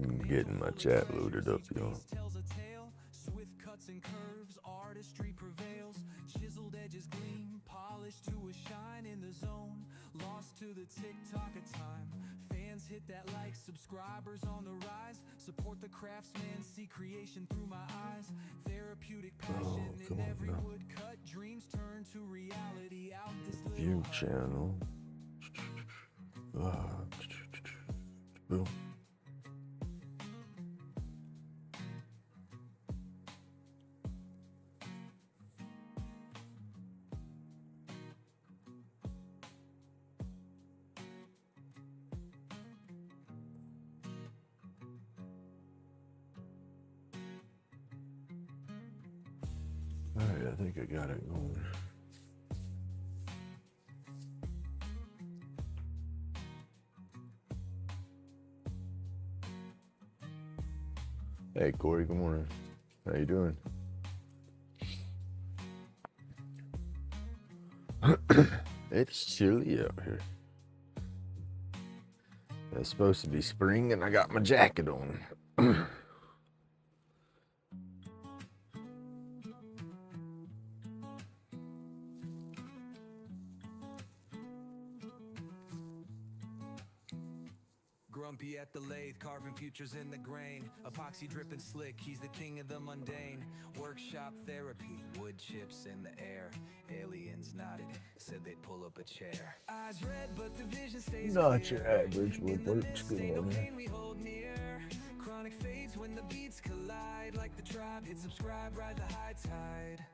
I'm getting my chat loaded up, y'all. Hit that like, subscribers on the rise. Support the craftsman, see creation through my eyes. Therapeutic passion in every woodcut. Dreams turn to reality out this View channel. Boom. Alright, I think I got it going. Hey Corey, good morning. How you doing? It's chilly out here. It's supposed to be spring and I got my jacket on. Grumpy at the lathe, carving futures in the grain. Epoxy dripping slick, he's the king of the mundane. Workshop therapy, wood chips in the air. Aliens nodded, said they'd pull up a chair. Eyes red, but the vision stays Not your average woodwork school. we hold near. Chronic fades when the beats collide. Like the tribe, hit subscribe, ride the high tide.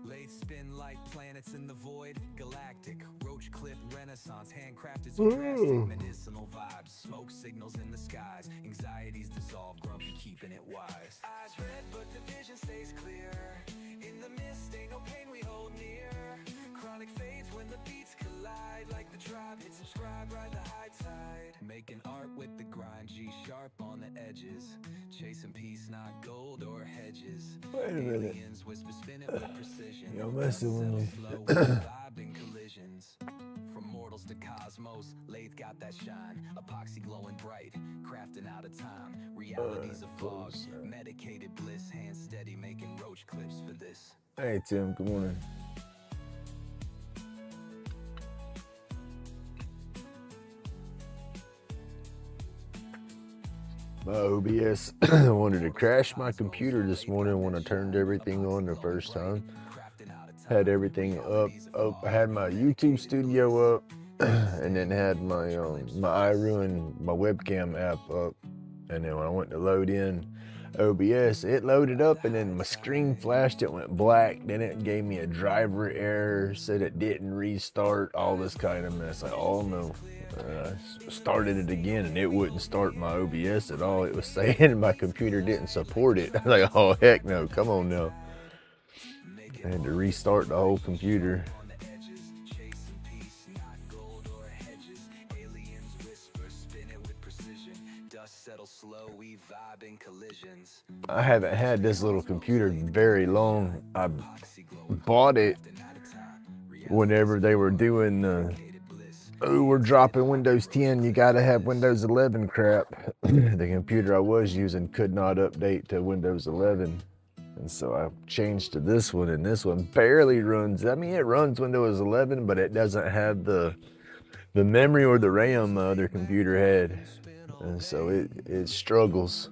Lathe spin like planets in the void. Galactic, roach clip, renaissance. Handcrafted, so drastic. Medicinal vibes, smoke signals in the skies. Anxieties dissolve, grumpy keeping it wise. Eyes red, but the vision stays clear. In the mist, ain't no pain we hold near. Chronic fades when the beats collide. Like the tribe, hit subscribe, ride the high tide. Making art with the grind, G sharp on the edges. Chasing peace, not gold or hedges. Wait a minute. Aliens whisper, spin it with precision. You're messing with me. Vibing collisions. From mortals to cosmos, lathe got that shine. Epoxy glowing bright, crafting out of time. Reality's a fog, medicated bliss. Hands steady, making roach clips for this. Hey Tim, good morning. My OBS wanted to crash my computer this morning when I turned everything on the first time. Had everything up. I had my YouTube studio up, and then had my my iRoo and my webcam app up. And then when I went to load in OBS, it loaded up, and then my screen flashed. It went black. Then it gave me a driver error. Said it didn't restart. All this kind of mess. Like, oh no. I started it again and it wouldn't start my OBS at all. It was saying my computer didn't support it. I'm like, oh heck no, come on now. I had to restart the whole computer. I haven't had this little computer very long. I bought it whenever they were doing we're dropping Windows 10, you gotta have Windows 11 crap. The computer I was using could not update to Windows 11. And so I changed to this one, and this one barely runs. I mean, it runs Windows 11, but it doesn't have the memory or the RAM my other computer had. And so it struggles.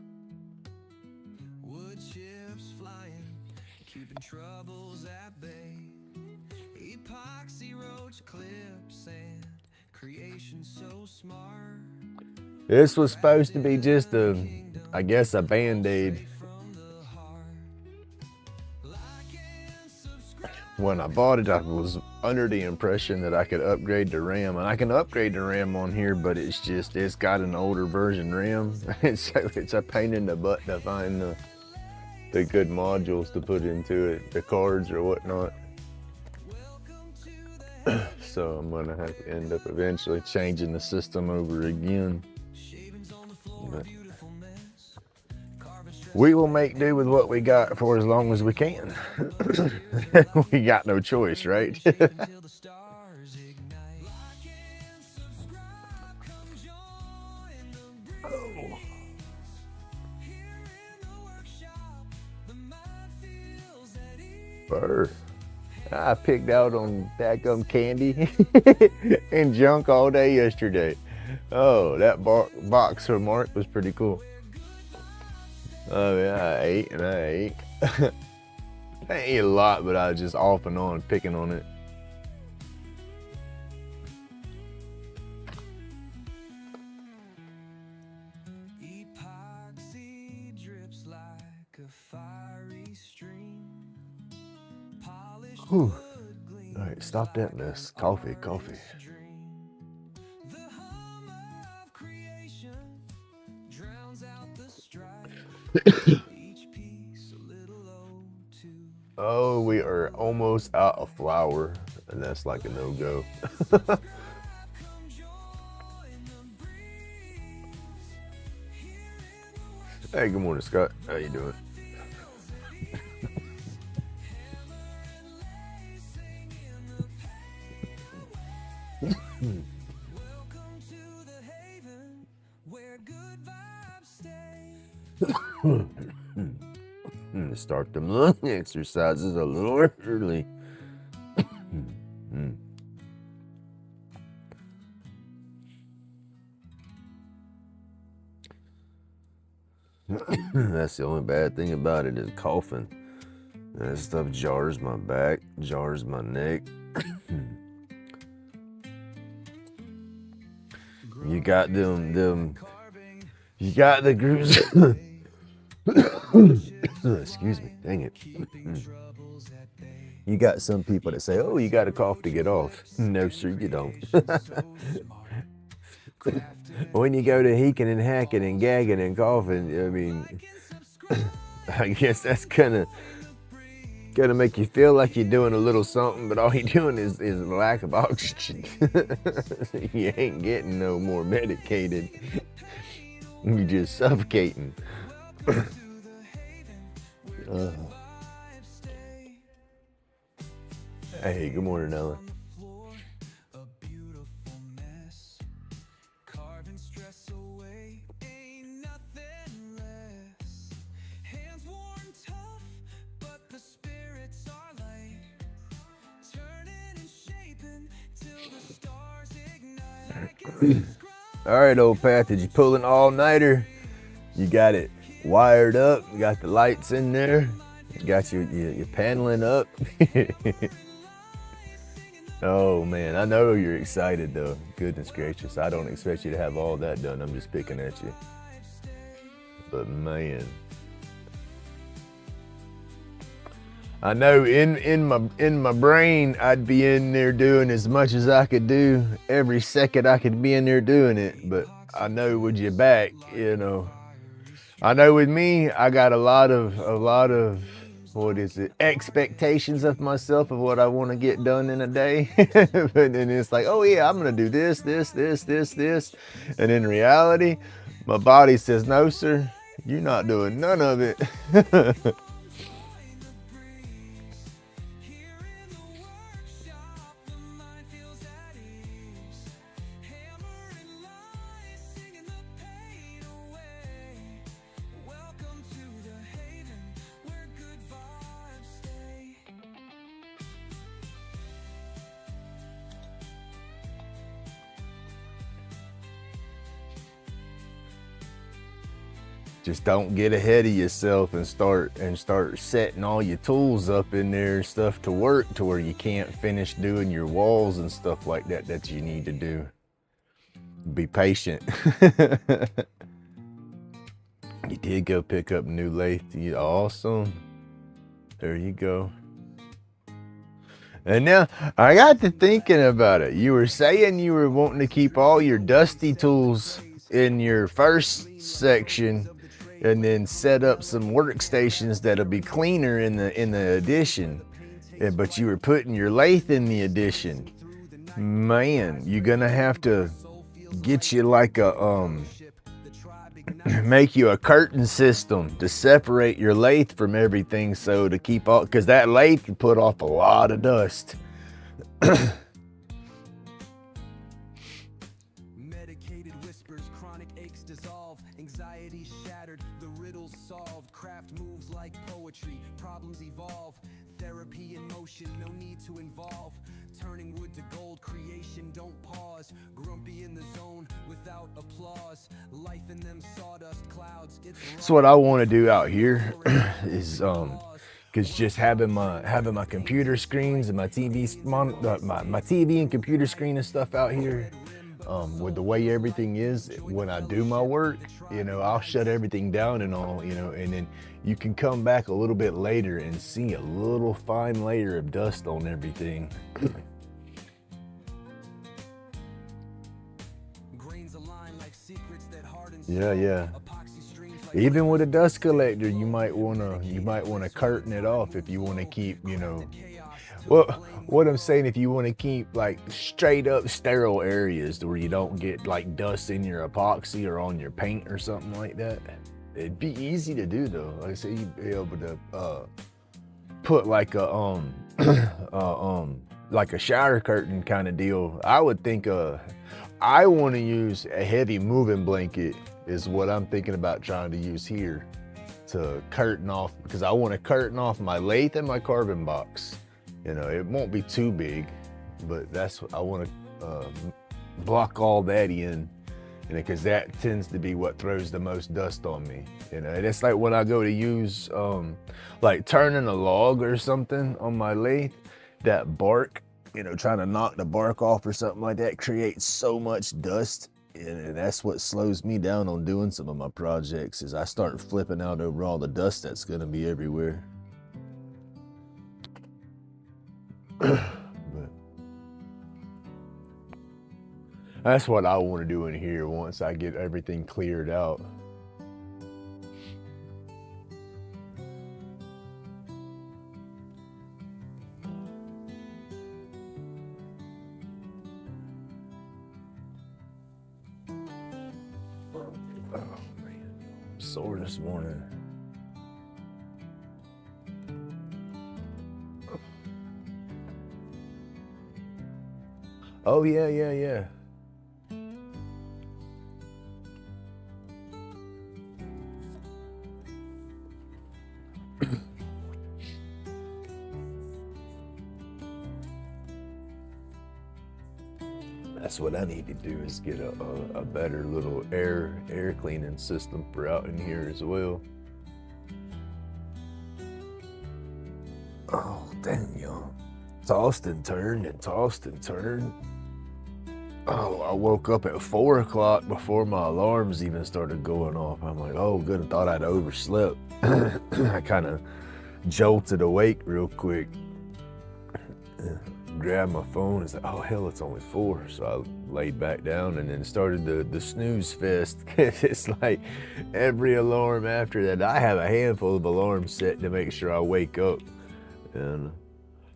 This was supposed to be just I guess a Band-Aid. When I bought it, I was under the impression that I could upgrade the RAM, and I can upgrade the RAM on here, but it's got an older version RAM, and so it's a pain in the butt to find the good modules to put into it, the cards or whatnot. So I'm gonna have to end up eventually changing the system over again. But we will make do with what we got for as long as we can. We got no choice, right? Oh. Burr. I picked out on daggum candy and junk all day yesterday. Oh, that box from Mark was pretty cool. Oh yeah, I ate and I ate. I ate a lot, but I was just off and on picking on it. Epoxy drips like a fiery stream. Polished Whew. All right, stop that mess. Coffee. The hum of creation drowns out the strife. Each piece a little ode to. Oh, we are almost out of flour, and that's like a no-go. Hey, good morning, Scott. How you doing? Welcome to the haven where good vibes stay. Start them lung exercises a little early. That's the only bad thing about it is coughing. That stuff jars my back, jars my neck. You got them, you got the groups. Excuse me, dang it. You got some people that say, oh, you got to cough to get off. No, sir, you don't. When you go to heeking and hacking and gagging and coughing, I mean, I guess that's gonna make you feel like you're doing a little something, but all you're doing is lack of oxygen. You ain't getting no more medicated. You're just suffocating. Hey, good morning, Ellen. All right, old Pat, did you pull an all-nighter? You got it wired up, you got the lights in there, you got your paneling up. Oh man, I know you're excited though. Goodness gracious, I don't expect you to have all that done. I'm just picking at you. But man, I know in my brain I'd be in there doing as much as I could do every second I could be in there doing it. But I know with your back, you know, I know with me I got a lot of what is it, expectations of myself of what I want to get done in a day. But then it's like, oh yeah, I'm gonna do this, and in reality my body says, no sir, you're not doing none of it. Just don't get ahead of yourself and start setting all your tools up in there and stuff to work to where you can't finish doing your walls and stuff like that you need to do. Be patient. You did go pick up new lathe. Awesome. There you go. And now I got to thinking about it. You were saying you were wanting to keep all your dusty tools in your first section and then set up some workstations that'll be cleaner in the addition. But you were putting your lathe in the addition. Man, you're gonna have to get you like a make you a curtain system to separate your lathe from everything, so to keep all, because that lathe can put off a lot of dust. Medicated whispers, chronic aches dissolve, anxiety shattered, the riddles solved, craft moves like poetry, problems evolve, therapy in motion, no need to involve, turning wood to gold, creation don't pause, grumpy in the zone without applause, life in them sawdust clouds, That's what I want to do out here is because just having my computer screens and my TV my TV and computer screen and stuff out here, with the way everything is, when I do my work, you know, I'll shut everything down and all, you know, and then you can come back a little bit later and see a little fine layer of dust on everything. Yeah. Even with a dust collector, you might wanna curtain it off if you want to keep, you know. Well, what I'm saying, if you want to keep like straight up sterile areas where you don't get like dust in your epoxy or on your paint or something like that, it'd be easy to do though. Like I say, you'd be able to put like a like a shower curtain kind of deal. I would think I want to use a heavy moving blanket is what I'm thinking about trying to use here to curtain off, because I want to curtain off my lathe and my carbon box. You know, it won't be too big, but that's what I want to block all that in, you know, because that tends to be what throws the most dust on me. You know, and it's like when I go to use like turning a log or something on my lathe, that bark, you know, trying to knock the bark off or something like that creates so much dust. And that's what slows me down on doing some of my projects, is I start flipping out over all the dust that's gonna be everywhere. But that's what I want to do in here once I get everything cleared out. Sore this morning. Oh yeah. That's what I need to do, is get a better little air cleaning system for out in here as well. Oh, damn, y'all. Tossed and turned and tossed and turned. Oh, I woke up at 4 o'clock before my alarms even started going off. I'm like, oh, good, I thought I'd overslept. I kind of jolted awake real quick. Grabbed my phone and said, oh hell, it's only 4. So I laid back down and then started the snooze fest. It's like every alarm after that, I have a handful of alarms set to make sure I wake up. And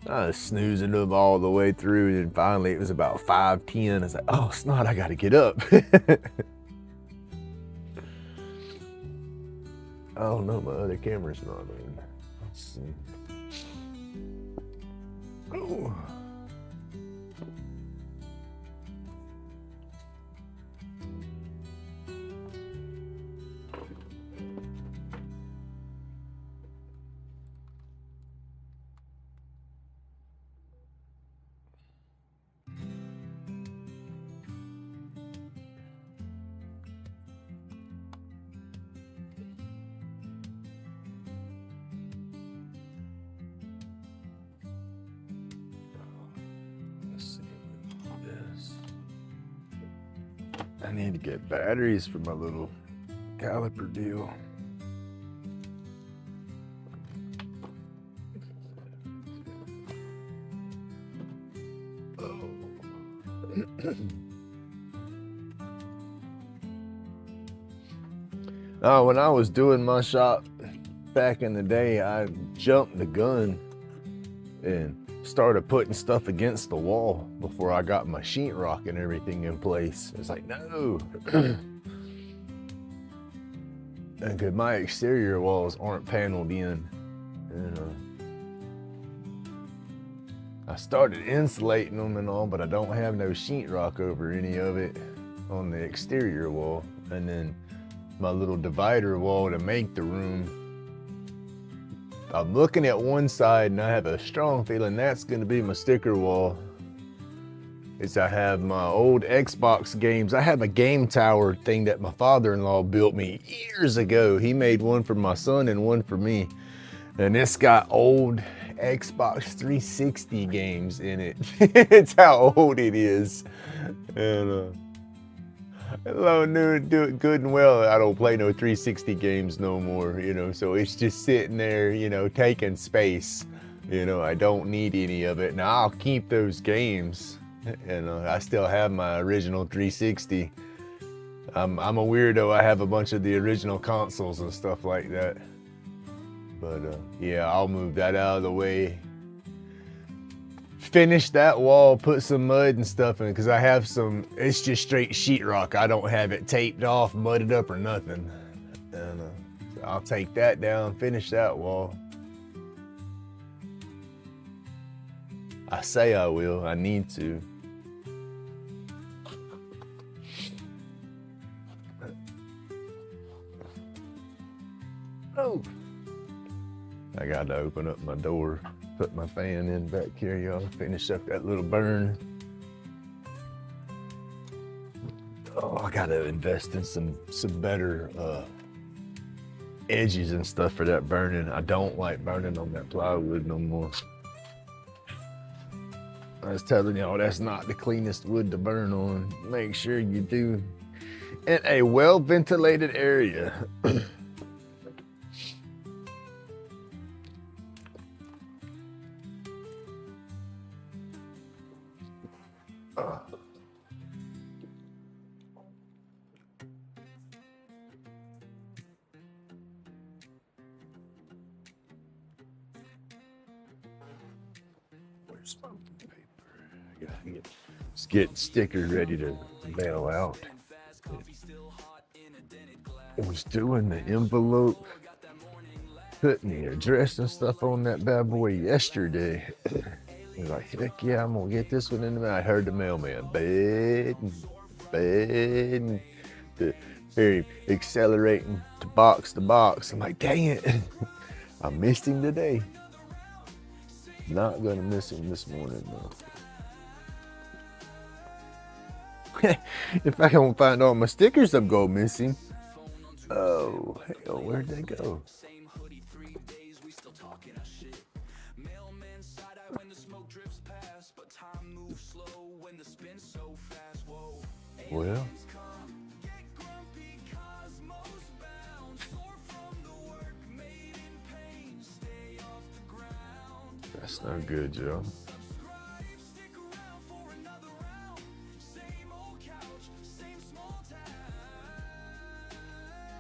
I was snoozing them all the way through, and then finally it was about 5:10. I was like, oh snot, I gotta get up. Oh no, my other camera's not on. Let's see. Oh. I need to get batteries for my little caliper deal. When I was doing my shop back in the day, I jumped the gun and started putting stuff against the wall before I got my sheetrock and everything in place. It's like, no. And cause my exterior walls aren't paneled in. And, I started insulating them and all, but I don't have no sheetrock over any of it on the exterior wall. And then my little divider wall to make the room, I'm looking at one side and I have a strong feeling that's gonna be my sticker wall. I have my old Xbox games. I have a game tower thing that my father-in-law built me years ago. He made one for my son and one for me. And it's got old Xbox 360 games in it. It's how old it is. And hello, knew do it good and well. I don't play no 360 games no more, you know, so it's just sitting there, you know, taking space. You know, I don't need any of it. Now I'll keep those games. And I still have my original 360. I'm a weirdo. I have a bunch of the original consoles and stuff like that. But yeah, I'll move that out of the way. Finish that wall, put some mud and stuff in it, because I have some, it's just straight sheetrock. I don't have it taped off, mudded up or nothing. And so I'll take that down, finish that wall. I say I will, I need to. Oh, I got to open up my door, put my fan in back here, y'all. Finish up that little burn. Oh, I got to invest in some better edges and stuff for that burning. I don't like burning on that plywood no more. I was telling y'all, that's not the cleanest wood to burn on. Make sure you do in a well-ventilated area. Where's my paper? I gotta get stickers ready to mail out. I was doing the envelope, putting the address and stuff on that bad boy yesterday. I was like, heck yeah, I'm gonna get this one in the mail. I heard the mailman, very accelerating to box. I'm like, dang it, I missed him today. Not gonna miss him this morning though. If I don't find all my stickers, I'm gonna miss him. Oh, hell, where'd they go? Well, that's no good, Joe.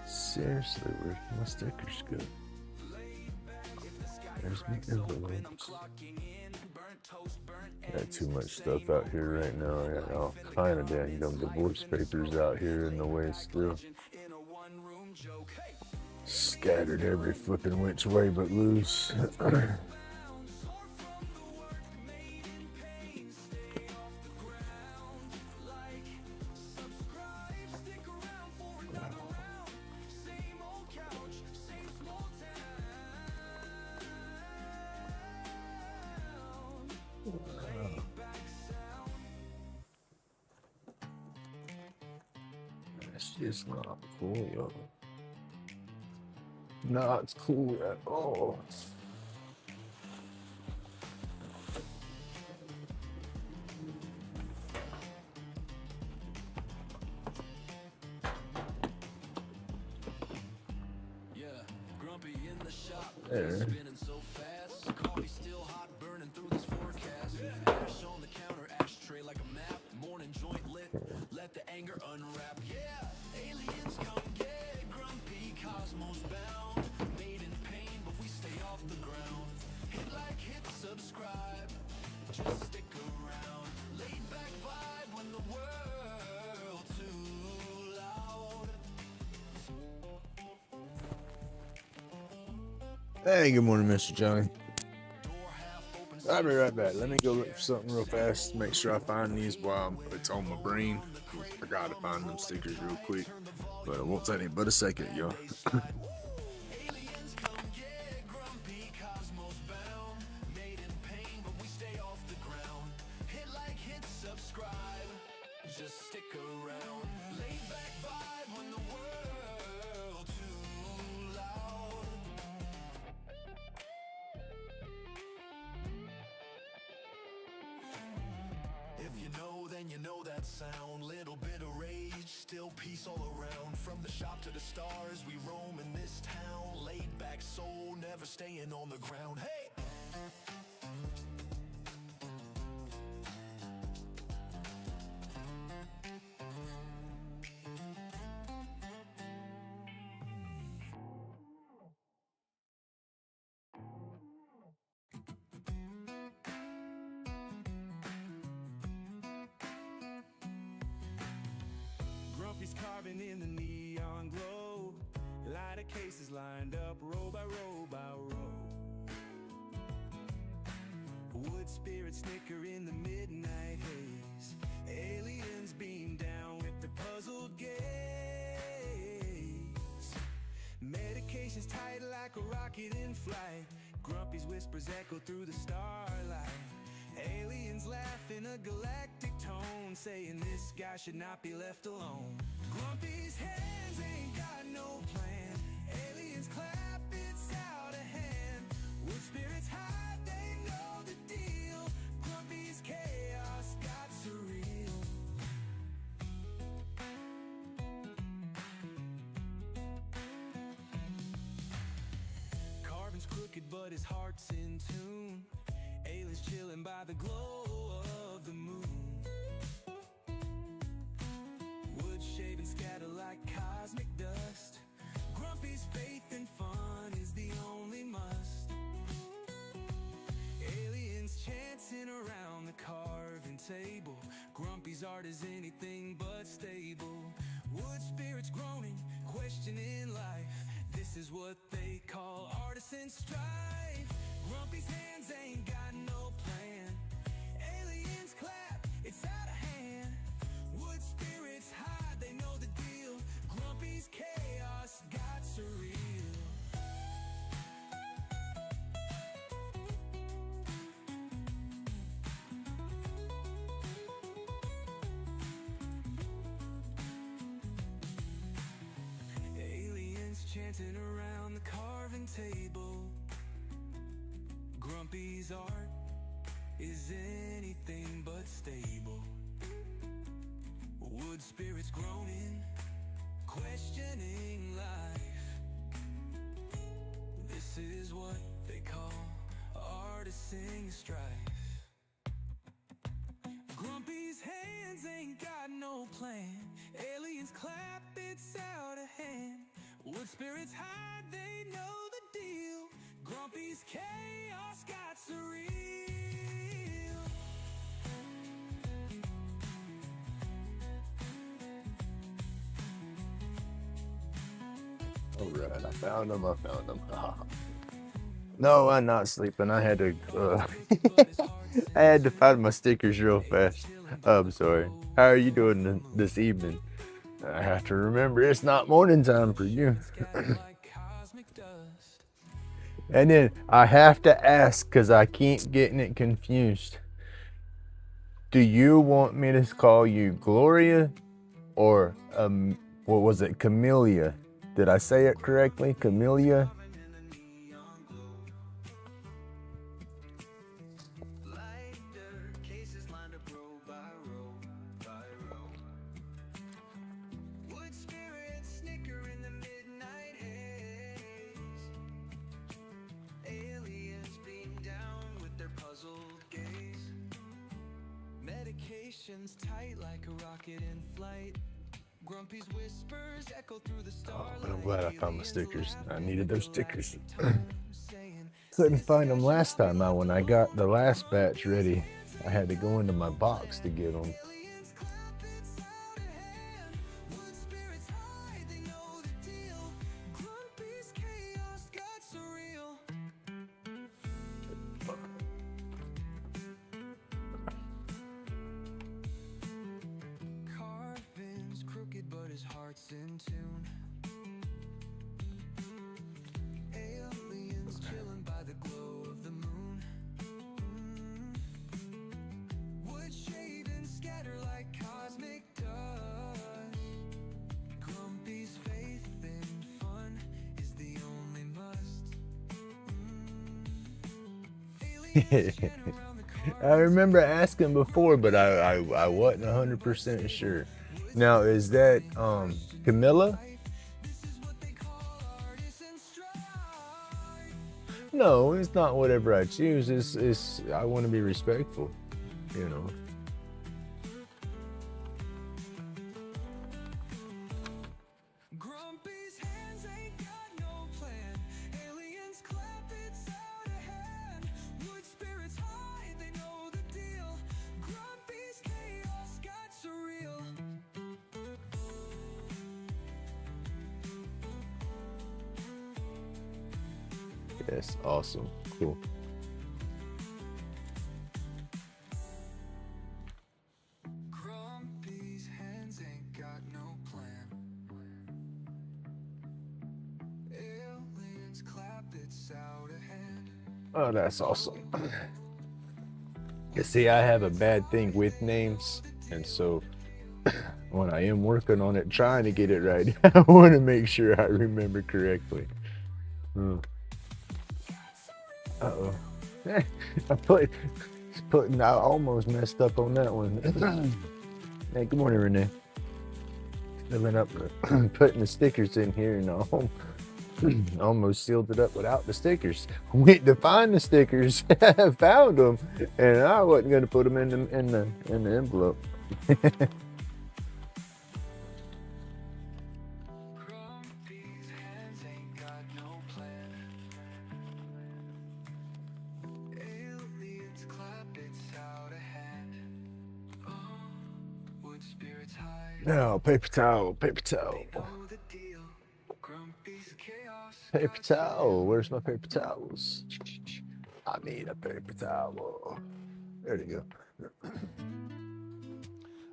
Seriously, where's my stickers go? There's my envelopes. Got too much stuff out here right now. I got all kind of dang divorce papers out here in the way still. Scattered every flipping which way but loose. That's just not cool, yo. Not cool at all. There. the anger unwrap. Yeah, aliens come get grumpy, cosmos bound, made in pain, but we stay off the ground. Hit like, hit subscribe, just stick around. Laid back vibe when the world too loud. Hey, good morning, Mr. Johnny. I'll be right back. Let me go look for something real fast. Make sure I find these while it's on my brain. I gotta find them stickers real quick, but it won't take me but a second, y'all. Aliens come get grumpy, cosmos bound, made in pain, but we stay off the ground. Hit like, hit subscribe, just stick around. Laid back vibe when the world too loud. If you know, then you know that sound. Little bit of rage, still peace all around. From the shop to the stars, we roam in this town. Laid back soul, never staying on the ground. Hey! Grumpy's carving in the neon glow. Lighter cases lined up, row by row by row. Wood spirits snicker in the midnight haze. Aliens beam down with their puzzled gaze. Medications tight like a rocket in flight. Grumpy's whispers echo through the starlight. Aliens laugh in a galactic tone, saying this guy should not be left alone. Grumpy's hands ain't got no plan. Aliens clap, it's out of hand. Wood spirits hide, they know the deal. Grumpy's chaos got surreal. Carvin's crooked, but his heart's in tune. Aliens chilling by the glow of the moon. Wood shaving scatter like cosmic dust. Grumpy's faith and fun is the only must. Aliens chanting around the carving table. Grumpy's art is anything but stable. Wood spirits groaning, questioning life. This is what they call artisan strife. Grumpy's hands ain't got no plan. Aliens clap, it's out of hand. Wood spirits hide, they know the deal. Grumpy's chaos got surreal. Aliens chanting around the carving table. Grumpy's art is anything but stable. Wood spirits groaning, questioning life. This is what they call artisan strife. Grumpy's hands ain't got no plan. Aliens clap, it's out of hand. Wood spirits hide, they know the deal. Grumpy's chaos got surreal. All right, I found them. No, I'm not sleeping. I had to I had to find my stickers real fast. I'm sorry. How are you doing this evening? I have to remember it's not morning time for you. And then I have to ask, because I keep getting it confused. Do you want me to call you Gloria or what was it, Camellia? Did I say it correctly? Camellia? Patience tight like a rocket in flight. Grumpy's whispers echo through the starlight. But I'm glad I found the stickers. I needed those stickers. Saying, Couldn't find them last time. When I got the last batch ready, I had to go into my box to get them. aliens clap, it's out of hand. Wood spirits high, they know the deal. Grumpy's chaos got surreal. Carvin's crooked, but his heart's in tune. Aliens chilling by the glow of the moon. Wood shavings scatter like cosmic dust. Grumpy's faith in fun is the only must. Aliens chant around the car. I remember asking before, but I wasn't 100% sure. Now, is that Camilla? This is what they call artisan strife. No, it's not whatever I choose. It's I want to be respectful, you know. Grumpy's hands ain't got no plan. Aliens clap, it's out of hand. Wood spirits high, they know the deal. Grumpy's chaos got surreal. Yes, awesome, cool. Grumpy's hands ain't got no plan. Aliens clap, it's out of hand. Oh, that's awesome. You see, I have a bad thing with names, and so when I am working on it, trying to get it right, I want to make sure I remember correctly. Uh-oh. I almost messed up on that one. Hey, good morning, Renee. Filling up, putting the stickers in here, and almost sealed it up without the stickers. Went to find the stickers, found them, and I wasn't going to put them in the envelope. Grumpy's hands ain't got no plan. Aliens clap, it's out of hand. Oh, wood spirits high. No, paper towel, paper towel, They know the deal. Grumpy's chaos. paper got towel. Where's my paper towels? I need a paper towel. There you go.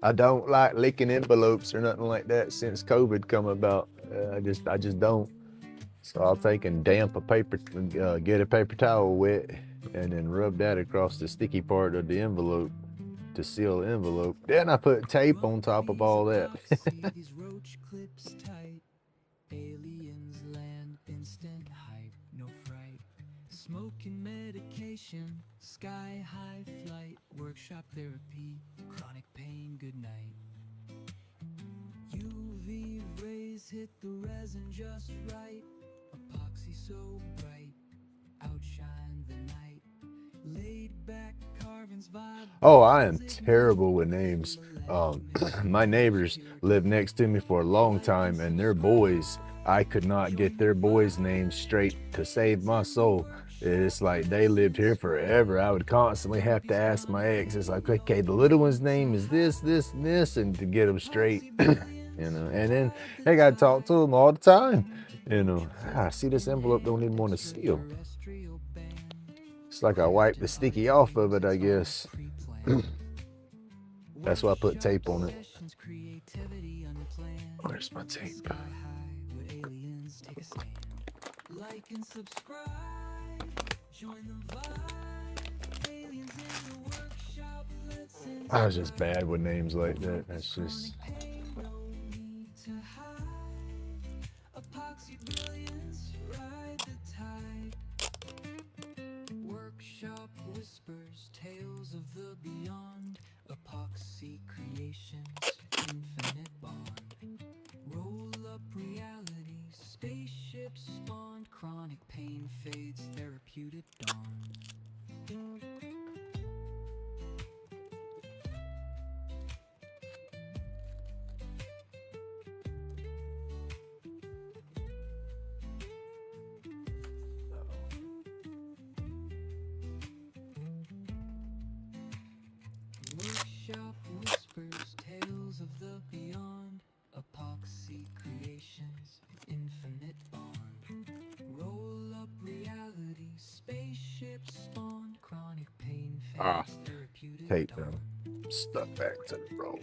I don't like licking envelopes or nothing like that since COVID come about. I just don't. So I'll take and damp a paper, get a paper towel wet, and then rub that across the sticky part of the envelope to seal the envelope. Then I put tape on top of all that. These roach clips tight. Aliens land, instant hype, no fright. Smoking medication, sky high flight. Workshop therapy, chronic pain, good night. UV rays hit the resin just right. Epoxy so bright, outshine the night. Laid back carvings vibe. Oh, I am terrible with names. My neighbors lived next to me for a long time, and their boys, I could not get their boys' names straight to save my soul. It's like they lived here forever. I would constantly have to ask my ex. It's like, okay, the little one's name is this, this, and this, and to get them straight, you know. And then I got to talk to them all the time, you know. See, this envelope don't even want to seal. It's like I wiped the sticky off of it, I guess. That's why I put tape on it. Where's my tape? Like and subscribe, join the vibe. Aliens in the workshop, let's I was just bad with names like that. That's just. no need to hide. Epoxy brilliance, ride the tide. Workshop whispers, tales of the beyond. Epoxy creations, infinite bond. Roll up reality, spaceships spawned. Chronic pain fades, therapeutic dawn. Ah, tape them. Stuck back to the roll.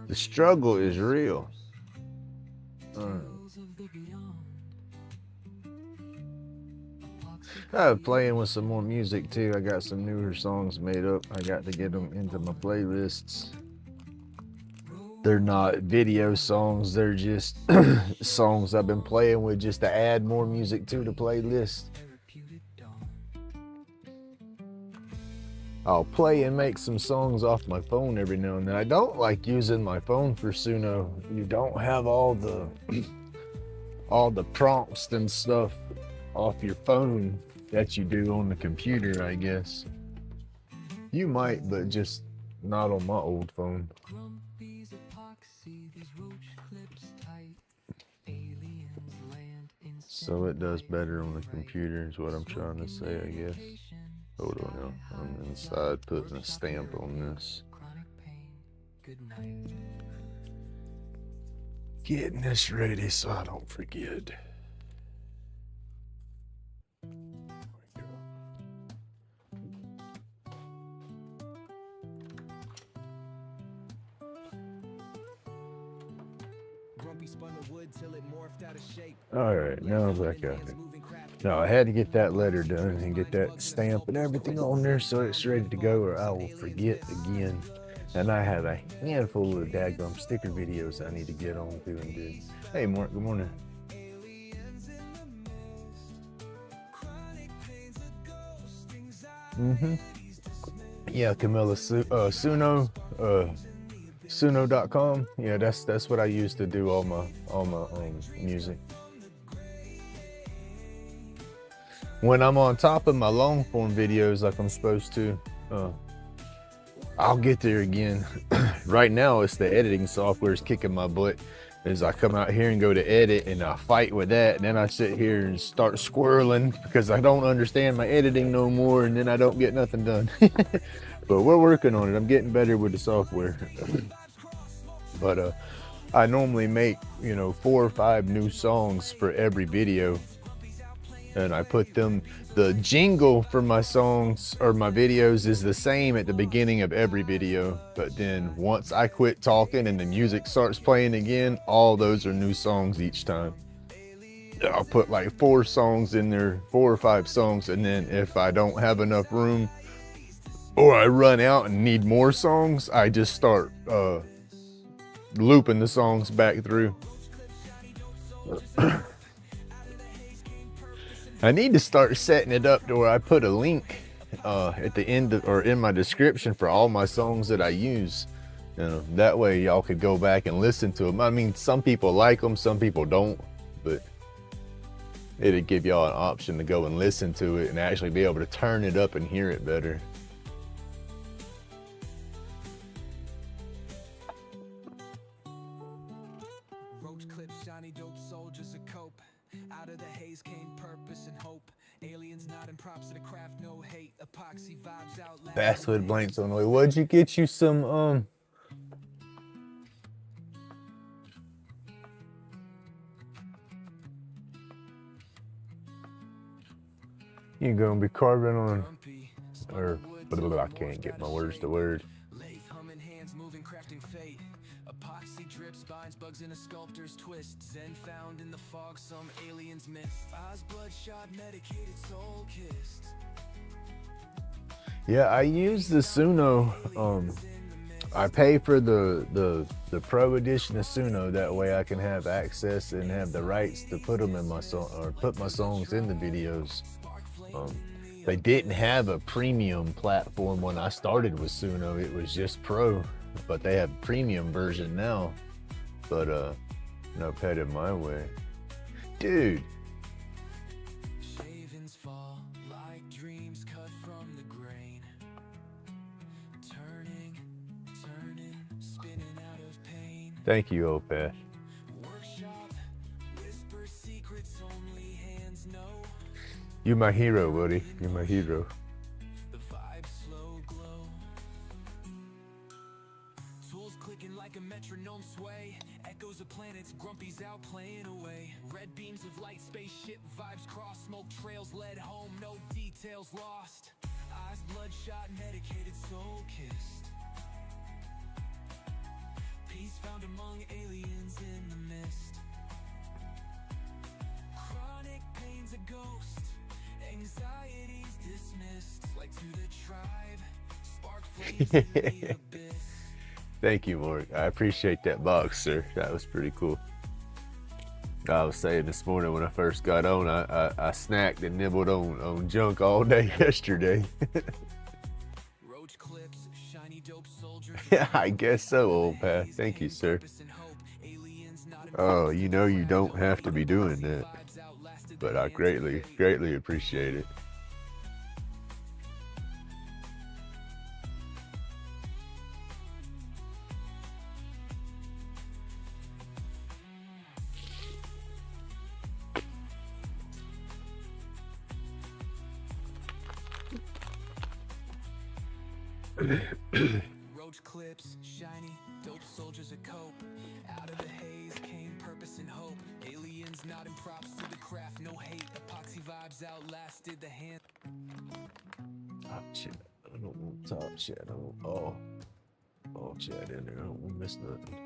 The struggle is real. I'm playing with some more music too. I got some newer songs made up. I got to get them into my playlists. They're not video songs, they're just songs I've been playing with just to add more music to the playlist. I'll play and make some songs off my phone every now and then. I don't like using my phone for Suno. You don't have all the prompts and stuff off your phone that you do on the computer, I guess. You might, but just not on my old phone. So it does better on the computer is what I'm trying to say, I guess. Hold on now. I'm inside putting a stamp on this. Getting this ready so I don't forget. All right, now I'm back out here. No, I had to get that letter done and get that stamp and everything on there so it's ready to go, or I will forget again. And I have a handful of daggum sticker videos I need to get on to and do. Hey, Mark, good morning. Yeah, Camilla, Suno, Suno.com. Yeah, that's what I use to do all my music. When I'm on top of my long form videos like I'm supposed to, I'll get there again. Right now, it's the editing software is kicking my butt. As I come out here and go to edit, and I fight with that, and then I sit here and start squirreling because I don't understand my editing no more, and then I don't get nothing done. But we're working on it. I'm getting better with the software. But I normally make 4 or 5 new songs for every video. And I put them, the jingle for my songs or my videos is the same at the beginning of every video. But then once I quit talking and the music starts playing again, all those are new songs each time. I'll put like 4 songs in there, 4 or 5 songs. And then if I don't have enough room or I run out and need more songs, I just start looping the songs back through. I need to start setting it up to where I put a link at the end or in my description for all my songs that I use. That way y'all could go back and listen to them. I mean, some people like them, some people don't, but it'd give y'all an option to go and listen to it and actually be able to turn it up and hear it better. Basswood blanks on the way. What'd you get you some you gonna be carving on or I can't get my words to word. Epoxy drips, binds bugs in a sculptor's twist. Zen found in the fog, some aliens myth. Eyes bloodshot, medicated, soul kissed. Yeah, I use the Suno. I pay for the Pro edition of Suno. That way I can have access and have the rights to put them in my song or put my songs in the videos. They didn't have a premium platform when I started with Suno. It was just Pro, but they have a premium version now. But no, pet it my way, dude. Thank you, Opeth. You my hero, Woody. You're my hero. The vibe slow glow. Tools clicking like a metronome sway. echoes of planets, Grumpy's out playing away. Red beams of light, spaceship vibes cross, smoke trails led home, no details lost. Eyes bloodshot, medicated, soul kissed. Peace found among aliens in the mist. Chronic pain's a ghost, anxiety's dismissed. Like to the tribe, spark flames in the abyss. Thank you, Mark. I appreciate that box, sir. That was pretty cool. I was saying this morning when I first got on, I snacked and nibbled on junk all day yesterday. Roach clips, shiny dope soldiers. Yeah, I guess so, old pal. Thank you, sir. Oh, you know you don't have to be doing that, but I greatly appreciate it. Roach clips, shiny, dope soldiers a cope. Out of the haze came purpose and hope. Aliens nodding props to the craft, no hate. Epoxy vibes outlasted the hand. Top shit. I don't want top shit. I don't all chat in there. I don't want to miss nothing.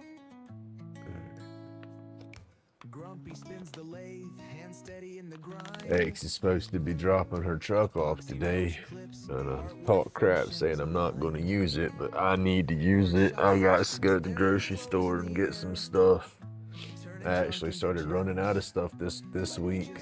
Grumpy spins the lathe, hand steady in the grind. X is supposed to be dropping her truck off today, and I talk crap saying I'm not going to use it, but I need to use it. I got to go to the grocery store and get some stuff. I actually started running out of stuff this week.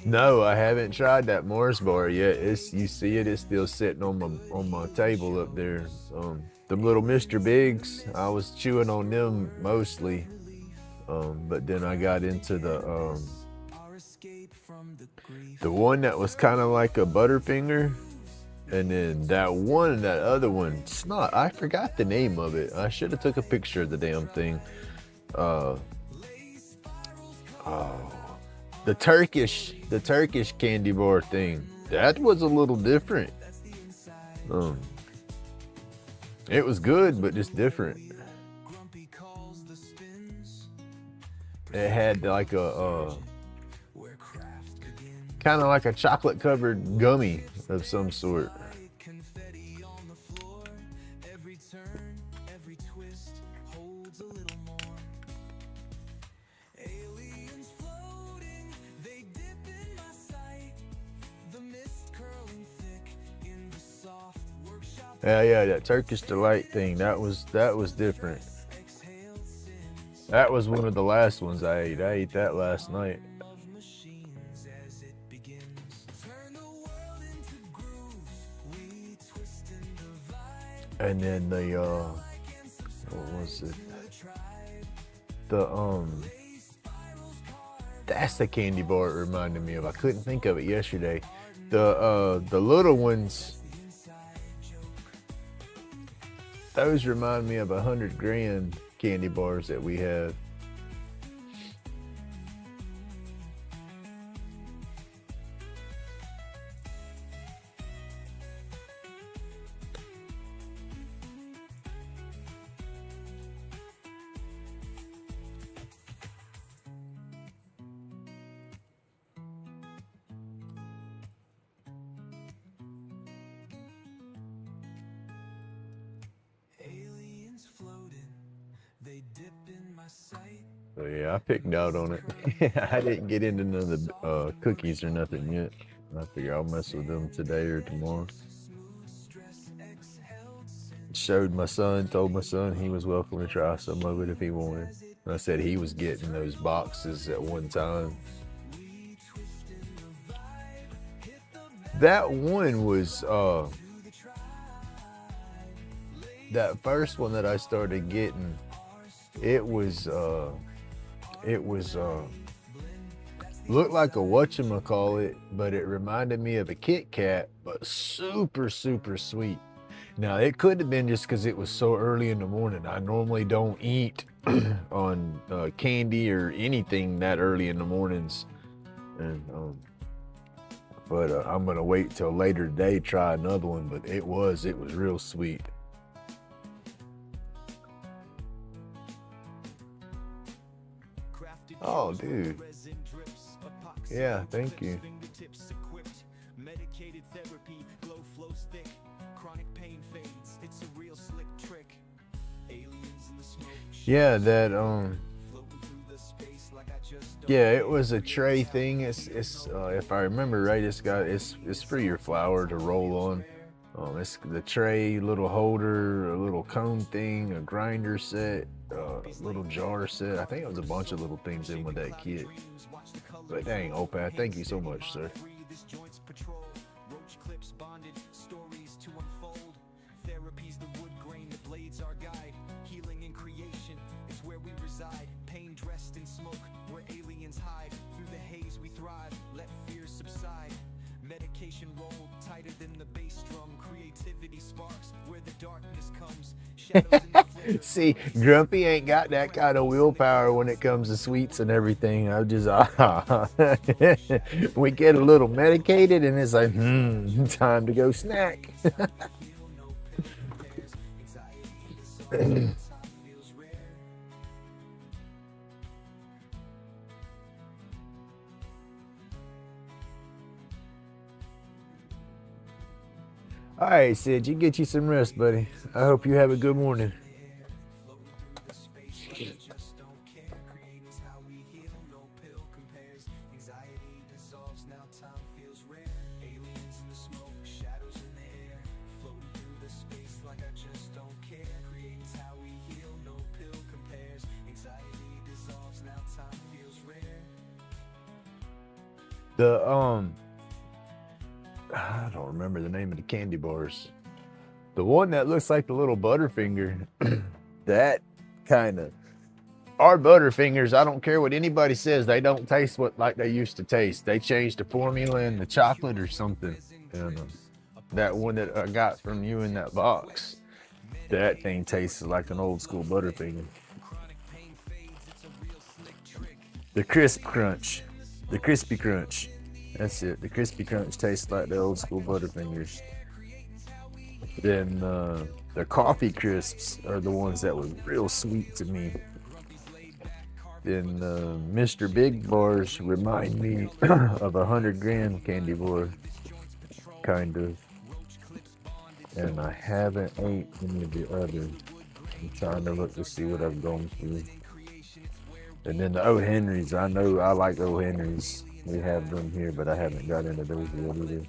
No, I haven't tried that Mars bar yet. You see it, it's still sitting on my table up there. Them little Mr. Bigs, I was chewing on them mostly, but then I got into the one that was kind of like a Butterfinger, and then that other one, Snot. I forgot the name of it. I should have took a picture of the damn thing. The Turkish candy bar thing. That was a little different. It was good, but just different. It had like a kind of like a chocolate covered gummy of some sort. Yeah, that Turkish Delight thing, that was different. That was one of the last ones I ate. I ate that last night. And then what was it? That's the candy bar it reminded me of. I couldn't think of it yesterday. The little ones, those remind me of 100 grand candy bars that we have. So yeah, I picked out on it. I didn't get into none of the cookies or nothing yet. I figure I'll mess with them today or tomorrow. Showed my son, told my son he was welcome to try some of it if he wanted. And I said he was getting those boxes at one time. That one was that first one that I started getting, it was looked like a whatchamacallit, but it reminded me of a Kit Kat, but super sweet. Now it could have been just because it was so early in the morning. I normally don't eat on candy or anything that early in the mornings, and But I'm gonna wait till later today, try another one. But it was real sweet. Oh, dude. Yeah, thank you. Medicated therapy, glow flows thick, chronic pain fades. It's a real slick trick. Aliens in the smoke. Yeah, that yeah, it was a tray thing. It's if I remember right, it's for your flour to roll on. It's the tray, little holder, a little cone thing, a grinder set, little jar set. I think it was a bunch of little things in with that kit. But dang, Opad, thank you so much, sir. See, Grumpy ain't got that kind of willpower when it comes to sweets and everything. I just, we get a little medicated and it's like, time to go snack. All right, Sid, you get you some rest, buddy. I hope you have a good morning. I don't remember the name of the candy bars. The one that looks like the little Butterfinger, that kind of, our Butterfingers, I don't care what anybody says, they don't taste like they used to taste. They changed the formula and the chocolate or something. And that one that I got from you in that box, that thing tastes like an old school Butterfinger. The crisp crunch, the crispy crunch. That's it. The crispy crunch tastes like the old school Butterfingers. Then the coffee crisps are the ones that were real sweet to me. Then Mr. Big bars remind me of 100-gram candy bar, kind of. And I haven't ate any of the others. I'm trying to look to see what I've gone through. And then the O. Henrys, I know I like O. Henrys. We have them here, but I haven't got into those yet either.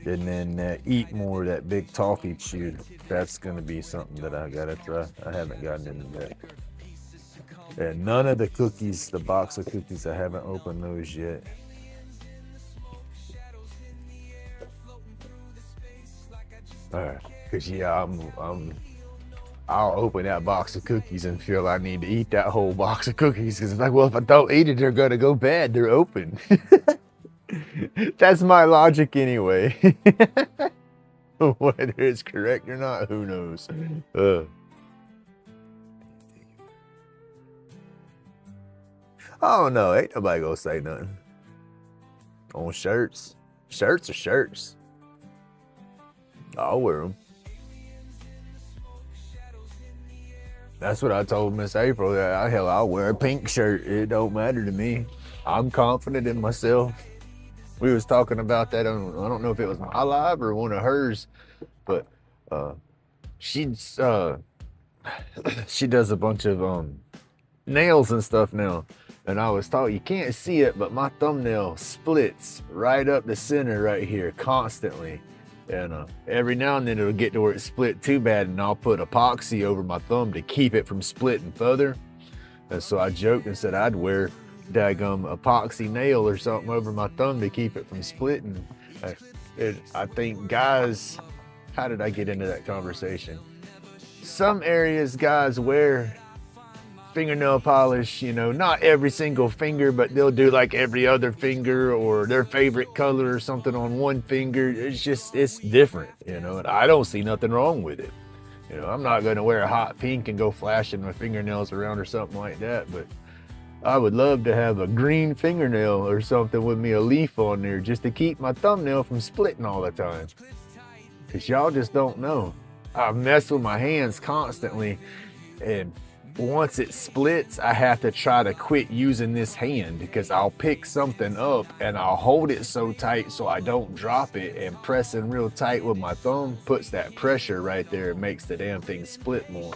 And then Eat More, that big toffee chew. That's gonna be something that I gotta try. I haven't gotten into that. And none of the cookies, the box of cookies, I haven't opened those yet. All right, cause yeah, I'll open that box of cookies and feel I need to eat that whole box of cookies because it's like, well, if I don't eat it, they're gonna go bad. They're open. That's my logic anyway. Whether it's correct or not, who knows? Oh no, ain't nobody gonna say nothing. On shirts. Shirts are shirts. I'll wear them. That's what I told Miss April. Hell, I'll wear a pink shirt. It don't matter to me. I'm confident in myself. We was talking about that on, I don't know if it was my live or one of hers, but she does a bunch of nails and stuff now. And I was taught, you can't see it, but my thumbnail splits right up the center right here constantly. And every now and then it'll get to where it's split too bad, and I'll put epoxy over my thumb to keep it from splitting further. And so I joked and said I'd wear daggum epoxy nail or something over my thumb to keep it from splitting. I think guys, how did I get into that conversation? Some areas guys wear fingernail polish, you know, not every single finger, but they'll do like every other finger or their favorite color or something on one finger. It's different, you know, and I don't see nothing wrong with it. You know, I'm not going to wear a hot pink and go flashing my fingernails around or something like that, but I would love to have a green fingernail or something with me, a leaf on there, just to keep my thumbnail from splitting all the time. Cause y'all just don't know. I mess with my hands constantly, and once it splits, I have to try to quit using this hand because I'll pick something up and I'll hold it so tight so I don't drop it, and pressing real tight with my thumb puts that pressure right there. It makes the damn thing split more.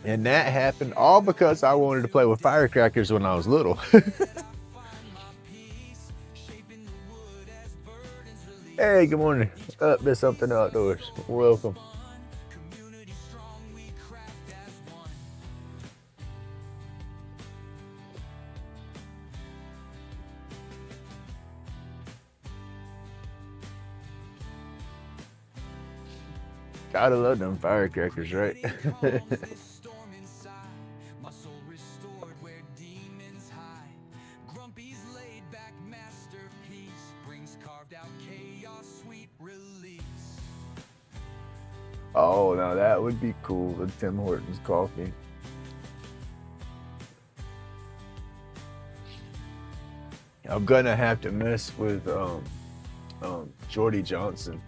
And that happened all because I wanted to play with firecrackers when I was little. Hey, good morning. Up to something outdoors. Welcome. Gotta love them firecrackers, right? Oh, now that would be cool, the Tim Hortons coffee. I'm gonna have to mess with Jordy Johnson.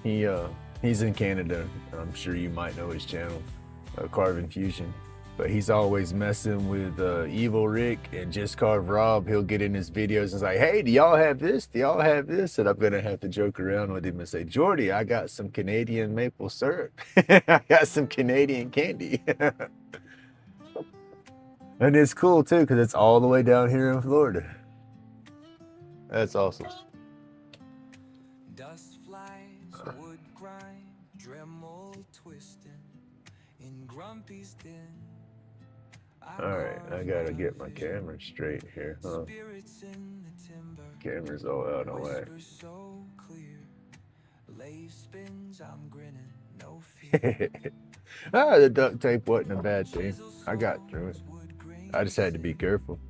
He's in Canada. I'm sure you might know his channel, Carving Fusion. But he's always messing with Evil Rick and Just Carve Rob. He'll get in his videos and it's like, hey, do y'all have this? Do y'all have this? And I'm gonna have to joke around with him and say, Jordy, I got some Canadian maple syrup. I got some Canadian candy. And it's cool too, because it's all the way down here in Florida. That's awesome. Dust flies, wood grind, Dremel twisting in Grumpy's den. All right, I gotta get my camera straight here, huh? Camera's all out of whack. So clear. Lave spins, I'm grinning, no fear. The duct tape wasn't a bad thing. I got through it. I just had to be careful.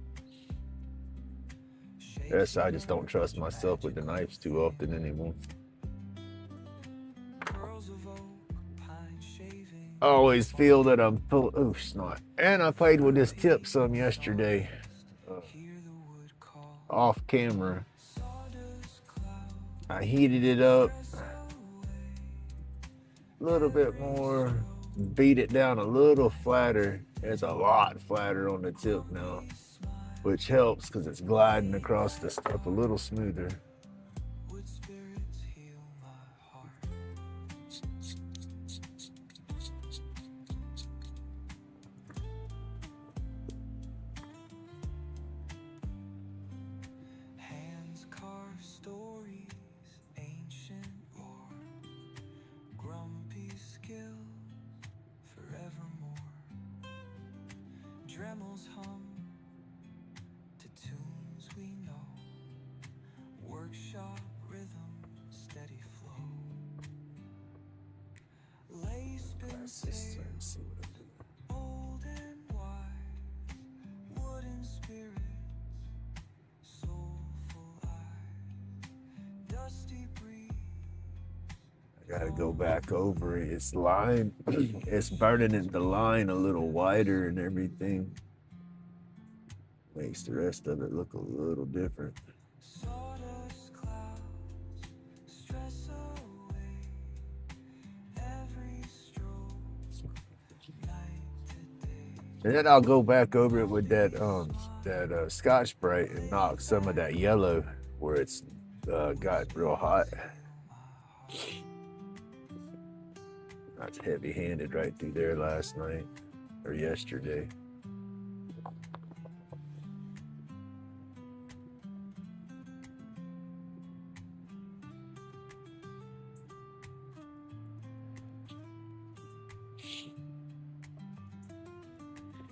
Yes, I just don't trust myself with the knives too often anymore. I always feel that I'm full. Oh, snot. And I played with this tip some yesterday. Off camera. I heated it up a little bit more, beat it down a little flatter. It's a lot flatter on the tip now, which helps because it's gliding across the stuff a little smoother. Dremels hum to tunes we know. Workshop rhythm, steady flow. Lace spins old and wide. Wooden spirits, soulful eyes. Dusty breeze. I gotta go back over it. It's line, it's burning the line a little wider and everything. Makes the rest of it look a little different. Sawdust clouds, stress away. Every stroke, night to day. And then I'll go back over it with that Scotch Brite and knock some of that yellow where it's got real hot. I was heavy-handed right through there last night or yesterday.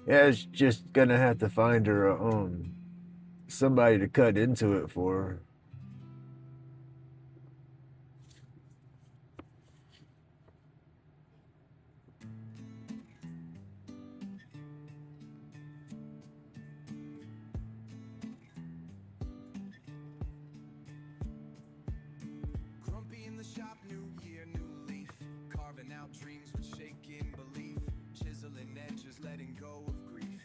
Yeah, it's just gonna have to find her somebody to cut into it for her. Grumpy in the shop, new year, new leaf. Carving out dreams with shaking belief. Chiseling edges, letting go of grief.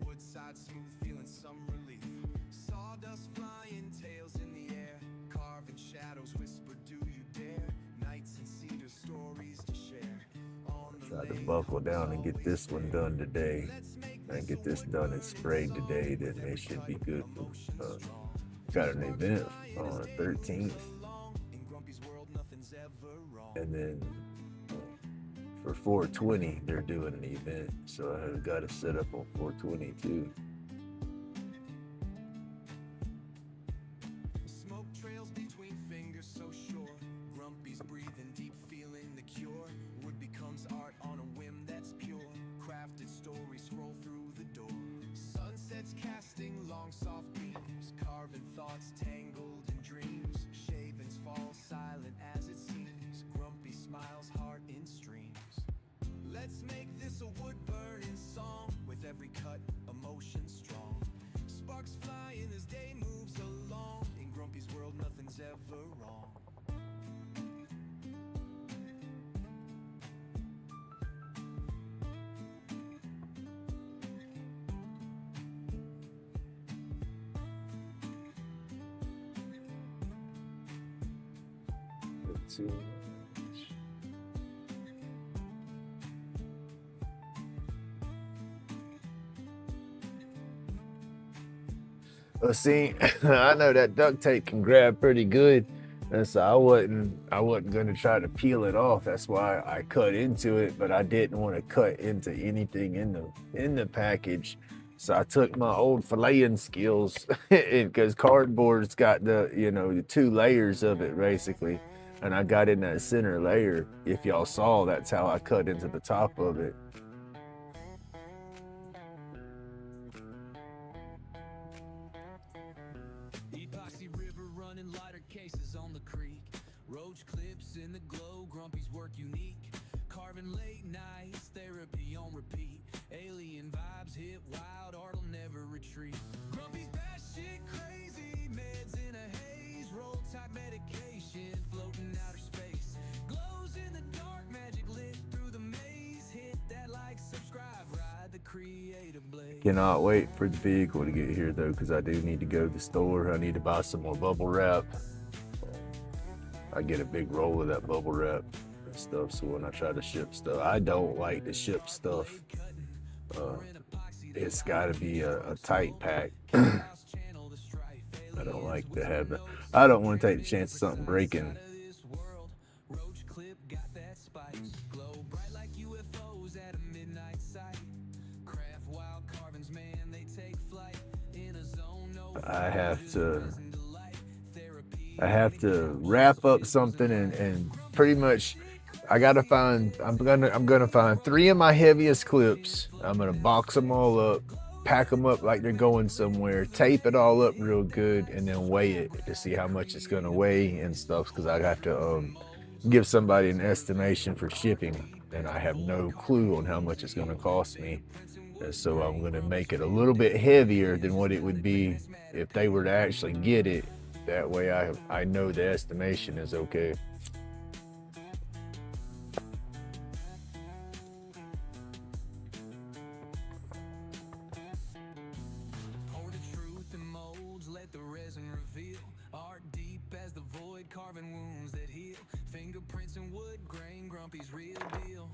Wood inside smooth, feeling some relief. Sawdust flying, tails in the air, carving shadows, whisper, do you dare? Nights and cedar stories to share. On the Try to buckle down and get this one done today. And get this done and sprayed today, then it should be good for got an event on the 13th. And then for 420, they're doing an event. So I have got to set up on 420 too. Smoke trails between fingers so sure. Grumpy's breathing deep, feeling the cure. Wood becomes art on a whim that's pure. Crafted stories scroll through the door. Sunsets casting long soft beams. Carving thoughts tangled in dreams. Shavings fall silent as it seems. Grumpy smiles, heart in streams. Let's make this a wood burning song. With every cut, emotion strong. Sparks flying as day moves along. In Grumpy's world, nothing's ever wrong. Too much. Well, see, I know that duct tape can grab pretty good, and so I wasn't gonna try to peel it off. That's why I cut into it, but I didn't want to cut into anything in the package. So I took my old filleting skills, because cardboard's got the 2 layers of it basically. And I got in that center layer. If y'all saw, that's how I cut into the top of it. Epoxy river running, lighter cases on the creek. Roach clips in the glow, Grumpy's work unique. Carving late nights, therapy on repeat. Alien vibes hit wild, art'll never retreat. Grumpy's batshit crazy, meds in a haze. Roll type medication, floating outer space. Glows in the dark, magic lit through the maze. Hit that like, subscribe, ride the creative blaze. Cannot wait for the vehicle to get here though, because I do need to go to the store. I need to buy some more bubble wrap. I get a big roll of that bubble wrap and stuff, so when I try to ship stuff, I don't like to ship stuff. It's got to be a tight pack. I don't like to have that. I don't want to take the chance of something breaking. I have to wrap up something and pretty much I'm gonna find 3 of my heaviest clips. I'm gonna box them all up, pack them up like they're going somewhere, tape it all up real good, and then weigh it to see how much it's gonna weigh and stuff, because I have to give somebody an estimation for shipping, and I have no clue on how much it's gonna cost me. And so I'm gonna make it a little bit heavier than what it would be if they were to actually get it. That way I know the estimation is okay. Pour the truth in molds, let the resin reveal. Art deep as the void, carving wounds that heal. Fingerprints and wood grain, Grumpy's real deal.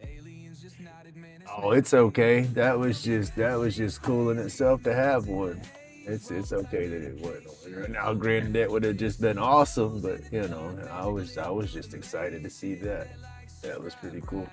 Aliens just nodded, man. Oh, it's okay. That was just cool in itself to have one. It's okay that it wasn't. Now, granted, that would have just been awesome, but I was just excited to see that. That was pretty cool.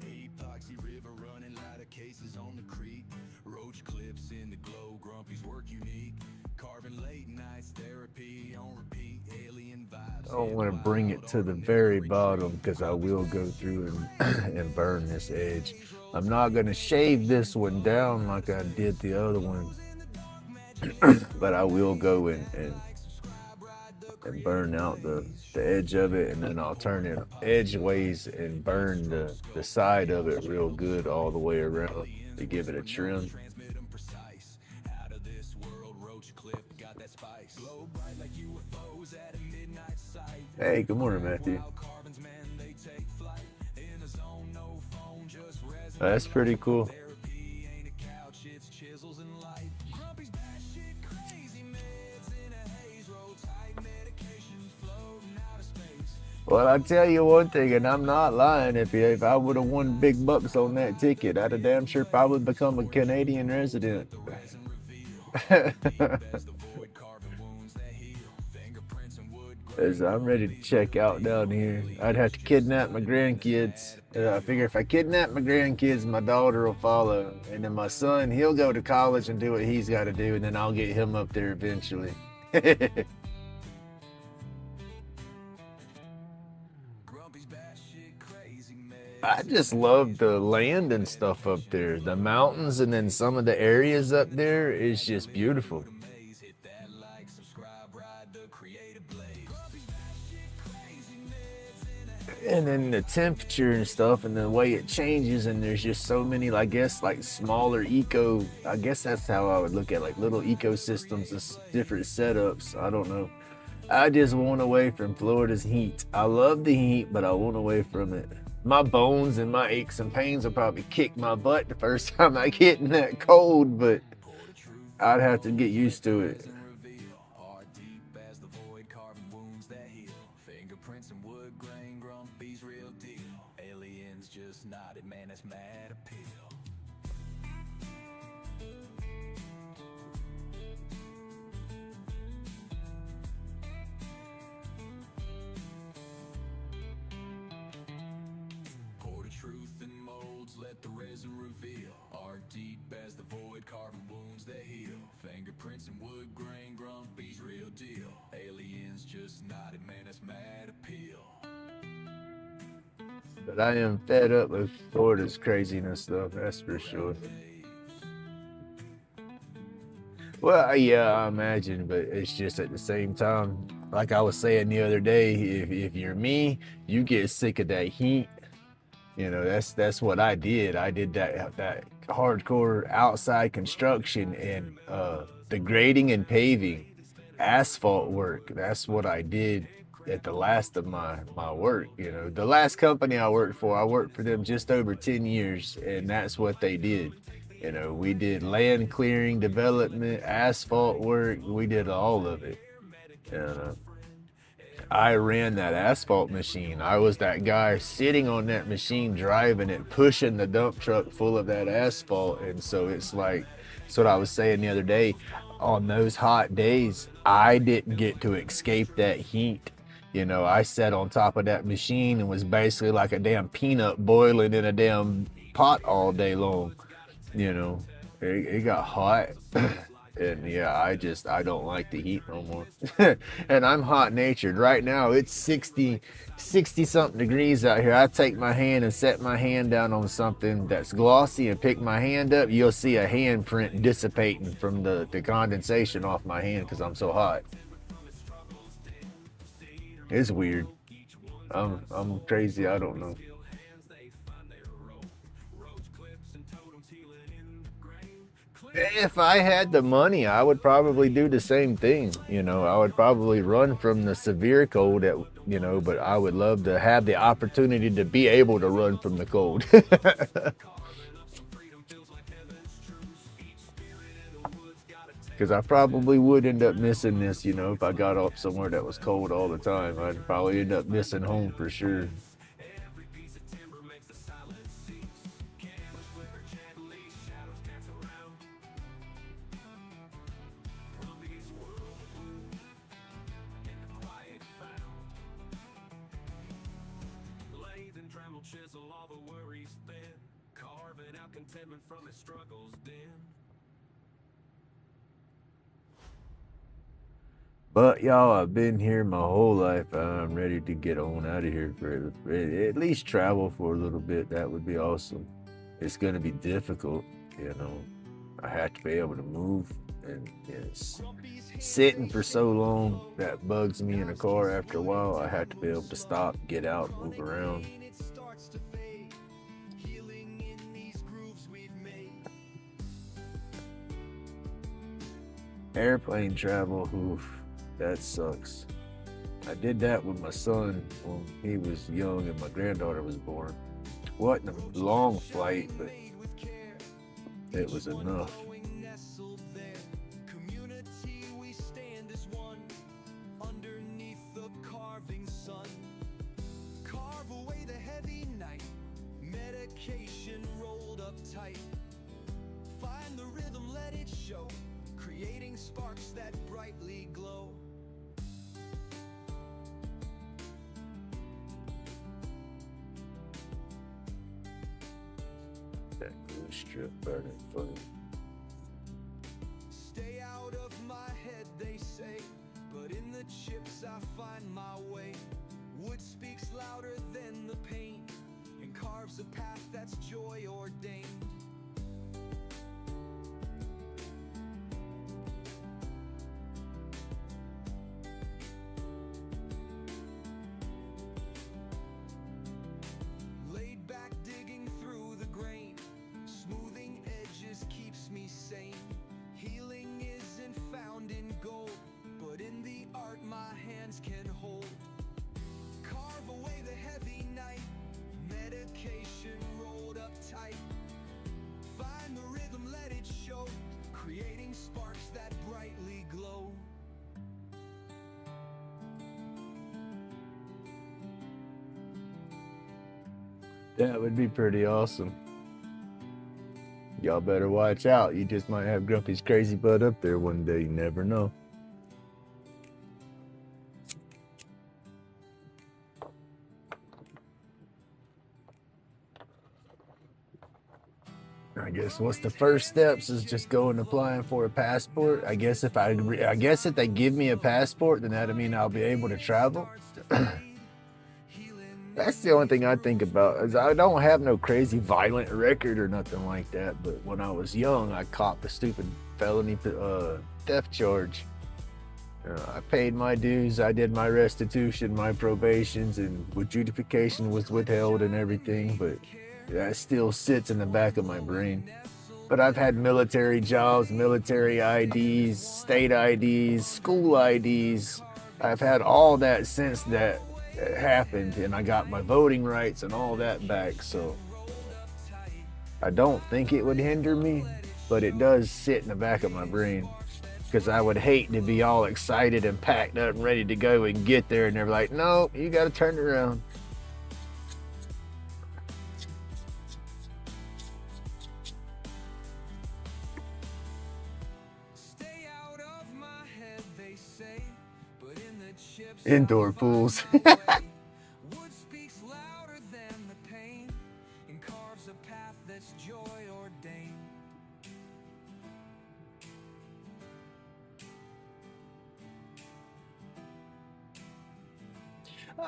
Epoxy river running, lighter cases on the creek. Roach clips in the glow, Grumpy's work unique. Carving late nights, therapy on repeat. Alien vibes. I don't want to bring it to the very bottom because I will go through and burn this edge. I'm not going to shave this one down like I did the other one. but I will go and burn out the edge of it, and then I'll turn it edgeways and burn the side of it real good all the way around to give it a trim. Hey, good morning, Matthew. That's pretty cool. Well, I'll tell you one thing, and I'm not lying. If I would have won big bucks on that ticket, I'd have damn sure probably become a Canadian resident. As I'm ready to check out down here. I'd have to kidnap my grandkids. I figure if I kidnap my grandkids, my daughter will follow. And then my son, he'll go to college and do what he's got to do, and then I'll get him up there eventually. I just love the land and stuff up there. The mountains and then some of the areas up there is just beautiful. And then the temperature and stuff and the way it changes, and there's just so many, I guess, like smaller I guess that's how I would look at like little ecosystems and different setups. I don't know. I just want away from Florida's heat. I love the heat, but I want away from it. My bones and my aches and pains will probably kick my butt the first time I get in that cold, but I'd have to get used to it. Let the resin reveal art deep as the void, carving wounds that heal. Fingerprints and wood grain, grumpy's real deal. Aliens just nodded, man, that's mad appeal. But I am fed up with Florida's craziness, though, that's for sure. Well, yeah, I imagine, but it's just at the same time, like I was saying the other day, if you're me, you get sick of that heat. You know, that's what I did. I did that hardcore outside construction and the grading and paving, asphalt work. That's what I did at the last of my work. You know, the last company I worked for them just over 10 years, and that's what they did. You know, we did land clearing, development, asphalt work. We did all of it. You know. I ran that asphalt machine. I was that guy sitting on that machine, driving it, pushing the dump truck full of that asphalt. And so it's like, that's what I was saying the other day. On those hot days, I didn't get to escape that heat. You know, I sat on top of that machine and was basically like a damn peanut boiling in a damn pot all day long. You know, it got hot. And yeah, I don't like the heat no more. And I'm hot natured. Right now it's 60 something degrees out here. I take my hand and set my hand down on something that's glossy and pick my hand up. You'll see a handprint dissipating from the condensation off my hand because I'm so hot. It's weird. I'm crazy. I don't know. If I had the money, I would probably do the same thing. You know, I would probably run from the severe cold, but I would love to have the opportunity to be able to run from the cold. Because I probably would end up missing this, if I got up somewhere that was cold all the time. I'd probably end up missing home for sure. But y'all, I've been here my whole life. I'm ready to get on out of here for at least travel for a little bit. That would be awesome. It's going to be difficult, I have to be able to move And it's sitting for so long that bugs me in a car. After a while, I have to be able to stop, get out, move around. Airplane travel, oof, that sucks. I did that with my son when he was young and my granddaughter was born. Wasn't a long flight, but it was enough. Medication rolled up tight. Find the rhythm, let it show, creating sparks that brightly glow. That glue strip burning funny. Stay out of my head, they say, but in the chips I find my way. Wood speaks louder than the pain and carves a path that's joy ordained. Laid back, digging through the grain, smoothing edges keeps me sane. Healing isn't found in gold, but in the art my hands can hold. Carve away the heavy night, medication rolled up tight. Find the rhythm, let it show, creating sparks that brightly glow. That would be pretty awesome. Y'all better watch out. You just might have Grumpy's crazy butt up there one day. You never know. I guess what's the first steps is just going applying for a passport. I guess if they give me a passport, then that'll mean I'll be able to travel. That's the only thing I think about. Is I don't have no crazy violent record or nothing like that. But when I was young, I caught the stupid felony theft charge. I paid my dues. I did my restitution, my probations, and adjudication was withheld and everything. But that still sits in the back of my brain. But I've had military jobs, military IDs, state IDs, school IDs. I've had all that since that happened, and I got my voting rights and all that back. So I don't think it would hinder me, but it does sit in the back of my brain. Because I would hate to be all excited and packed up and ready to go and get there, and they're like, no, you got to turn it around. Stay out of my head, they say, but in the chips Indoor pools. wood speaks louder than the pain and carves a path that's joy ordained.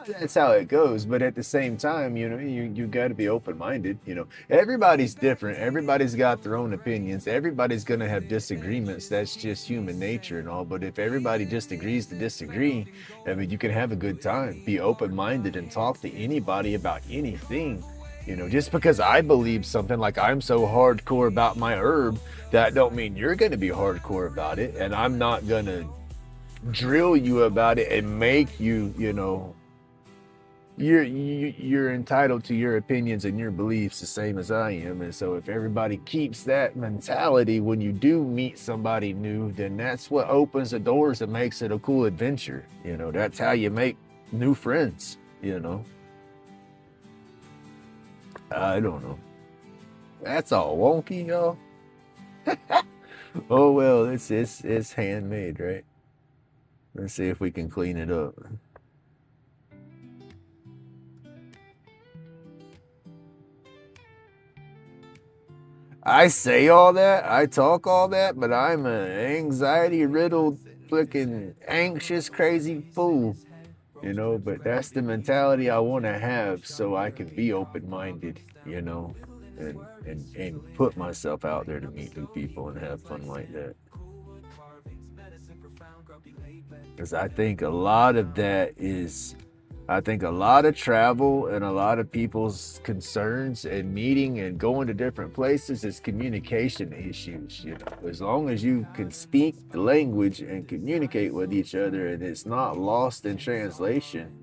That's how it goes, but at the same time, you got to be open-minded. Everybody's different. Everybody's got their own opinions. Everybody's gonna have disagreements. That's just human nature and all. But if everybody just agrees to disagree, I mean, you can have a good time. Be open-minded and talk to anybody about anything. Just because I believe something, like I'm so hardcore about my herb, that don't mean you're gonna be hardcore about it. And I'm not gonna drill you about it and make you, you're entitled to your opinions and your beliefs the same as I am. And so if everybody keeps that mentality when you do meet somebody new, then that's what opens the doors and makes it a cool adventure. That's how you make new friends. I don't know. That's all wonky, y'all. Oh well, it's handmade, right? Let's see if we can clean it up. I say all that, I talk all that, but I'm an anxiety-riddled, freaking anxious, crazy fool. But that's the mentality I want to have so I can be open-minded, and put myself out there to meet new people and have fun like that. Because I think a lot of that is, I think a lot of travel and a lot of people's concerns and meeting and going to different places is communication issues. You know, as long as you can speak the language and communicate with each other and it's not lost in translation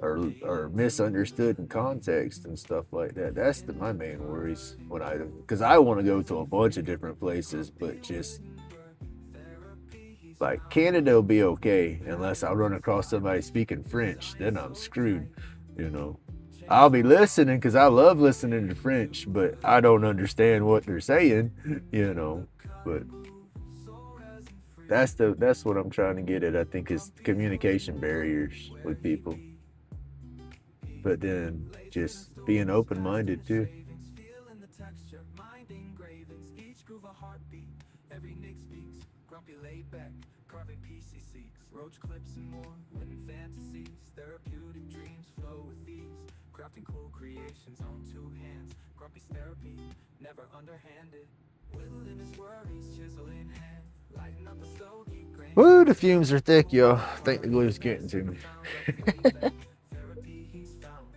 or misunderstood in context and stuff like that. That's my main worries when because I want to go to a bunch of different places, but just like Canada will be okay unless I run across somebody speaking French. Then I'm screwed, you know. I'll be listening because I love listening to French, but I don't understand what they're saying, you know. But that's what I'm trying to get at. I think is communication barriers with people, but then just being open minded too. Grumpy laid back, carving PC seats, roach clips and more, wooden fantasies, therapeutic dreams flow with ease, crafting cool creations on two hands, grumpy's therapy, never underhanded, whittling his worries, chisel in hand, lighten up a stogie, grain. Woo, the fumes are thick, y'all. I think the glue's getting to me. Therapy he's found.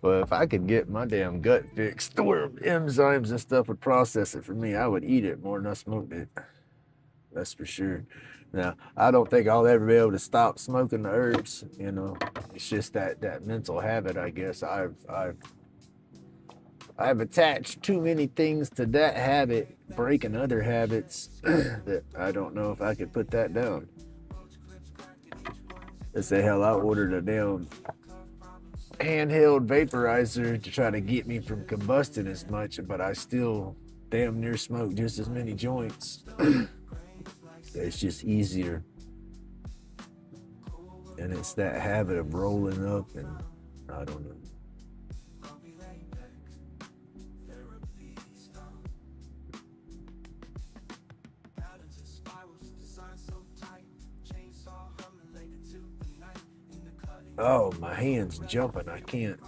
But if I could get my damn gut fixed, where enzymes and stuff would process it for me, I would eat it more than I smoked it. That's for sure. Now, I don't think I'll ever be able to stop smoking the herbs. You know, it's just that mental habit. I guess I've attached too many things to that habit, breaking other habits that I don't know if I could put that down. Let's say hell, I ordered a damn handheld vaporizer to try to get me from combusting as much, but I still damn near smoke just as many joints. It's just easier. And it's that habit of rolling up, and I don't know. Oh, my hand's jumping. I can't.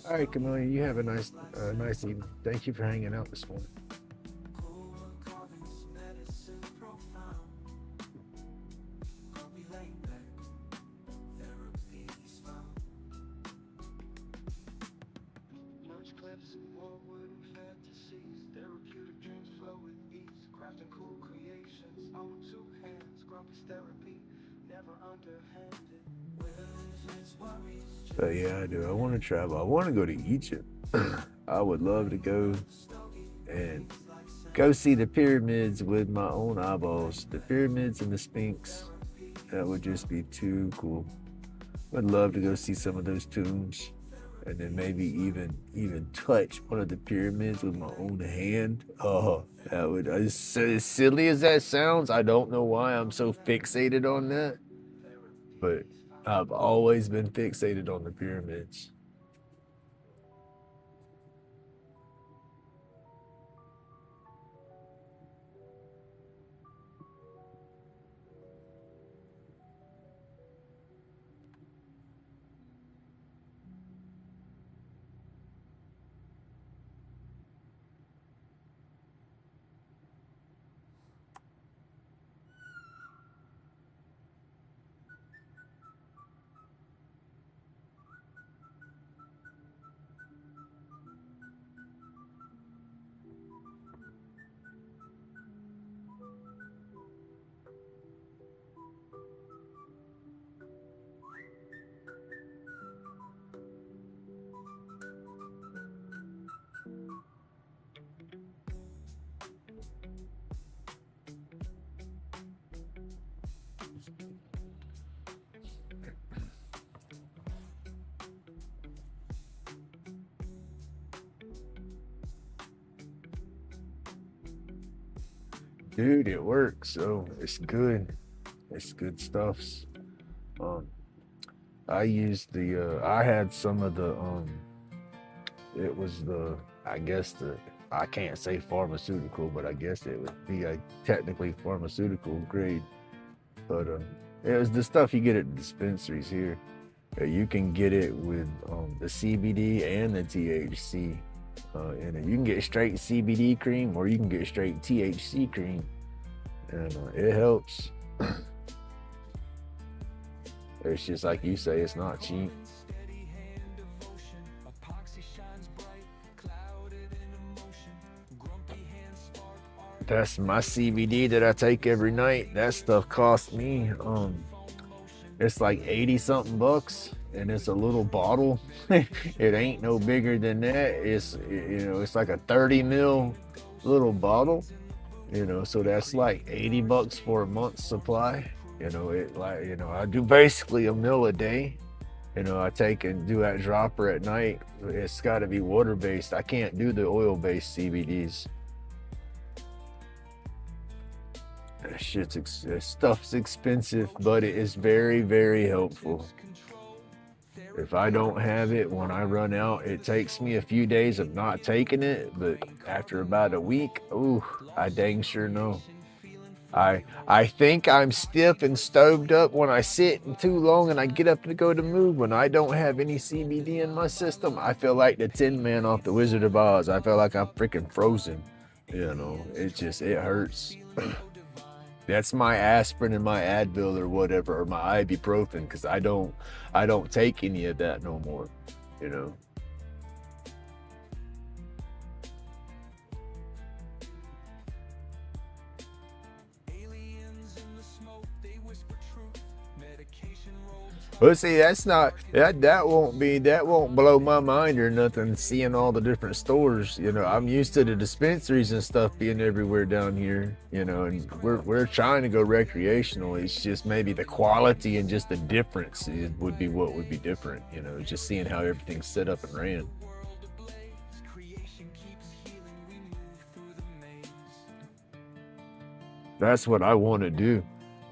All right, Chameleon, you have a nice evening. Thank you for hanging out this morning. But yeah, I do. I want to travel. I want to go to Egypt. I would love to go and go see the pyramids with my own eyeballs. The pyramids and the Sphinx. That would just be too cool. I'd love to go see some of those tombs, and then maybe even touch one of the pyramids with my own hand. Oh, that would as silly as that sounds. I don't know why I'm so fixated on that, but I've always been fixated on the pyramids. dude, it works. So it's good. It's good stuffs. Um, I used I had some of the, it was I guess I can't say pharmaceutical, but I guess it would be a technically pharmaceutical grade. But it was the stuff you get at the dispensaries here. You can get it with the CBD and the THC in it. You can get straight CBD cream or you can get straight THC cream, and it helps. It's just like you say, it's not cheap. That's my CBD that I take every night. That stuff costs me it's like 80 something bucks, and it's a little bottle. It ain't no bigger than that. It's like a 30 ml little bottle, so that's like 80 bucks for a month's supply. I do basically a meal a day. I take and do that dropper at night. It's got to be water based. I can't do the oil based CBDs. Stuff's expensive, but it is very, very helpful. If I don't have it when I run out, it takes me a few days of not taking it, but after about a week, ooh, I dang sure know. I think I'm stiff and stoved up when I sit too long and I get up to go to move. When I don't have any CBD in my system, I feel like the Tin Man off the Wizard of Oz. I feel like I'm freaking frozen. It hurts. That's my aspirin and my Advil or whatever, or my ibuprofen, because I don't take any of that no more. But see, that won't blow my mind or nothing. Seeing all the different stores, I'm used to the dispensaries and stuff being everywhere down here, and we're trying to go recreational. It's just maybe the quality and just the difference would be what would be different, just seeing how everything's set up and ran. That's what I want to do.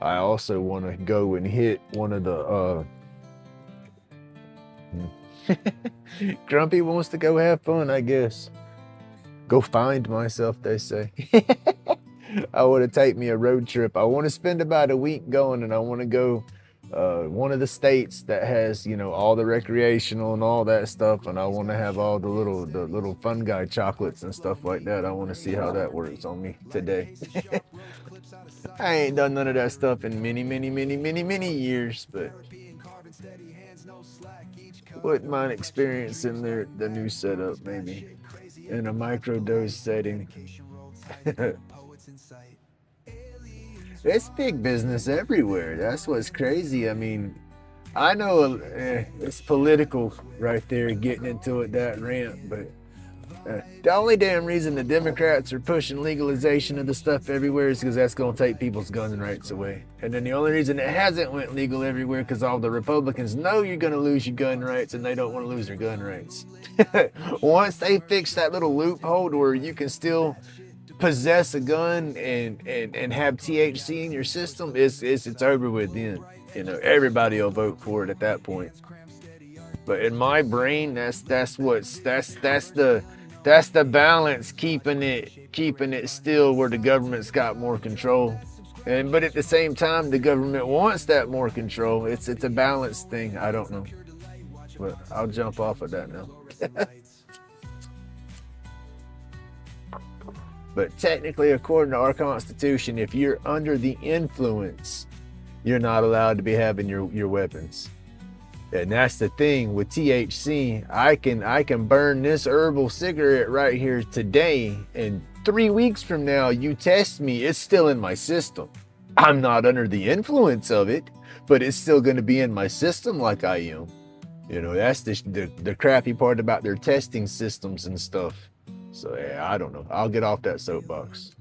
I also want to go and hit one of the Grumpy wants to go have fun, I guess. Go find myself, they say. I want to take me a road trip. I want to spend about a week going, and I want to go one of the states that has, all the recreational and all that stuff, and I want to have all the little fun guy chocolates and stuff like that. I want to see how that works on me today. I ain't done none of that stuff in many years, but wouldn't mind experiencing the new setup, maybe in a microdose setting. It's big business everywhere. That's what's crazy. I mean, I know it's political right there, getting into it, that rant, but the only damn reason the Democrats are pushing legalization of the stuff everywhere is because that's going to take people's gun rights away. And then the only reason it hasn't went legal everywhere because all the Republicans know you're going to lose your gun rights and they don't want to lose their gun rights. Once they fix that little loophole where you can still possess a gun and have THC in your system, it's over with then. Everybody will vote for it at that point. But in my brain, that's the balance, keeping it still where the government's got more control. But at the same time, the government wants that more control. It's a balance thing. I don't know. But I'll jump off of that now. But technically, according to our Constitution, if you're under the influence, you're not allowed to be having your weapons. And that's the thing with THC. I can burn this herbal cigarette right here today, and 3 weeks from now, you test me, it's still in my system. I'm not under the influence of it, but it's still going to be in my system like I am. That's the crappy part about their testing systems and stuff. So yeah, I don't know. I'll get off that soapbox.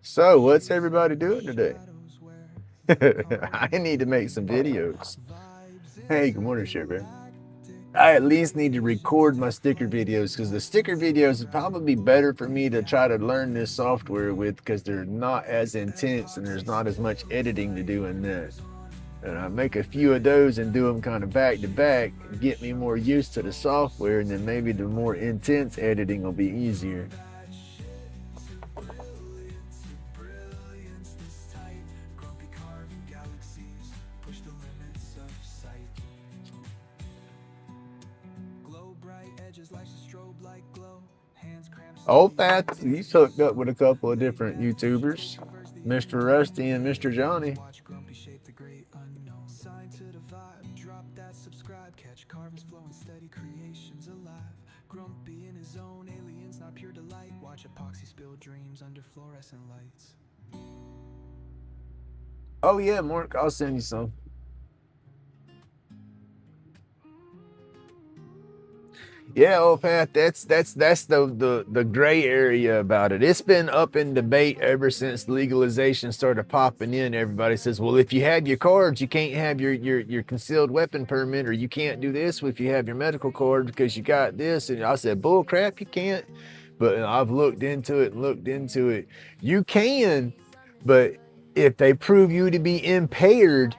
So what's everybody doing today? I need to make some videos. Hey, good morning, Sugar. I at least need to record my sticker videos, because the sticker videos would probably be better for me to try to learn this software with, because they're not as intense and there's not as much editing to do in that. And I make a few of those and do them kind of back to back, get me more used to the software, and then maybe the more intense editing will be easier. Old Pat, he's hooked up with a couple of different YouTubers, Mr. Rusty and Mr. Johnny. Grumpy in his own aliens, not pure delight. Watch epoxy spill dreams under fluorescent lights. Oh yeah, Mark, I'll send you some. Yeah, old Pat, that's the gray area about it. It's been up in debate ever since legalization started popping in. Everybody says, well, if you have your cards, you can't have your concealed weapon permit, or you can't do this if you have your medical card because you got this. And I said, bull crap, you can't. But I've looked into it. You can, but if they prove you to be impaired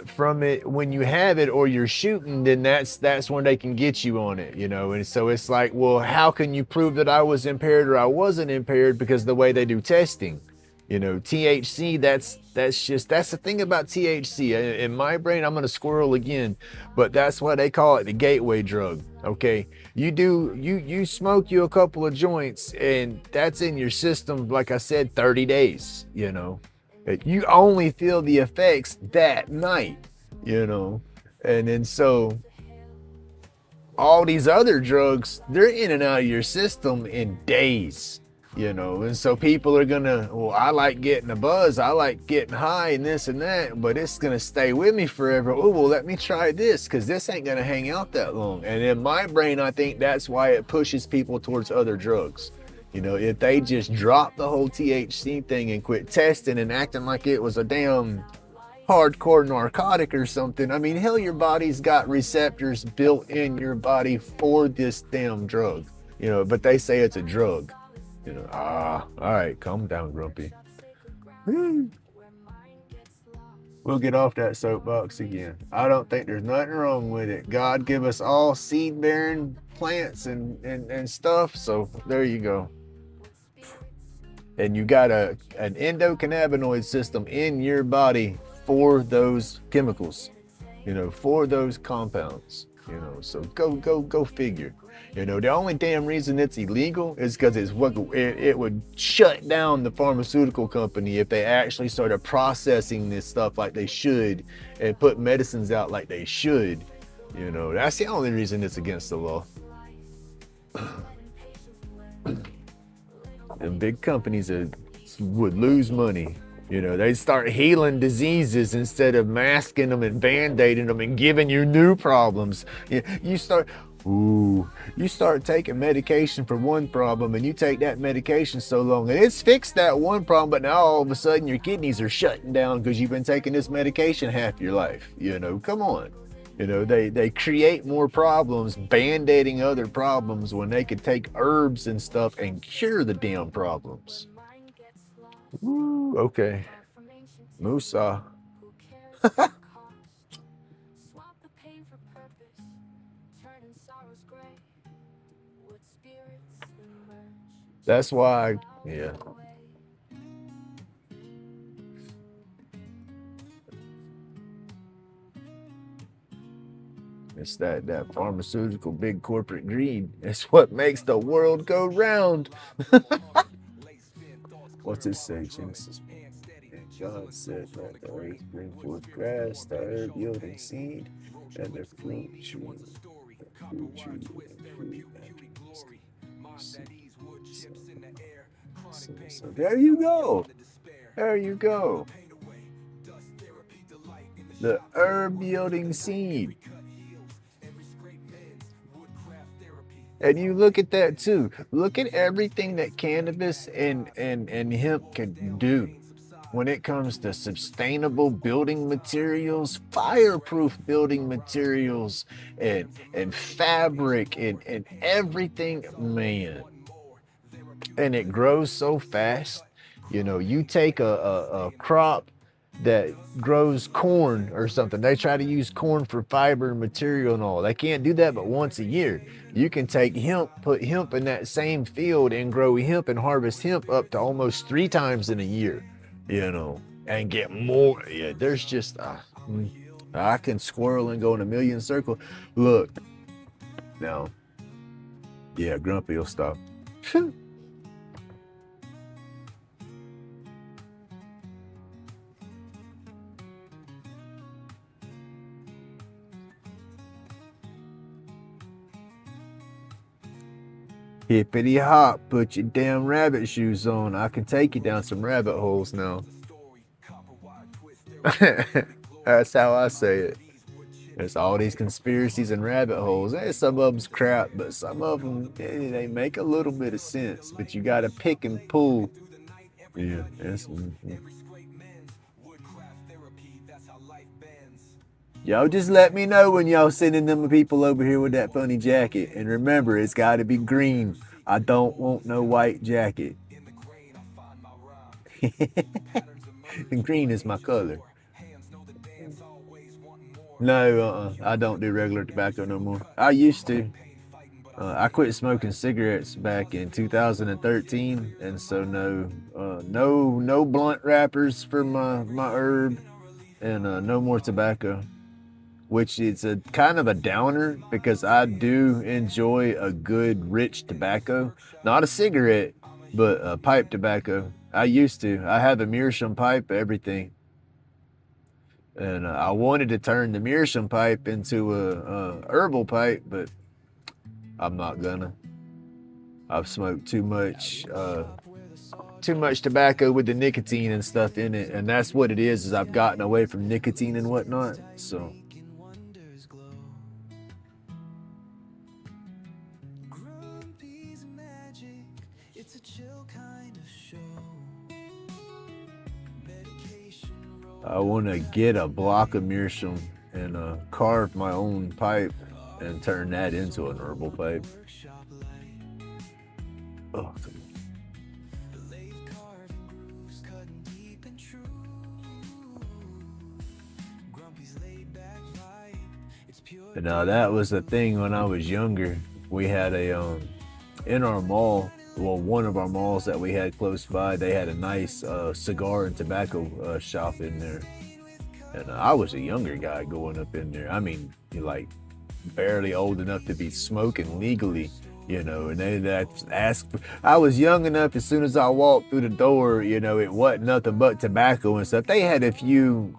from it when you have it, or you're shooting, then that's when they can get you on it, you know. And so it's like, well, how can you prove that I was impaired or I wasn't impaired? Because the way they do testing, you know, THC, that's the thing about THC. In my brain, I'm gonna squirrel again, but that's why they call it the gateway drug. Okay, you smoke you a couple of joints and that's in your system, like I said, 30 days, you know. You only feel the effects that night, you know. And then so all these other drugs, they're in and out of your system in days, you know. And so people are gonna, well, I like getting a buzz, I like getting high and this and that, but it's gonna stay with me forever. Oh, well, let me try this, because this ain't gonna hang out that long. And in my brain, I think that's why it pushes people towards other drugs. You know, if they just drop the whole THC thing and quit testing and acting like it was a damn hardcore narcotic or something. I mean, hell, your body's got receptors built in your body for this damn drug, you know, but they say it's a drug. You know, all right, calm down, Grumpy. We'll get off that soapbox again. I don't think there's nothing wrong with it. God give us all seed-bearing plants and stuff, so there you go. And you got an endocannabinoid system in your body for those chemicals, you know, for those compounds, you know. So go figure. You know, the only damn reason it's illegal is because it would shut down the pharmaceutical company if they actually started processing this stuff like they should and put medicines out like they should. You know, that's the only reason it's against the law. The big companies would lose money. You know, they'd start healing diseases instead of masking them and band-aiding them and giving you new problems. You start taking medication for one problem, and you take that medication so long and it's fixed that one problem, but now all of a sudden your kidneys are shutting down because you've been taking this medication half your life. You know, come on. You know, they create more problems band-aiding other problems when they could take herbs and stuff and cure the damn problems. Woo, okay. Musa. That's why, yeah. It's that pharmaceutical big corporate greed. It's what makes the world go round. What's it say? Genesis. And God said, let the earth bring forth grass, the herb yielding seed, and the fruit tree, and fruit. So there you go. There you go. The herb yielding seed. And you look at that too. Look at everything that cannabis and hemp can do. when it comes to sustainable building materials, fireproof building materials, and fabric and everything, man. And it grows so fast. You know, you take a crop that grows corn or something. They try to use corn for fiber and material and all. They can't do that but once a year. You can take hemp, put hemp in that same field and grow hemp and harvest hemp up to almost 3 times in a year, you know, and get more. Yeah, there's just, I can squirrel and go in a million circles. Look, now, yeah, Grumpy will stop. Hippity hop, put your damn rabbit shoes on. I can take you down some rabbit holes now. That's how I say it. There's all these conspiracies and rabbit holes. Some of them's crap, but some of them, they make a little bit of sense. But you gotta pick and pull. Yeah, Y'all just let me know when y'all sending them people over here with that funny jacket. And remember, it's gotta be green. I don't want no white jacket. And green is my color. No, I don't do regular tobacco no more. I used to. I quit smoking cigarettes back in 2013, and so no blunt wrappers for my herb, and no more tobacco. Which is a kind of a downer because I do enjoy a good rich tobacco, not a cigarette, but a pipe tobacco. I used to. I have a meerschaum pipe, everything. And I wanted to turn the meerschaum pipe into a herbal pipe, but I'm not gonna. I've smoked too much tobacco with the nicotine and stuff in it, and that's what it is I've gotten away from nicotine and whatnot. So I want to get a block of meerschaum and carve my own pipe and turn that into an herbal pipe. Oh, and now that was the thing when I was younger. We had a in our mall, well, one of our malls that we had close by, they had a nice cigar and tobacco shop in there. And I was a younger guy going up in there. I mean, like barely old enough to be smoking legally, you know. And they asked. I was young enough. As soon as I walked through the door, you know, it wasn't nothing but tobacco and stuff. They had a few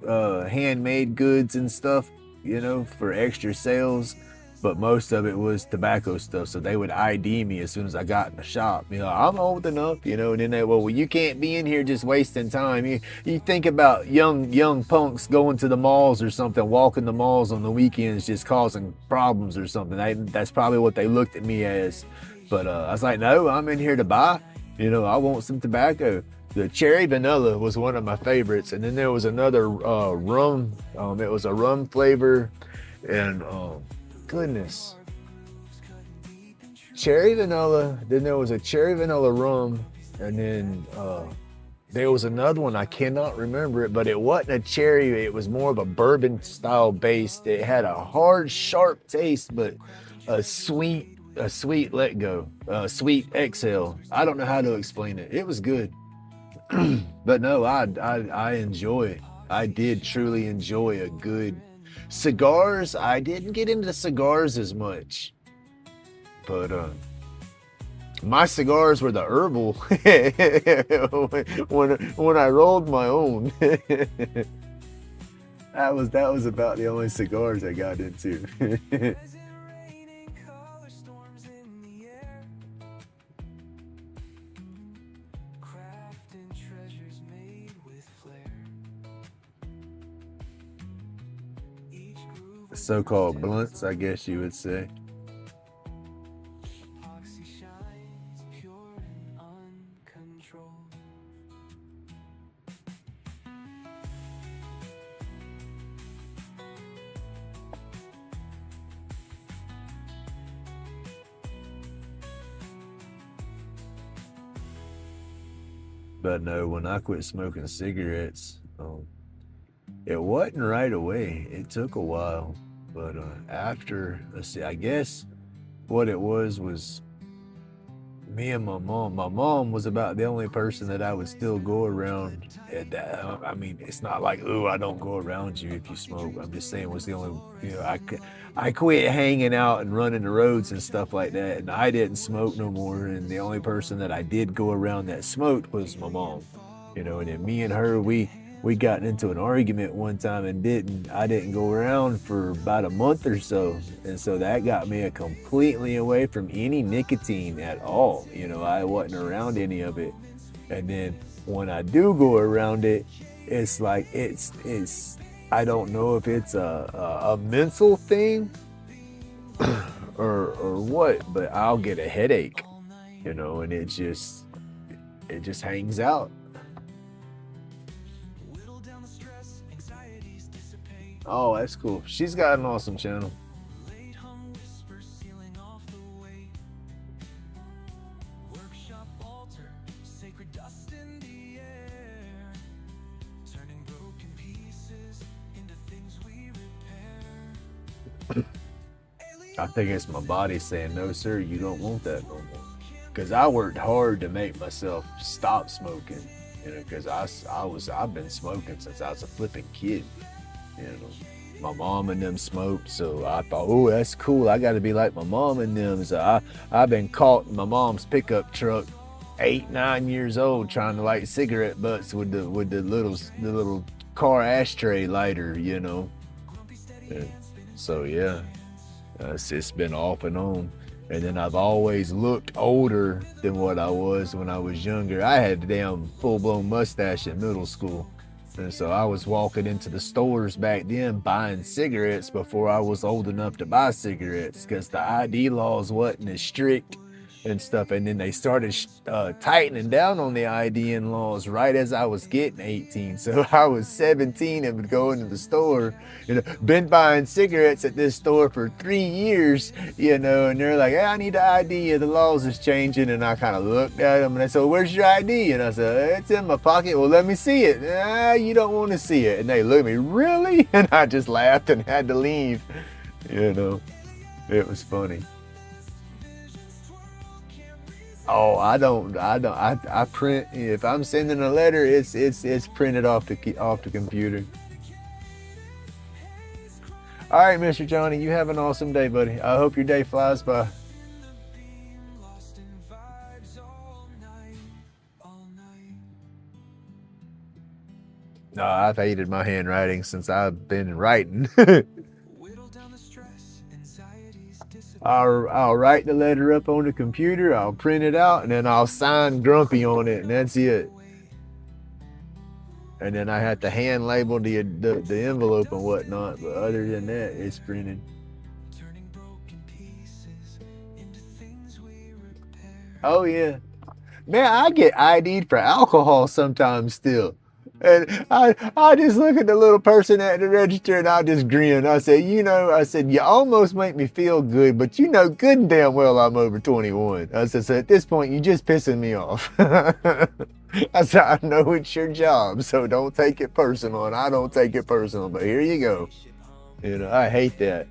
handmade goods and stuff, you know, for extra sales. But most of it was tobacco stuff. So they would ID me as soon as I got in the shop. You know, I'm old enough, you know, and then they, well, you can't be in here just wasting time. You think about young punks going to the malls or something, walking the malls on the weekends, just causing problems or something. That's probably what they looked at me as. But I was like, no, I'm in here to buy. You know, I want some tobacco. The cherry vanilla was one of my favorites. And then there was another rum. It was a rum flavor. And goodness, cherry vanilla. Then there was a cherry vanilla rum, and then there was another one. I cannot remember it, but it wasn't a cherry. It was more of a bourbon style base. It had a hard, sharp taste, but a sweet let go, sweet exhale. I don't know how to explain it. It was good, but no, I enjoy it. I did truly enjoy a good cigars. I didn't get into cigars as much, but my cigars were the herbal when I rolled my own. that was about the only cigars I got into. So-called blunts, I guess you would say. But no, when I quit smoking cigarettes, it wasn't right away. It took a while. But after, let's see, I guess what it was me and my mom. My mom was about the only person that I would still go around. I mean, it's not like, oh, I don't go around you if you smoke. I'm just saying, was the only, I quit hanging out and running the roads and stuff like that, and I didn't smoke no more. And the only person that I did go around that smoked was my mom. And then me and her, we got into an argument one time and I didn't go around for about a month or so. And so that got me completely away from any nicotine at all. I wasn't around any of it. And then when I do go around it, it's like, I don't know if it's a mental thing or what, but I'll get a headache, and it just hangs out. Oh, that's cool. She's got an awesome channel. I think it's my body saying, no, sir, you don't want that no more. Because I worked hard to make myself stop smoking, because I've been smoking since I was a flipping kid. My mom and them smoked, so I thought, oh, that's cool. I got to be like my mom and them. So I've been caught in my mom's pickup truck, 8, 9 years old, trying to light cigarette butts with the little car ashtray lighter, And so yeah, it's been off and on. And then I've always looked older than what I was when I was younger. I had a damn full-blown mustache in middle school. And so I was walking into the stores back then buying cigarettes before I was old enough to buy cigarettes, because the ID laws wasn't as strict and stuff. And then they started tightening down on the IDing laws right as I was getting 18. So I was 17 and would go into the store, been buying cigarettes at this store for 3 years, and they're like, hey, I need the ID, the laws is changing. And I kind of looked at them and I said, where's your ID? And I said, it's in my pocket. Well, let me see it. You don't want to see it. And they looked at me, really? And I just laughed and had to leave. It was funny. Oh, I print, if I'm sending a letter, it's printed off the computer. All right, Mr. Johnny, you have an awesome day, buddy. I hope your day flies by. No, I've hated my handwriting since I've been writing. I'll write the letter up on the computer, I'll print it out, and then I'll sign Grumpy on it, and that's it. And then I have to hand label the envelope and whatnot, but other than that, it's printed. Oh yeah. Man, I get ID'd for alcohol sometimes still. And I just look at the little person at the register and I just grin. I said, you almost make me feel good, but good and damn well I'm over 21. I said, so at this point, you're just pissing me off. I said, I know it's your job, so don't take it personal. And I don't take it personal, but here you go. I hate that.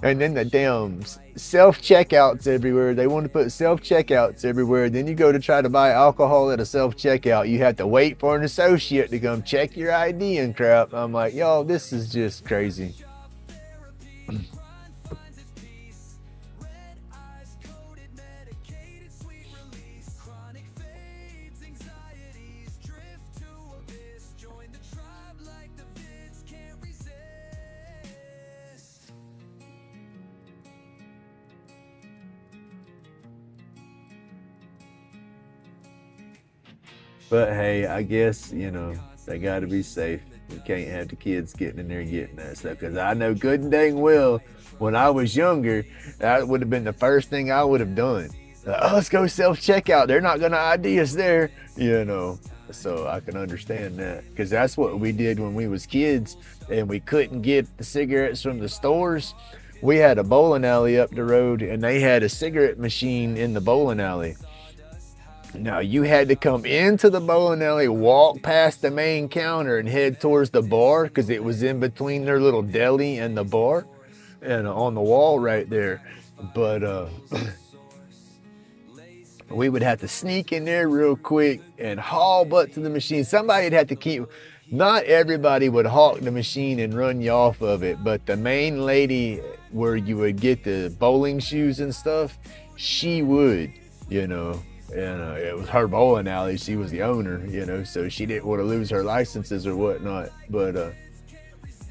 And then the damn self-checkouts everywhere. They want to put self-checkouts everywhere. Then you go to try to buy alcohol at a self-checkout. You have to wait for an associate to come check your ID and crap. I'm like, y'all, this is just crazy. But hey, I guess, they got to be safe. You can't have the kids getting in there and getting that stuff. Because I know good and dang well, when I was younger, that would have been the first thing I would have done. Let's go self-checkout. They're not going to ID us there, So I can understand that. Because that's what we did when we was kids and we couldn't get the cigarettes from the stores. We had a bowling alley up the road and they had a cigarette machine in the bowling alley. Now you had to come into the bowling alley, walk past the main counter, and head towards the bar because it was in between their little deli and the bar, and on the wall right there. But we would have to sneak in there real quick and haul butt to the machine. Somebody'd have to keep. Not everybody would hawk the machine and run you off of it, but the main lady where you would get the bowling shoes and stuff, she would, you know. And it was her bowling alley. She was the owner, you know, so she didn't want to lose her licenses or whatnot. But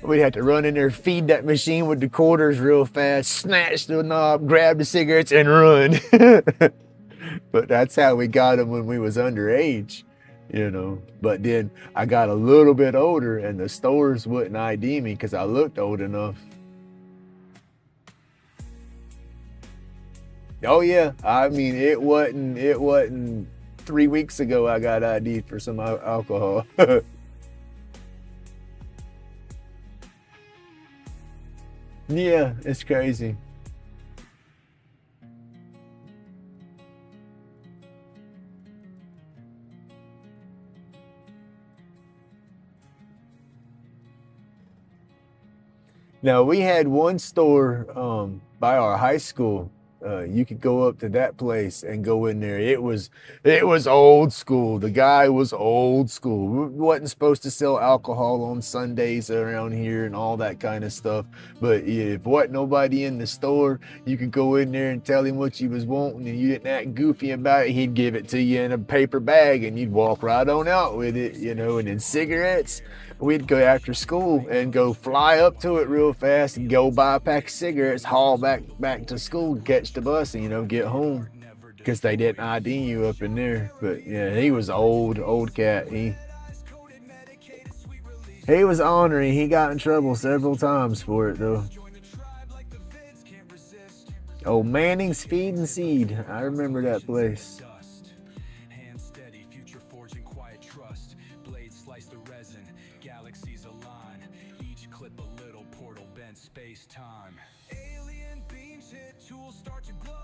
we'd have to run in there, feed that machine with the quarters real fast, snatch the knob, grab the cigarettes, and run. But that's how we got them when we was underage, you know. But then I got a little bit older, and the stores wouldn't ID me because I looked old enough. Oh yeah, I mean it wasn't 3 weeks ago I got ID'd for some alcohol. Yeah, it's crazy. Now we had one store by our high school. You could go up to that place and go in there. It was old school. The guy was old school. We wasn't supposed to sell alcohol on Sundays around here and all that kind of stuff. But if wasn't nobody in the store, you could go in there and tell him what you was wanting, and you didn't act goofy about it. He'd give it to you in a paper bag, and you'd walk right on out with it, you know. And then cigarettes, we'd go after school and go fly up to it real fast and go buy a pack of cigarettes, haul back to school, catch the bus, and, you know, get home because they didn't ID you up in there. But yeah, he was old cat. He was ornery. He got in trouble several times for it though. Oh, Manning's Feed and Seed. I remember that place. Hand steady, future forging quiet trust. Blades slice the resin, galaxies align. Each clip a little portal bent space time. Alien beams hit, tools start to glow.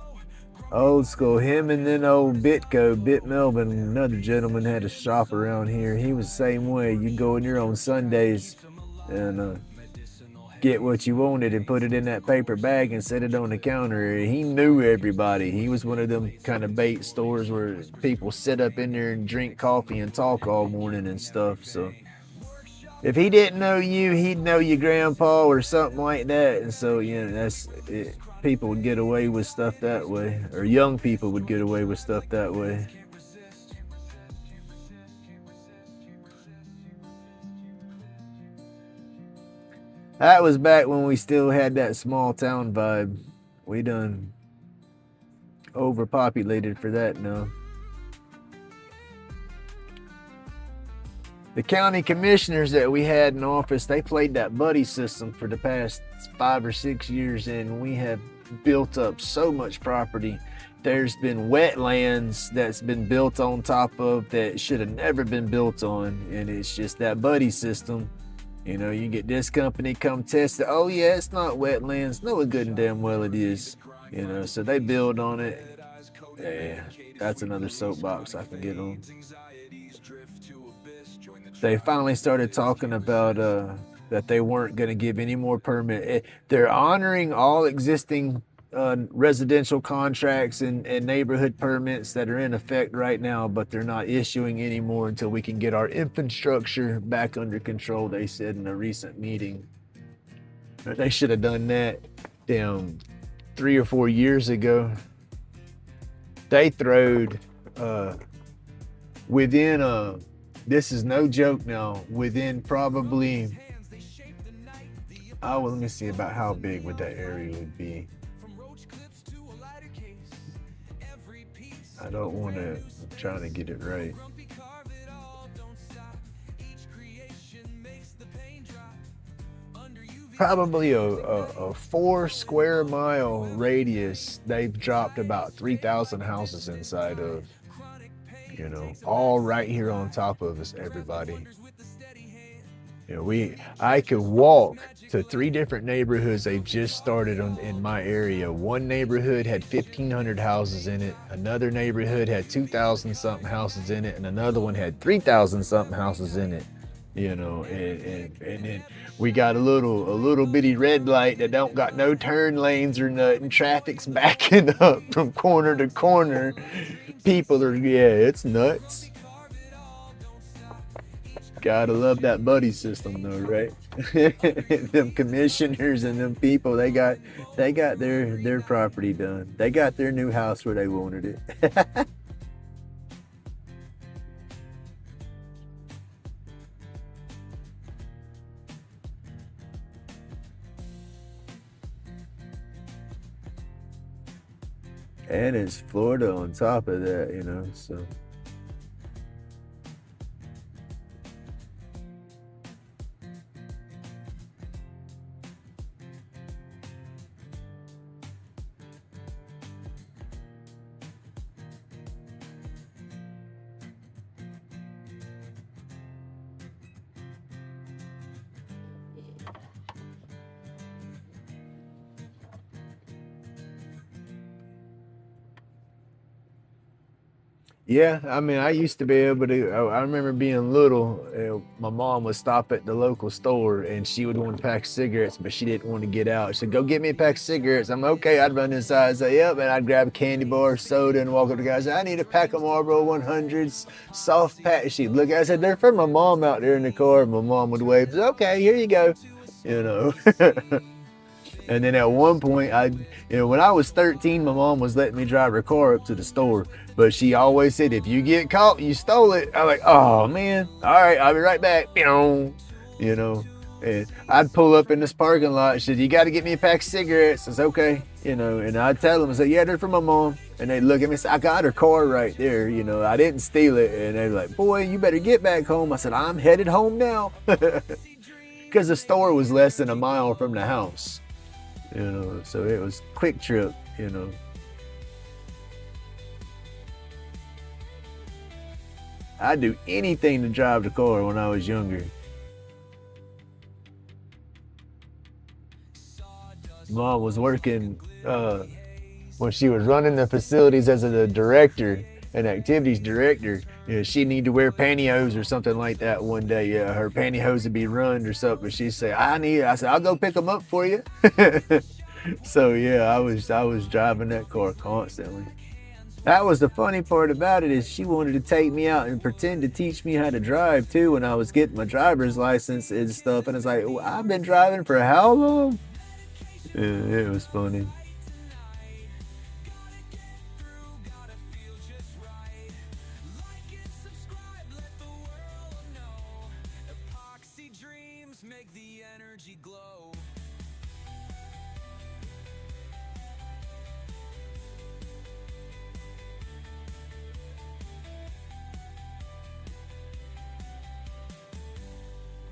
Old school. Him and then old Bit Melvin, another gentleman, had a shop around here. He was the same way. You go in there on Sundays and get what you wanted and put it in that paper bag and set it on the counter. He knew everybody. He was one of them kind of bait stores where people sit up in there and drink coffee and talk all morning and stuff. So if he didn't know you, he'd know your grandpa or something like that. And so, you know, that's it. People would get away with stuff that way, or young people would get away with stuff that way. That was back when we still had that small town vibe. We done overpopulated for that now. The county commissioners that we had in office, they played that buddy system for the past 5 or 6 years, and we have built up so much property. There's been wetlands that's been built on top of that should have never been built on, and it's just that buddy system. You know, you get this company come test it. Oh yeah, it's not wetlands. No, it good and damn well it is. You know, so they build on it. Yeah, that's another soapbox I can get on. They finally started talking about that they weren't going to give any more permit. They're honoring all existing residential contracts and neighborhood permits that are in effect right now, but they're not issuing any more until we can get our infrastructure back under control, they said in a recent meeting. They should have done that damn 3 or 4 years ago. They throwed within this is no joke now, within probably, oh, well, let me see about how big would that area would be. I don't want to, I'm trying to get it right. Probably a 4 square mile radius, they've dropped about 3,000 houses inside of. You know, all right here on top of us, everybody. You know, I could walk to 3 different neighborhoods they've just started in my area. One neighborhood had 1,500 houses in it. Another neighborhood had 2,000 something houses in it, and another one had 3,000 something houses in it. You know, and then we got a little bitty red light that don't got no turn lanes or nothing. Traffic's backing up from corner to corner. People are, yeah, it's nuts. Gotta love that buddy system though, right? Them commissioners and them people, they got their property done. They got their new house where they wanted it. And it's Florida on top of that, you know, so. Yeah, I mean, I used to be able to. I remember being little. My mom would stop at the local store, and she would want to pack cigarettes, but she didn't want to get out. She said, "Go get me a pack of cigarettes." I'm okay. I'd run inside, and say, "Yep," and I'd grab a candy bar, soda, and walk up to the guy. And say, "I need a pack of Marlboro 100s, soft pack." She'd look at it, I said, "They're for my mom out there in the car." My mom would wave. Said, "Okay, here you go," you know. And then at one point, when I was 13, my mom was letting me drive her car up to the store. But she always said, if you get caught, you stole it. I'm like, oh, man. All right, I'll be right back. You know, and I'd pull up in this parking lot. She said, you got to get me a pack of cigarettes. I said, okay. You know, and I'd tell them, I said, yeah, they're for my mom. And they'd look at me and say, I got her car right there. You know, I didn't steal it. And they're like, boy, you better get back home. I said, I'm headed home now. Because the store was less than a mile from the house. You know, so it was quick trip, you know. I'd do anything to drive the car when I was younger. Mom was working when she was running the facilities as a director, an activities director. You know, she'd need to wear pantyhose or something like that one day. Yeah, her pantyhose would be ruined or something. She'd say, I said, I'll go pick them up for you. So yeah, I was driving that car constantly. That was the funny part about it, is she wanted to take me out and pretend to teach me how to drive too when I was getting my driver's license and stuff. And it's like, well, I've been driving for how long? Yeah, it was funny. Make the energy glow.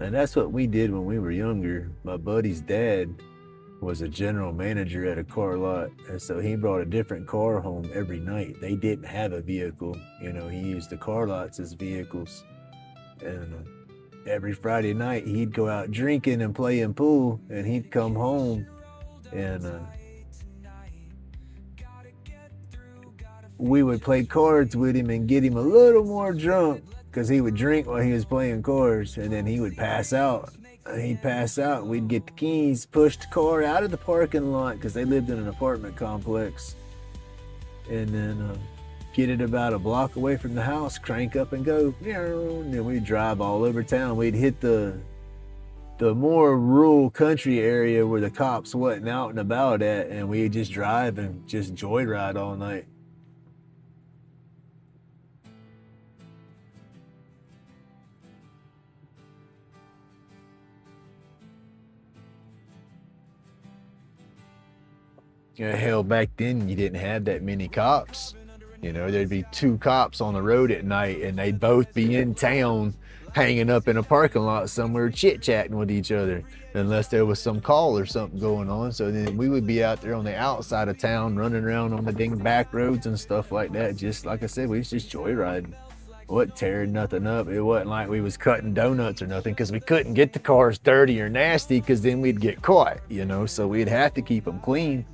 And that's what we did when we were younger. My buddy's dad was a general manager at a car lot, and so he brought a different car home every night. They didn't have a vehicle, you know, he used the car lots as vehicles. And every Friday night he'd go out drinking and playing pool, and he'd come home and we would play cards with him and get him a little more drunk, because he would drink while he was playing cards, and then he would pass out. He'd pass out, and we'd get the keys, push the car out of the parking lot, because they lived in an apartment complex, and then get it about a block away from the house, crank up and go. And then we'd drive all over town. We'd hit the more rural country area where the cops wasn't out and about at, and we'd just drive and just joyride all night. Hell, back then you didn't have that many cops. You know, there'd be 2 cops on the road at night, and they'd both be in town, hanging up in a parking lot somewhere, chit-chatting with each other, unless there was some call or something going on. So then we would be out there on the outside of town, running around on the dang back roads and stuff like that. Just like I said, we was just joyriding. What tearing nothing up. It wasn't like we was cutting donuts or nothing, because we couldn't get the cars dirty or nasty, because then we'd get caught, you know, so we'd have to keep them clean.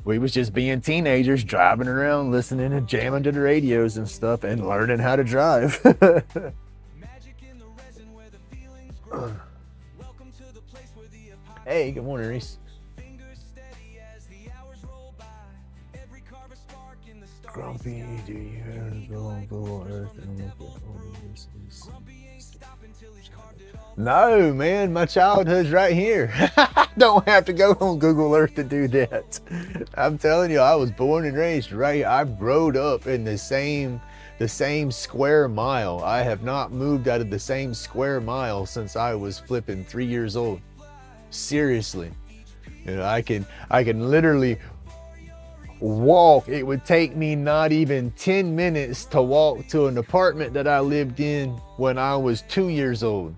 We was just being teenagers driving around, listening and jamming to the radios and stuff, and learning how to drive. Hey, good morning, Reese. Grumpy, do you have go on Google Earth and look at all this? No, man, my childhood's right here. I don't have to go on Google Earth to do that. I'm telling you, I was born and raised right. I growed up in the same square mile. I have not moved out of the same square mile since I was flipping 3 years old. Seriously, you know, I can literally walk. It would take me not even 10 minutes to walk to an apartment that I lived in when I was 2 years old.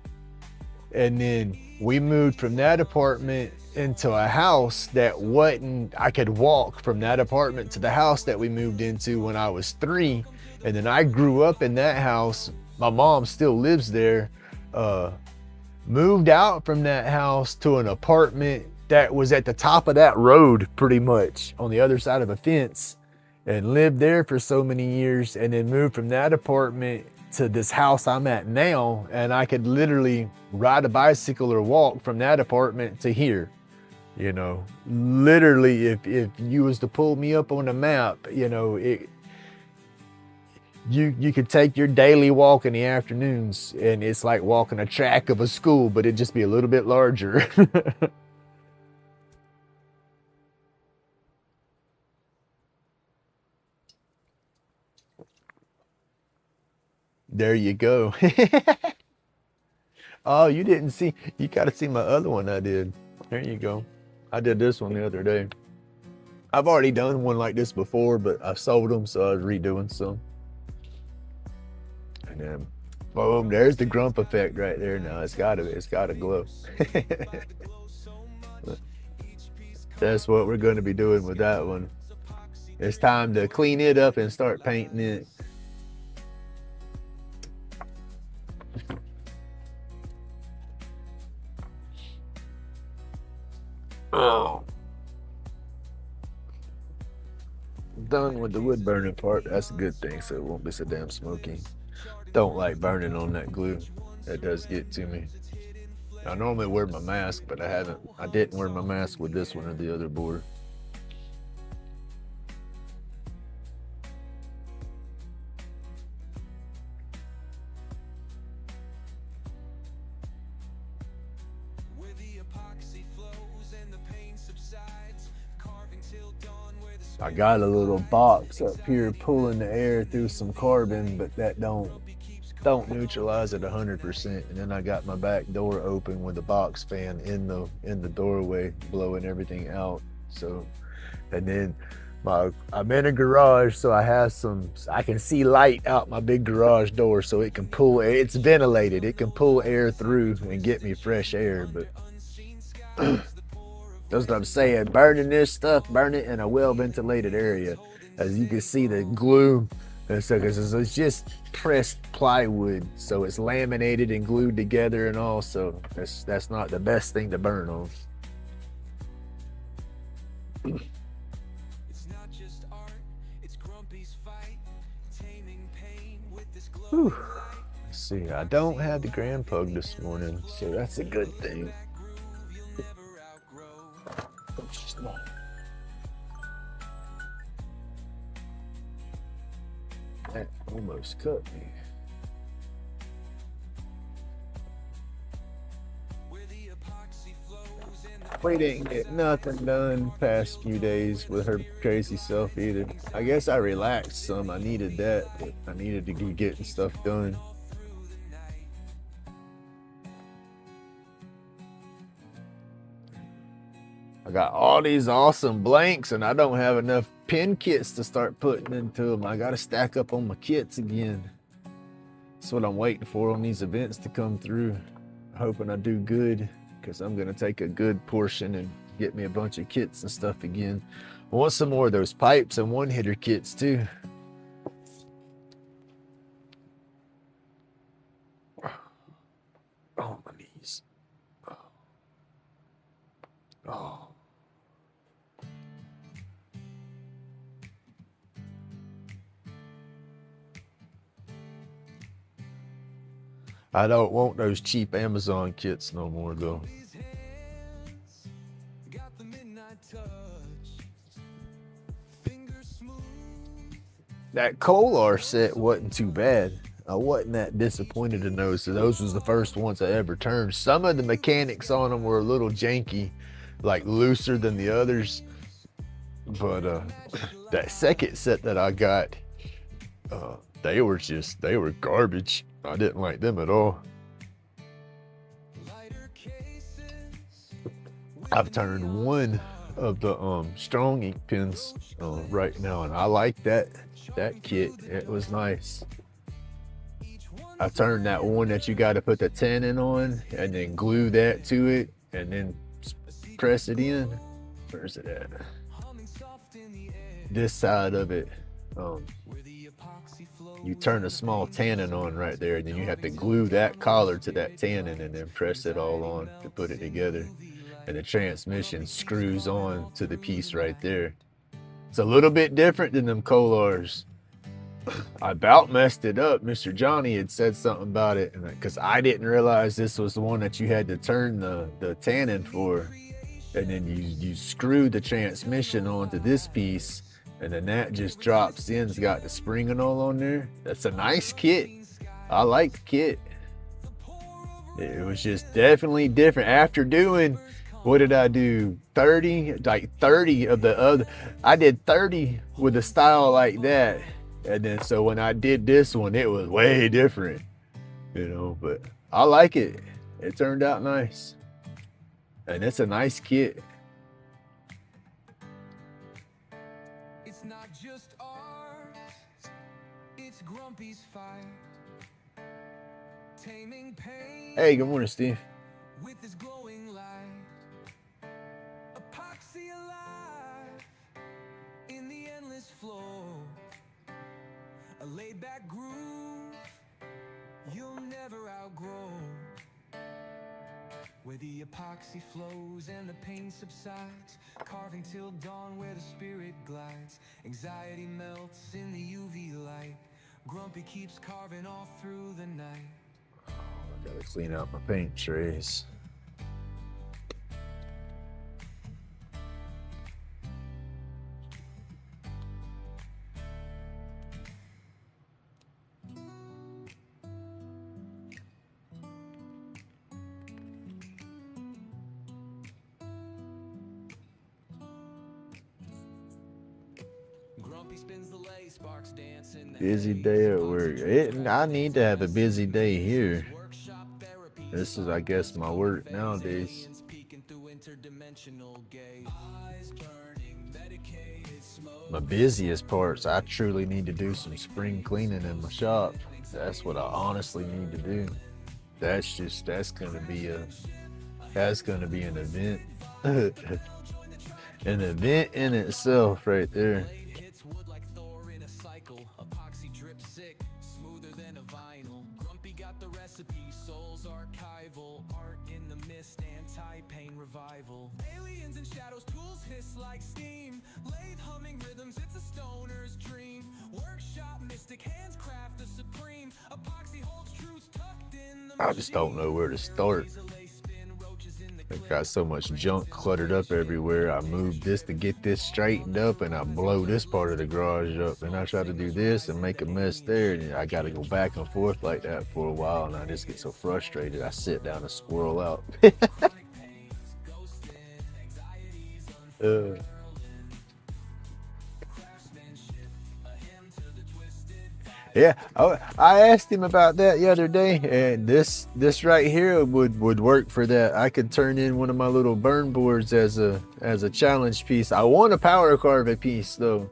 And then we moved from that apartment into a house that wasn't, I could walk from that apartment to the house that we moved into when I was 3. And then I grew up in that house. My mom still lives there. Moved out from that house to an apartment that was at the top of that road, pretty much on the other side of a fence, and lived there for so many years, and then moved from that apartment to this house I'm at now, and I could literally ride a bicycle or walk from that apartment to here. You know, literally, if you was to pull me up on a map, you know, you could take your daily walk in the afternoons, and it's like walking a track of a school, but it'd just be a little bit larger. There you go. Oh, you didn't see, you got to see my other one I did. There you go. I did this one the other day. I've already done one like this before, but I've sold them, so I was redoing some. And then, boom, there's the grump effect right there. Now it's gotta glow. That's what we're going to be doing with that one. It's time to clean it up and start painting it. Oh. Done with the wood burning part. That's a good thing, so it won't be so damn smoky. Don't like burning on that glue. That does get to me. I normally wear my mask, but I didn't wear my mask with this one or the other board. I got a little box up here pulling the air through some carbon, but that don't neutralize it 100%. And then I got my back door open with the box fan in the doorway, blowing everything out. So, and then I'm in a garage, so I can see light out my big garage door, so it can pull air. It's ventilated. It can pull air through and get me fresh air, but that's what I'm saying. Burning this stuff, burn it in a well-ventilated area. As you can see, the glue, it's just pressed plywood, so it's laminated and glued together and all, so that's not the best thing to burn on. Whew. Let's see, I don't have the Grand Pug this morning, so that's a good thing. That almost cut me. We didn't get nothing done past few days with her crazy self either. I guess I relaxed some. I needed that, but I needed to be getting stuff done. I got all these awesome blanks, and I don't have enough pin kits to start putting into them. I got to stack up on my kits again. That's what I'm waiting for on these events to come through. Hoping I do good, because I'm going to take a good portion and get me a bunch of kits and stuff again. I want some more of those pipes and one-hitter kits too. I don't want those cheap Amazon kits no more though. Got the midnight touch. Fingers smooth. That Kolar set wasn't too bad. I wasn't that disappointed in those. So those was the first ones I ever turned. Some of the mechanics on them were a little janky, like looser than the others. But that second set that I got, they were garbage. I didn't like them at all. I've turned one of the strong ink pens right now, and I like that kit. It was nice. I turned that one that you got to put the tannin on and then glue that to it and then press it in. Where's it at? This side of it. You turn a small tannin on right there, and then you have to glue that collar to that tannin and then press it all on to put it together. And the transmission screws on to the piece right there. It's a little bit different than them Kolars. I about messed it up. Mr. Johnny had said something about it, because I didn't realize this was the one that you had to turn the tannin for. And then you screw the transmission onto this piece, and then that just drops in. It's got the spring and all on there. That's a nice kit. I like the kit. It was just definitely different. After doing, what did I do? 30 of the other. I did 30 with a style like that. And then so when I did this one, it was way different, you know, but I like it. It turned out nice. And it's a nice kit. It's not just art, it's Grumpy's fight. Taming pain. Hey, good morning, Steve. With his glowing light. Epoxy alive in the endless flow. A laid-back groove you'll never outgrow. Where the epoxy flows and the pain subsides, carving till dawn where the spirit glides. Anxiety melts in the UV light. Grumpy keeps carving all through the night. I gotta clean out my paint trays. Busy day at work. I need to have a busy day here. This is, I guess, my work nowadays. My busiest parts, I truly need to do some spring cleaning in my shop. That's what I honestly need to do. That's gonna be an event. An event in itself right there. Aliens and shadows, tools hiss like steam. Lathe humming rhythms, it's a stoner's dream. Workshop mystic, hands craft the supreme. Epoxy holds truths tucked in the I just don't know where to start. I've got so much junk cluttered up everywhere. I moved this to get this straightened up, and I blow this part of the garage up, and I try to do this and make a mess there, and I got to go back and forth like that for a while, and I just get so frustrated. I sit down and squirrel out. Yeah, I asked him about that the other day, and this right here would work for that. I could turn in one of my little burn boards as a challenge piece. I want a power carving piece though,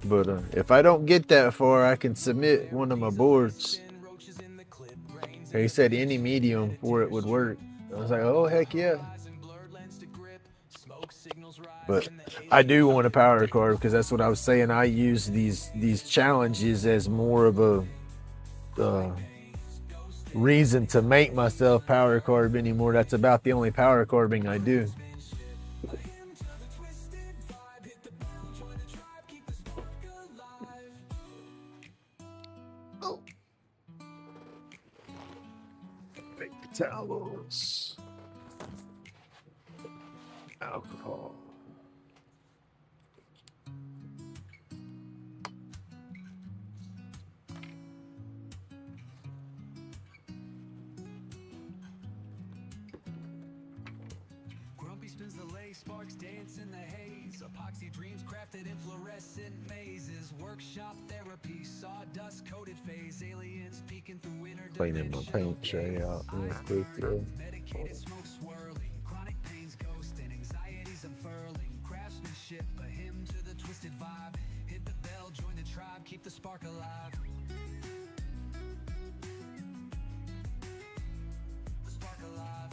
but if I don't get that far, I can submit one of my boards. He said any medium for it would work. I was like, oh heck yeah. But I do want a power carve, because that's what I was saying. I use these challenges as more of a reason to make myself power carve anymore. That's about the only power carving I do. Paper towels. Alcohol. Grumpy spins the lay, sparks dance in the haze. Epoxy dreams crafted in fluorescent mazes. Workshop therapy, sawdust coated phase. Aliens peeking through Cleaning my paint tray out real quick though. medicated smoke swirling. Chronic pains ghosting, anxieties unfurling. Craftsmanship, a hymn to the twisted vibe. Hit the bell, join the tribe, keep the spark alive. The spark alive.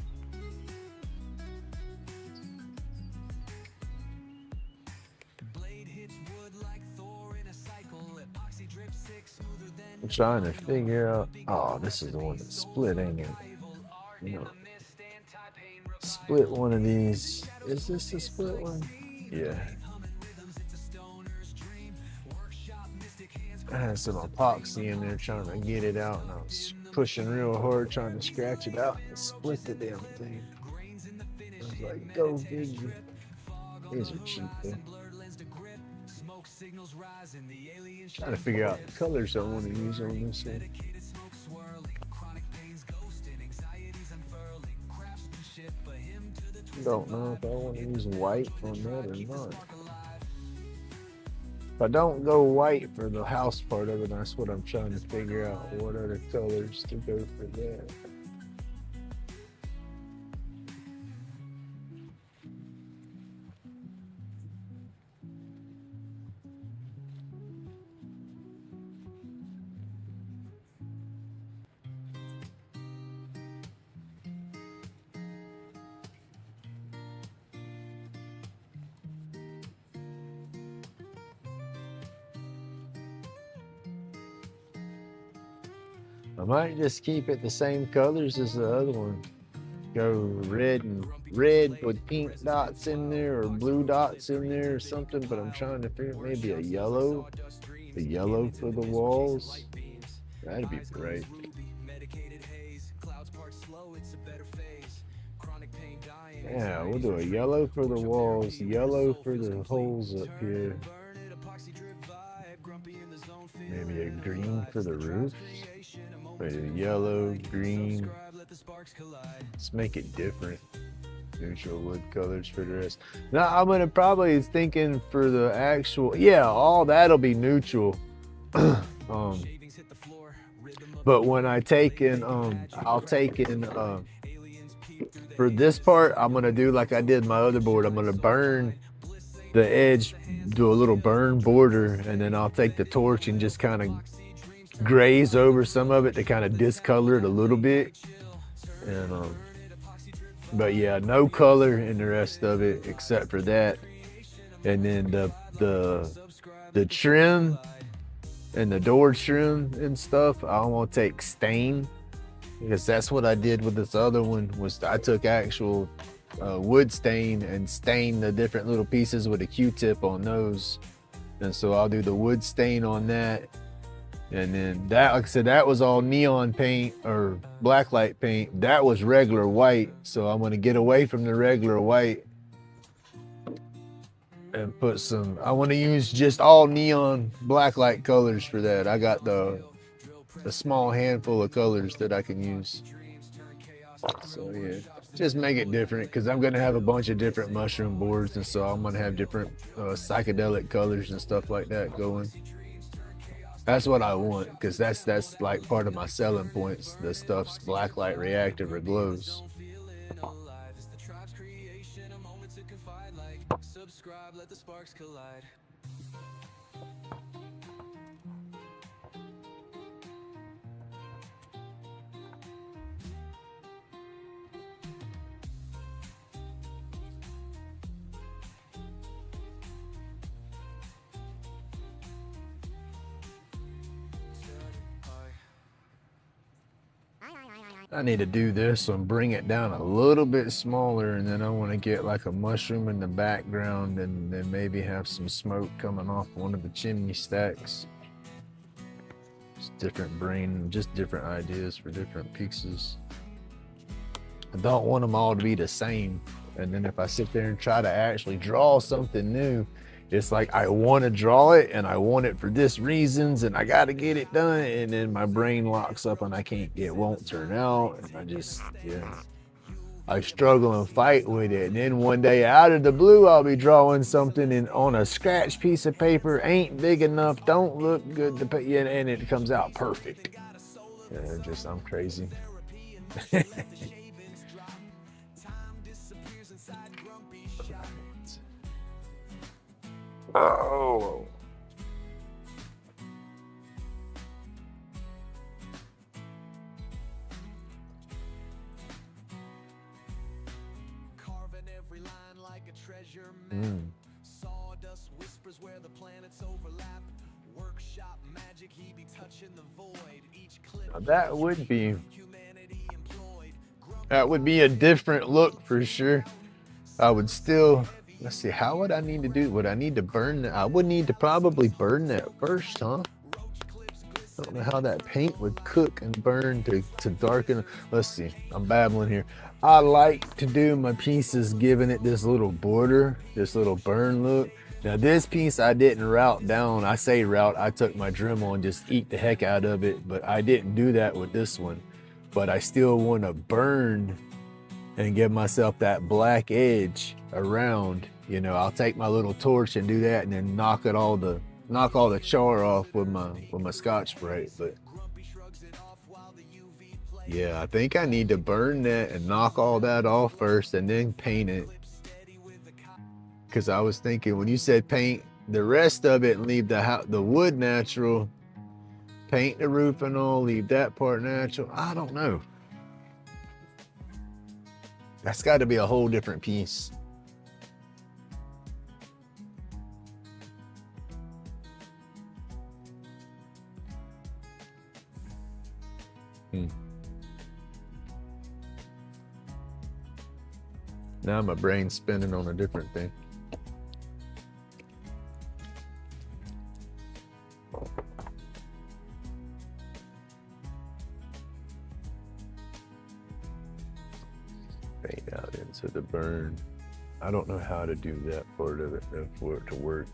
Blade hits wood like Thor in a cycle. Epoxy drip sick, smoother than I'm trying to figure out. Oh, this is the one that split, ain't it? No. Split one of these. Is this the split one? Yeah. I had some epoxy in there trying to get it out, and I was pushing real hard trying to scratch it out and split the damn thing. I was like, go figure. These are cheap though. Trying to figure out the colors I want to use on this one. Don't know if I want to use white on that or not. If I don't go white for the house part of it, that's what I'm trying to figure out. What other colors to go for that? I might just keep it the same colors as the other one. Go red with pink dots in there or blue dots in there or something, but I'm trying to figure maybe a yellow for the walls. That'd be great. Yeah, we'll do a yellow for the walls, yellow for the holes up here. Maybe a green for the roof. Yellow, green. Let's make it different. Neutral wood colors for the rest. Now I'm gonna probably thinking for the actual, yeah, all that'll be neutral. But when I take in, I'll take in, for this part, I'm gonna do like I did my other board. I'm gonna burn the edge, do a little burn border, and then I'll take the torch and just kind of graze over some of it to kind of discolor it a little bit. And but yeah, no color in the rest of it except for that. And then the trim and the door trim and stuff, I want to take stain, because that's what I did with this other one. Was I took actual wood stain and stained the different little pieces with a Q-tip on those. And so I'll do the wood stain on that. And then that, like I said, that was all neon paint or blacklight paint. That was regular white. So I'm gonna get away from the regular white and put some, I want to use just all neon blacklight colors for that. I got the small handful of colors that I can use. So yeah, just make it different, because I'm gonna have a bunch of different mushroom boards, and so I'm gonna have different psychedelic colors and stuff like that going. That's what I want, because that's like part of my selling points. The stuff's blacklight reactive or glows. Subscribe, let the sparks collide. I need to do this and bring it down a little bit smaller, and then I want to get like a mushroom in the background, and then maybe have some smoke coming off one of the chimney stacks. Just different brain, just different ideas for different pieces. I don't want them all to be the same. And then if I sit there and try to actually draw something new, it's like I want to draw it and I want it for this reasons and I got to get it done. And then my brain locks up and it won't turn out. And I struggle and fight with it. And then one day out of the blue, I'll be drawing something and on a scratch piece of paper, ain't big enough, don't look good to put, and it comes out perfect. I'm crazy. Oh. Carving every line like a treasure map. Sawdust whispers where the planets overlap. Workshop magic, he be touching the void. Each clip Now that would be a different look for sure. I would still, let's see, how would I need to do? Would I need to burn that? I would need to probably burn that first, huh? I don't know how that paint would cook and burn to darken. Let's see, I'm babbling here. I like to do my pieces giving it this little border, this little burn look. Now this piece I didn't route down. I say route, I took my Dremel and just eat the heck out of it, but I didn't do that with this one. But I still want to burn and give myself that black edge around. You know, I'll take my little torch and do that and then knock all the char off with my Scotch spray. But yeah, I think I need to burn that and knock all that off first and then paint it. Because I was thinking when you said paint the rest of it and leave the wood natural, paint the roof and all, leave that part natural. I don't know. That's got to be a whole different piece. Now my brain's spinning on a different thing. Paint out into the burn. I don't know how to do that part of it for it to work.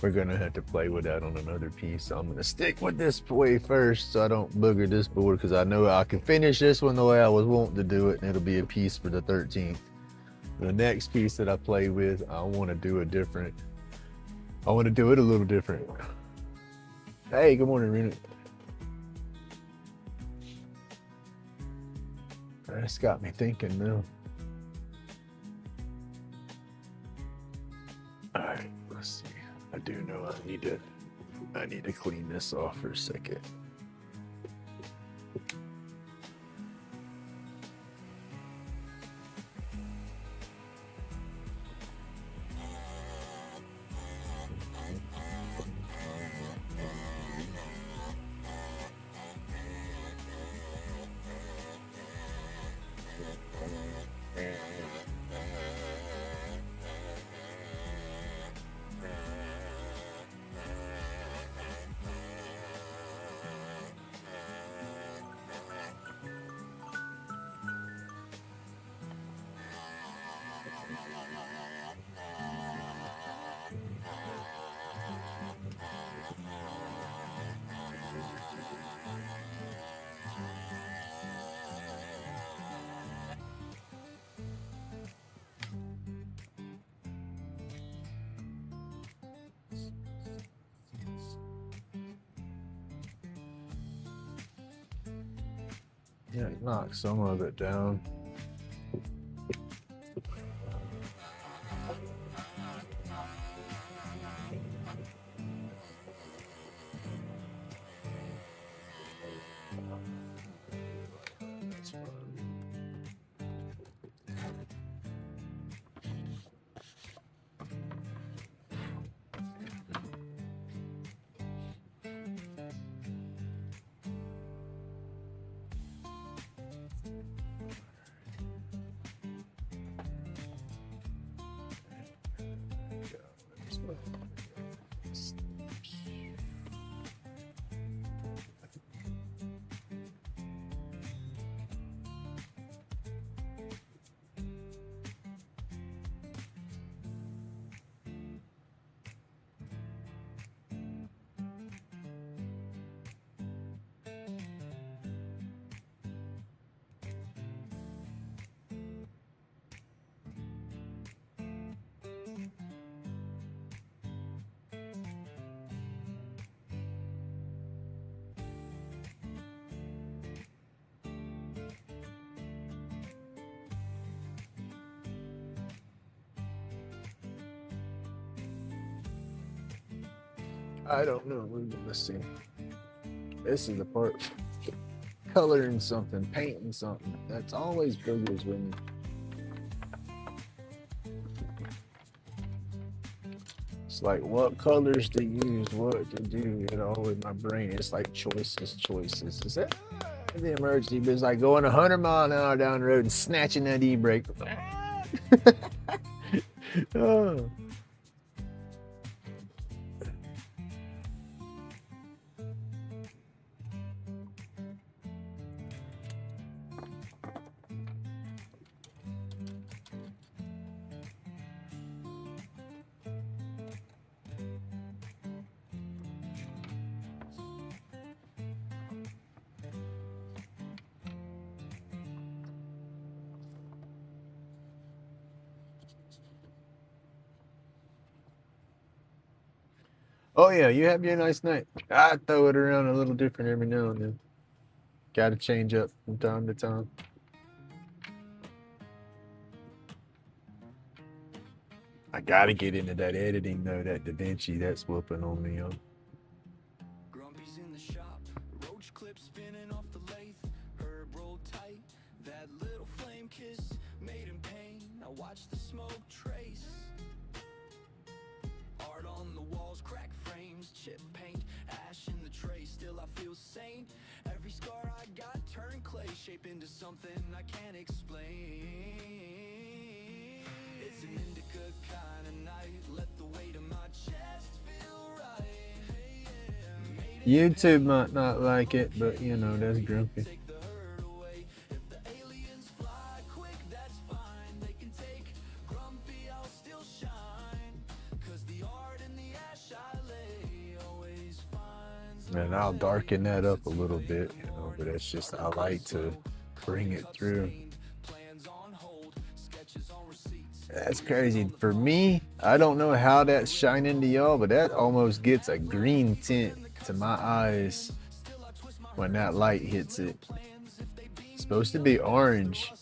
We're gonna have to play with that on another piece. So I'm gonna stick with this way first so I don't booger this board, because I know I can finish this one the way I was wanting to do it and it'll be a piece for the 13th. The next piece that I play with, I wanna do it a little different. Hey, good morning, Rena. That's got me thinking now. All right, let's see. I do know I need to clean this off for a second. Yeah, knock some of it down. I don't know. Let's see. This is the part. Coloring something, painting something. That's always boogers with me. It's like what colors to use, what to do. You know, with my brain, it's like choices. Is that the emergency? But it's like going 100 mile an hour down the road and snatching that e-brake. Oh. Oh yeah, you have your nice night. I throw it around a little different every now and then. Got to change up from time to time. I gotta get into that editing though. That Da Vinci, that's whooping on me. Grumpy's in the shop, roach clip spinning off the lathe, herb rolled tight, that little flame kiss made him pain. I watch the smoke trace, art on the walls, crack frames, chip paint, ash in the tray. Still I feel sane. Every scar I got turned clay, shape into something I can't explain. It's an indica kind of night, let the weight of my chest feel right. YouTube might not like it, but you know, that's grumpy. Take the hurt away. If the aliens fly quick, that's fine. They can take Grumpy, I'll still shine. Cause the art in the ash I lay always finds. And I'll darken that up a little bit, you know, but that's just, I like to bring it through. Plans on hold, sketches on receipts. That's crazy. For me, I don't know how that's shining to y'all, but that almost gets a green tint to my eyes when that light hits it. It's supposed to be orange.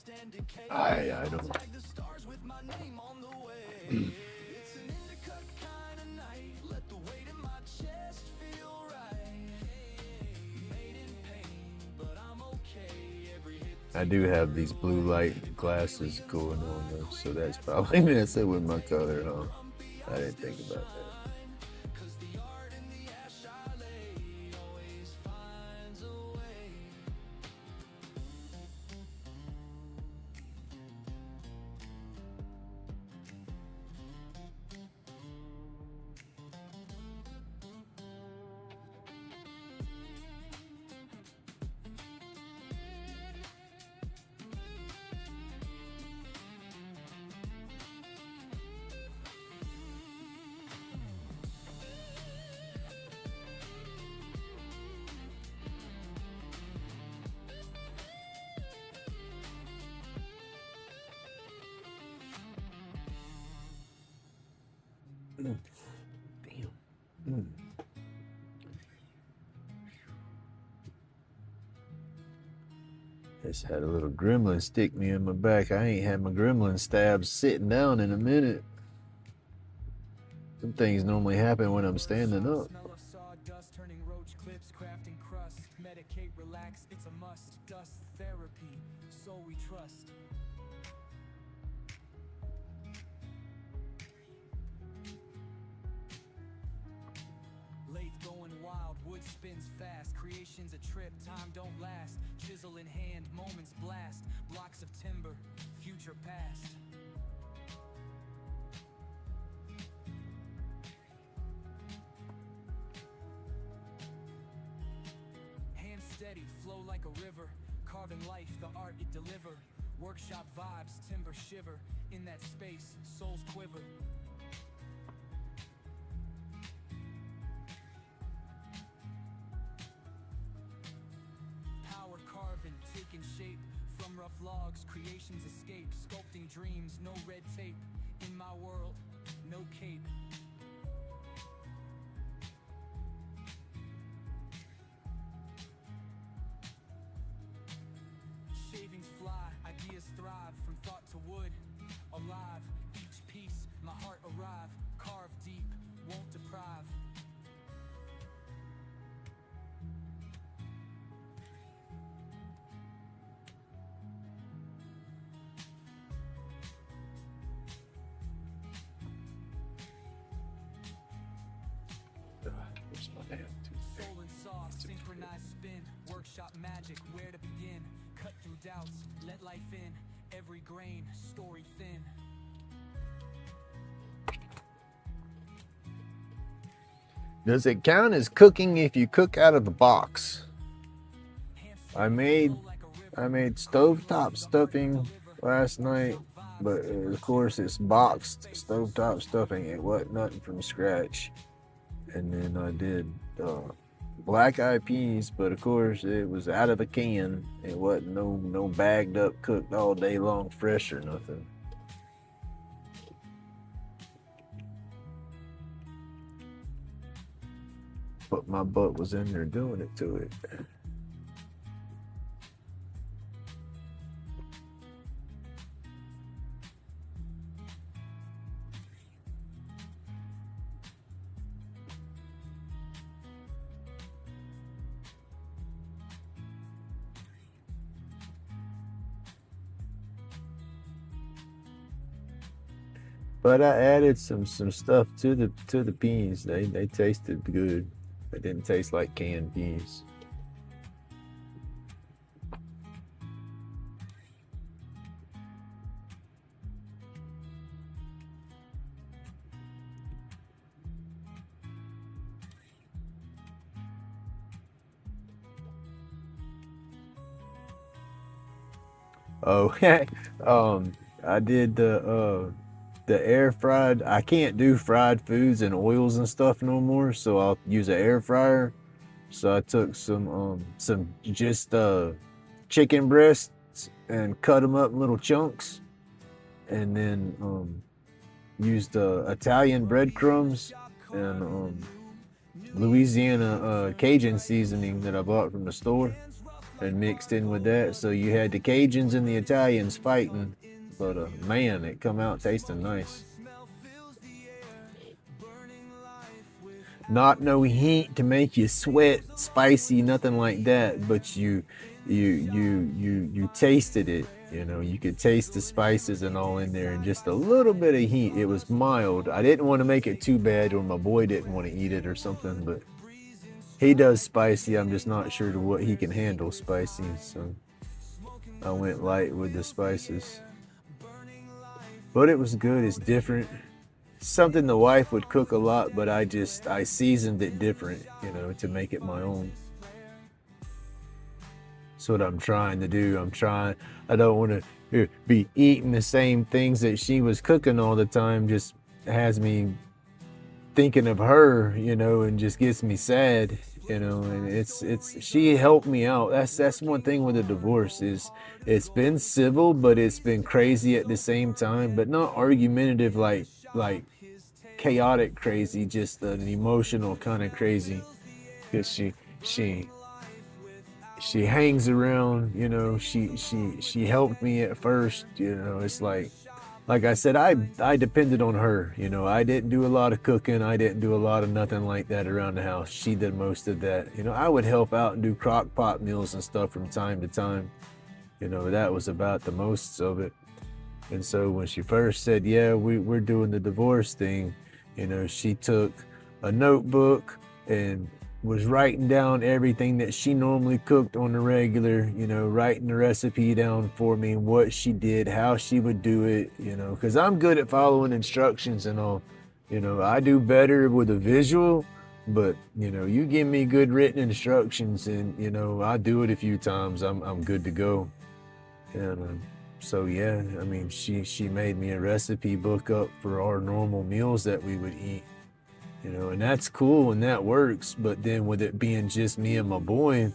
I don't know. I do have these blue light glasses going on though, so that's probably messing with my color, huh? I didn't think about that. Damn. Just had a little gremlin stick me in my back. I ain't had my gremlin stabs sitting down in a minute. Some things normally happen when I'm standing up. Smell of sawdust, turning roach clips, crafting crust. Medicate, relax, it's a must. Dust therapy, so we trust. Lathe going wild, wood spins fast. Creation's a trip, time don't last. Chisel in hand, moments blast. Blocks of timber, future past. Hand steady, flow like a river. Carving life, the art it deliver. Workshop vibes, timber shiver. In that space, souls quiver. Power carving, taking shape. From rough logs, creations escape. Sculpting dreams, no red tape. In my world, no cape. Shavings fly, ideas thrive. From thought to wood, alive. Each piece, my heart arrive. Carve deep, won't deprive. soft, synchronized spin, workshop magic, where to begin? Cut through doubts, let life in, every grain, story thin. Does it count as cooking if you cook out of the box? I made stovetop stuffing last night, but of course it's boxed stovetop stuffing. It wasn't nothing from scratch. And then I did black eyed peas, but of course it was out of a can. It wasn't no bagged up, cooked all day long, fresh or nothing. But my butt was in there doing it to it. But I added some stuff to the peas. They tasted good. They didn't taste like canned peas. Oh, I did the air fried. I can't do fried foods and oils and stuff no more, so I'll use an air fryer. So I took some just chicken breasts and cut them up in little chunks, and then used Italian breadcrumbs and Louisiana Cajun seasoning that I bought from the store, and mixed in with that. So you had the Cajuns and the Italians fighting, but man, it come out tasting nice. Not no heat to make you sweat, spicy, nothing like that. But you tasted it. You know, you could taste the spices and all in there, and just a little bit of heat. It was mild. I didn't want to make it too bad, or my boy didn't want to eat it or something. But he does spicy. I'm just not sure to what he can handle spicy. So I went light with the spices. But it was good. It's different. Something the wife would cook a lot, but I seasoned it different, you know, to make it my own. That's what I'm trying to do. I don't want to be eating the same things that she was cooking all the time. Just has me thinking of her, you know, and just gets me sad, you know. And she helped me out. That's one thing with a divorce, is it's been civil, but it's been crazy at the same time, but not argumentative like chaotic crazy, just an emotional kind of crazy. Because she hangs around, you know. She helped me at first, you know. It's like I said, I depended on her, you know. I didn't do a lot of cooking. I didn't do a lot of nothing like that around the house. She did most of that, you know. I would help out and do crock pot meals and stuff from time to time, you know. That was about the most of it. And so when she first said, yeah, we're doing the divorce thing, you know, she took a notebook and was writing down everything that she normally cooked on the regular, you know, writing the recipe down for me, what she did, how she would do it, you know, because I'm good at following instructions and all. You know, I do better with a visual, but, you know, you give me good written instructions and, you know, I do it a few times, I'm good to go. And so yeah, I mean, she made me a recipe book up for our normal meals that we would eat, you know, and that's cool and that works. But then with it being just me and my boy,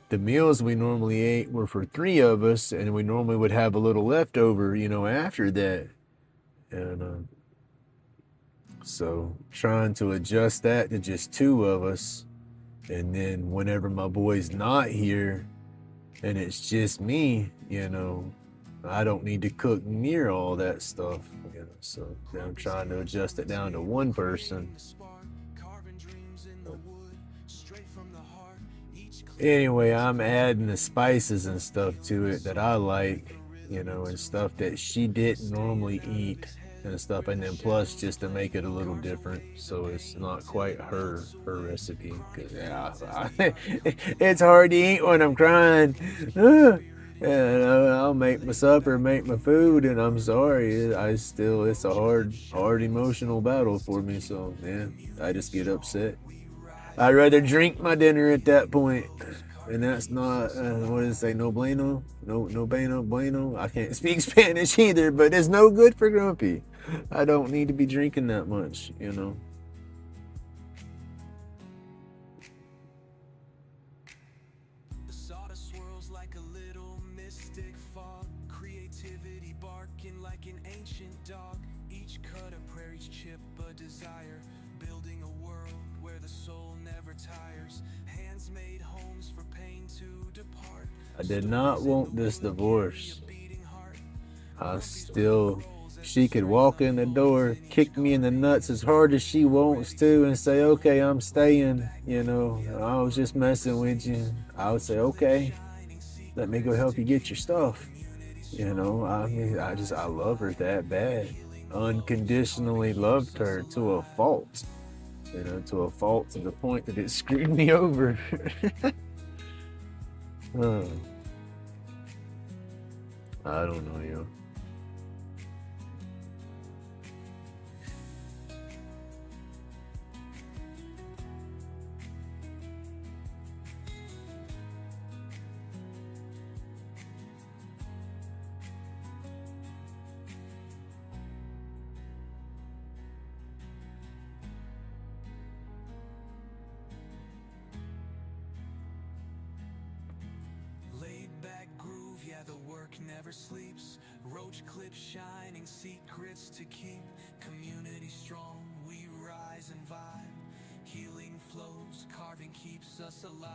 the meals we normally ate were for 3 of us, and we normally would have a little leftover, you know, after that. And so trying to adjust that to just 2 of us, and then whenever my boy's not here and it's just me, you know, I don't need to cook near all that stuff, you know. So I'm trying to adjust it down to 1 person. Anyway, I'm adding the spices and stuff to it that I like, you know, and stuff that she didn't normally eat. and stuff, and then plus just to make it a little different, so it's not quite her recipe. 'Cause, yeah, it's hard to eat when I'm crying. And I'll make my supper, make my food, and I'm sorry, it's a hard emotional battle for me. So yeah, I just get upset. I'd rather drink my dinner at that point. And that's not, what does it say, no bueno? No bueno? I can't speak Spanish either, but it's no good for Grumpy. I don't need to be drinking that much, you know. The sawdust swirls like a little mystic fog. Creativity barking like an ancient dog. Each cut a prairie's chip a desire. Building a world where the soul never tires. Hands made homes for pain to depart. I did not want this divorce. She could walk in the door, kick me in the nuts as hard as she wants to, and say, okay, I'm staying, you know, I was just messing with you. I would say, okay, let me go help you get your stuff. You know, I mean, I love her that bad. Unconditionally loved her to a fault. You know, to a fault to the point that it screwed me over. I don't know, yo. Laid back groove, yeah, the work never sleeps. Roach clips shining, secrets to keep. Community strong, we rise and vibe. Healing flows, carving keeps us alive.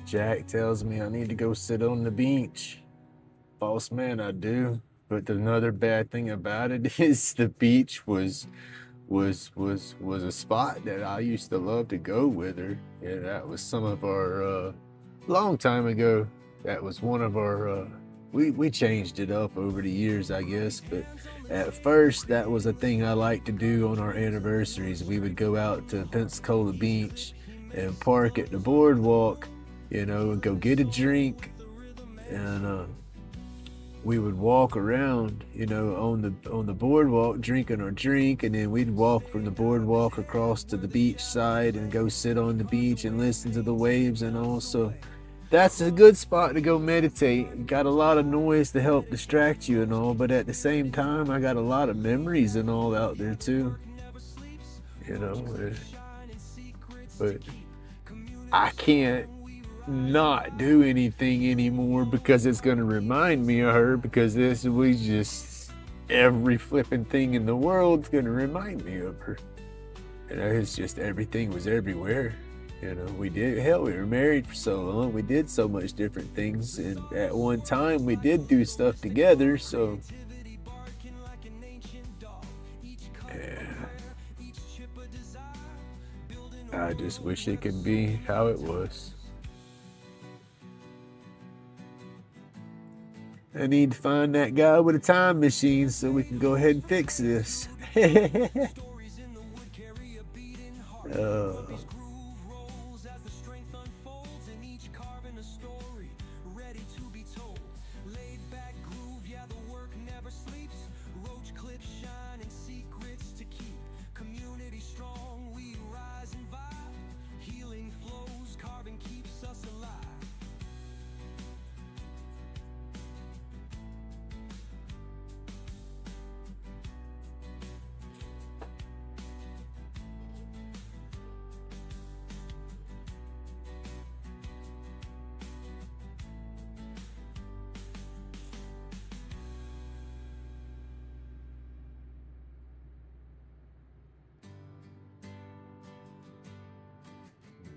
Jack tells me I need to go sit on the beach. Boss man, I do. But another bad thing about it is the beach was a spot that I used to love to go with her. Yeah, that was some of our long time ago. That was one of our we changed it up over the years, I guess, but at first that was a thing I liked to do on our anniversaries. We would go out to Pensacola Beach and park at the boardwalk, you know, and go get a drink, and we would walk around, you know, on the boardwalk drinking our drink, and then we'd walk from the boardwalk across to the beach side and go sit on the beach and listen to the waves. And also, that's a good spot to go meditate. You got a lot of noise to help distract you and all, but at the same time, I got a lot of memories and all out there too, you know. But I can't not do anything anymore because it's going to remind me of her, because every flipping thing in the world's going to remind me of her. You know, it's just everything was everywhere. You know, we were married for so long, we did so much different things, and at one time we did do stuff together, so yeah. I just wish it could be how it was. I need to find that guy with a time machine so we can go ahead and fix this.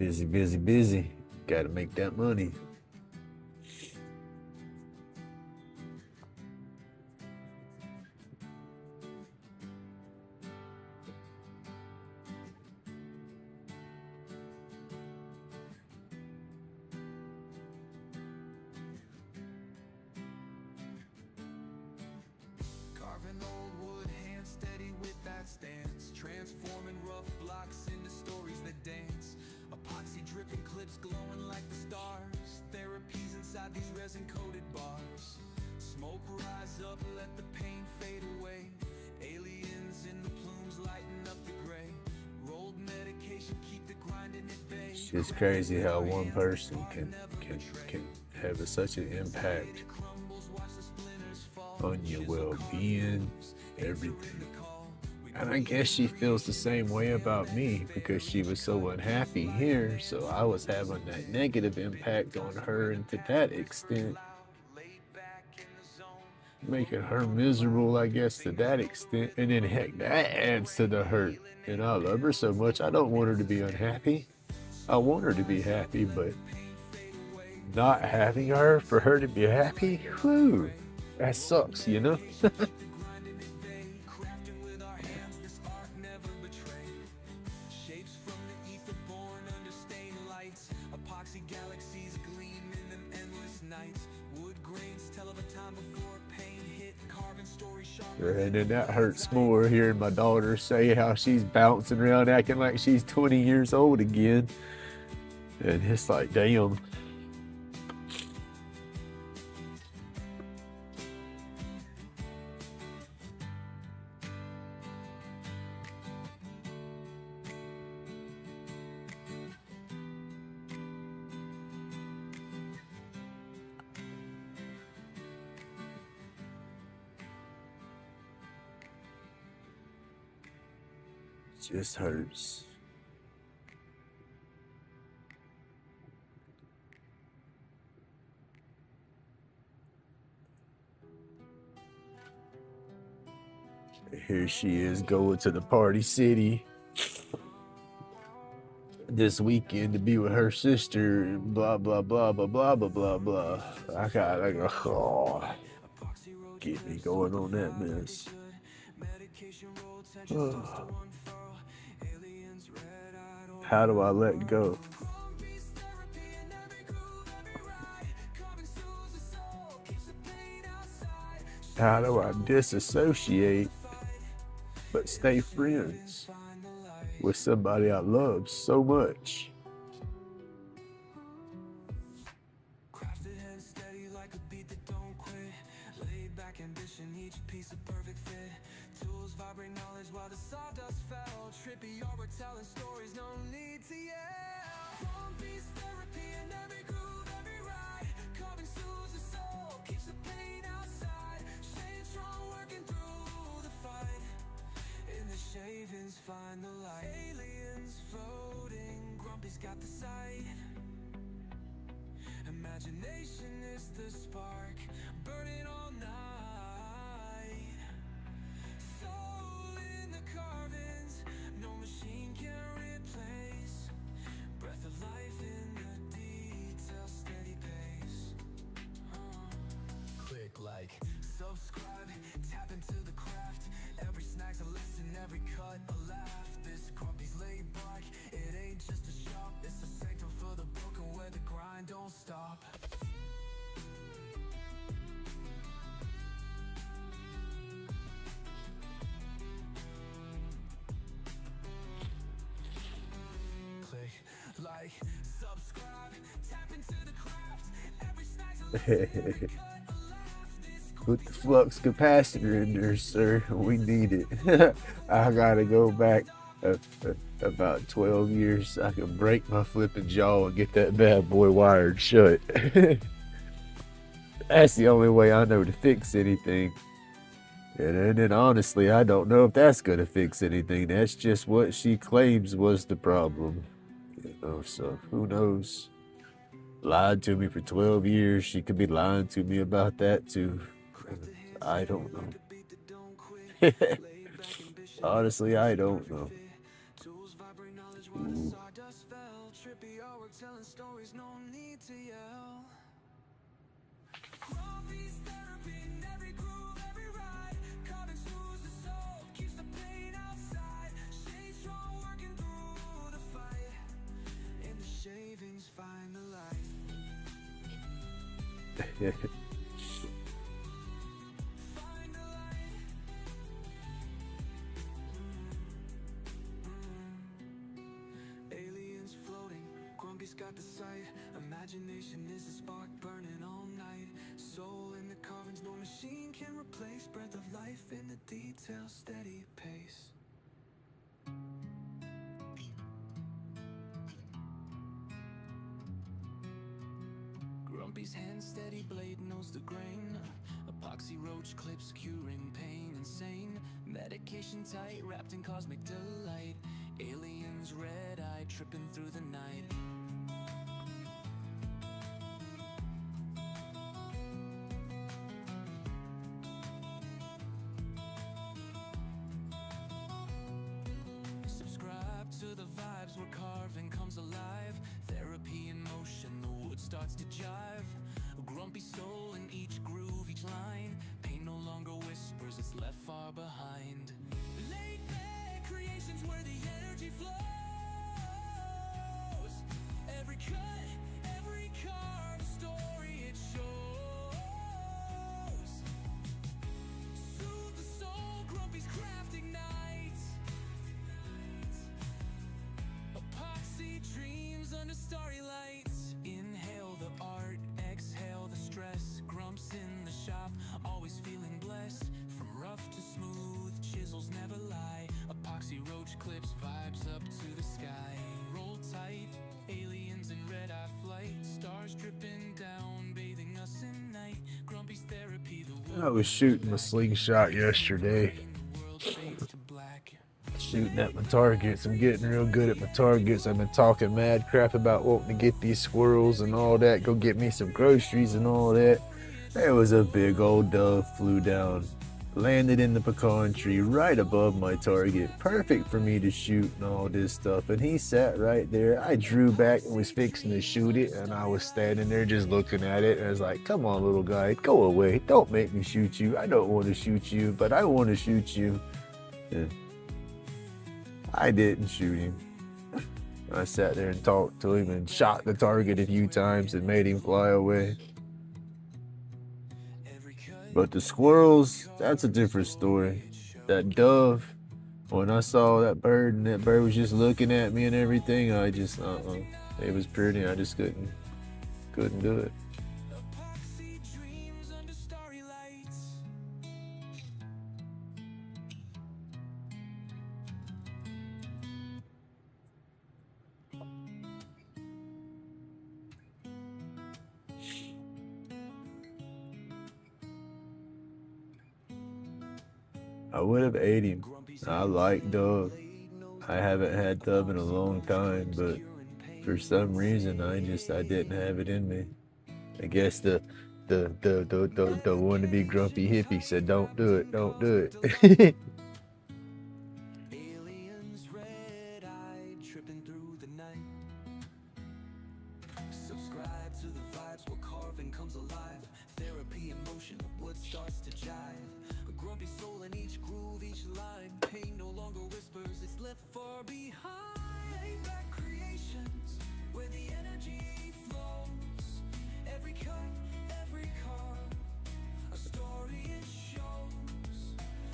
Busy, busy, busy. Gotta make that money. Carving old wood, hand steady with that stance. Transforming rough blocks into stories that dance. Epoxy dripping clips glowing like the stars. Therapies inside these resin-coated bars. Smoke rise up, let the pain fade away. Aliens in the plumes lighting up the gray. Rolled medication, keep the grinding at bay. It's just crazy how one person can have such an impact on your well-being, everything. And I guess she feels the same way about me because she was so unhappy here. So I was having that negative impact on her, and to that extent, making her miserable, I guess, to that extent. And then heck, that adds to the hurt. And I love her so much, I don't want her to be unhappy. I want her to be happy, but not having her for her to be happy, whew, that sucks, you know? And then that hurts more hearing my daughter say how she's bouncing around acting like she's 20 years old again. And it's like, damn. Just hurts. Here she is going to the Party City this weekend to be with her sister. Blah blah blah blah blah blah blah blah. I gotta go. Get me going on that mess. How do I let go? How do I disassociate but stay friends with somebody I love so much? Crafted head steady like a beat that don't quit. Laid back ambition, each piece a perfect fit. Tools vibrate knowledge while the sawdust fell. Trippy art, we're telling stories, no need to yell. One piece therapy in every groove, every ride. Carving soothes the soul, keeps the pain outside. Staying strong, working through the fight. In the shavings, find the light. Aliens floating, Grumpy's got the sight. Imagination is the spark, burning all night. Soul in the carvings, no machine can replace. Breath of life in the details, steady pace. Click like, subscribe, tap into the craft. Every snack's a lesson, every cut a laugh. This Grumpy's LaidBak, it ain't just a shop. It's a sanctum for the broken where the grind don't stop. Click like, subscribe, tap into the craft. Every snack's a lesson, Put the flux capacitor in there, sir. We need it. I gotta go back about 12 years so I can break my flipping jaw and get that bad boy wired shut. That's the only way I know to fix anything. And then honestly, I don't know if that's gonna fix anything. That's just what she claims was the problem. You know, so who knows? Lied to me for 12 years. She could be lying to me about that too. I don't know. Honestly, I don't know. Ooh. telling stories, no need to yell. Grumpy's therapy in every groove, every ride. Carving soothes the soul, keeps the pain outside. Stay strong, working through the fight. In the shavings, find the light. Find the light. Aliens floating, Grumpy's got the sight. Imagination is a spark burning all night. Soul in the carvings, no machine can replace. Breath of life in the details, steady pace. Grumpy's hand steady, blade knows the grain. Epoxy roach clips curing pain. Insane medication tight, wrapped in cosmic delight. Aliens red-eyed, tripping through the night. Subscribe to the vibes where carving comes alive. Therapy in motion, the wood starts to jive. A grumpy soul in each groove, each line. Pain no longer whispers, it's left far behind. LaidBak creations where the energy flows. Every cut, every carve, story it shows. Soothe the soul, Grumpy's craft ignites. Epoxy dreams under starry lights. Inhale the art, exhale the stress. Grumps in the shop, always feeling blessed. From rough to smooth, chisels never lie. Epoxy roach clips, vibes up to the sky. Roll tight, aliens in red-eye flight. Stars dripping down, bathing us in night. Grumpy's therapy, the I was shooting a slingshot yesterday. world fades to black. Shooting at my targets. I'm getting real good at my targets. I've been talking mad crap about wanting to get these squirrels and all that. Go get me some groceries and all that. There was a big old dove flew down, landed in the pecan tree right above my target. Perfect for me to shoot and all this stuff. And he sat right there. I drew back and was fixing to shoot it. And I was standing there just looking at it. And I was like, come on, little guy, go away. Don't make me shoot you. I don't want to shoot you, but I want to shoot you. And I didn't shoot him. I sat there and talked to him and shot the target a few times and made him fly away. But the squirrels, that's a different story. That dove, when I saw that bird and that bird was just looking at me and everything, I just, it was pretty. I just couldn't do it. Epoxy dreams under starry lights. I would have ate him. I like dove. I haven't had dove in a long time, but for some reason I didn't have it in me. I guess the wannabe grumpy hippie said, don't do it, don't do it. Aliens red-eyed, tripping through the night. Subscribe to the vibes where carving comes alive. Therapy in motion, the wood starts to jive. A grumpy soul in each groove, each line. Pain no longer whispers, it's left far behind. LaidBak creations, where the energy flows. Every cut, every carve, a story it shows.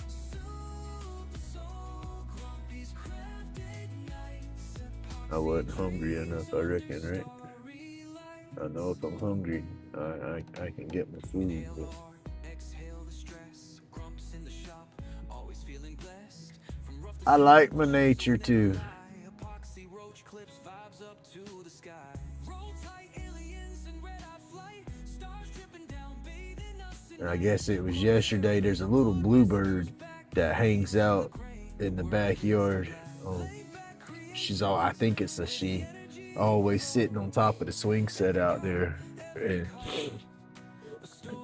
Soothe the soul, Grumpy's craft ignites. I wasn't hungry enough, I reckon, right? I know if I'm hungry, I can get my food. But Exhale the stress, grumps in the shop, always feeling blessed. From rough to I like my nature too. epoxy roach clips, vibes up to the sky. Roll tight, aliens in red-eye flight. Stars dripping down, bathing us in And I guess it was yesterday. There's a little bluebird that hangs out in the backyard. I think it's a she, always sitting on top of the swing set out there. And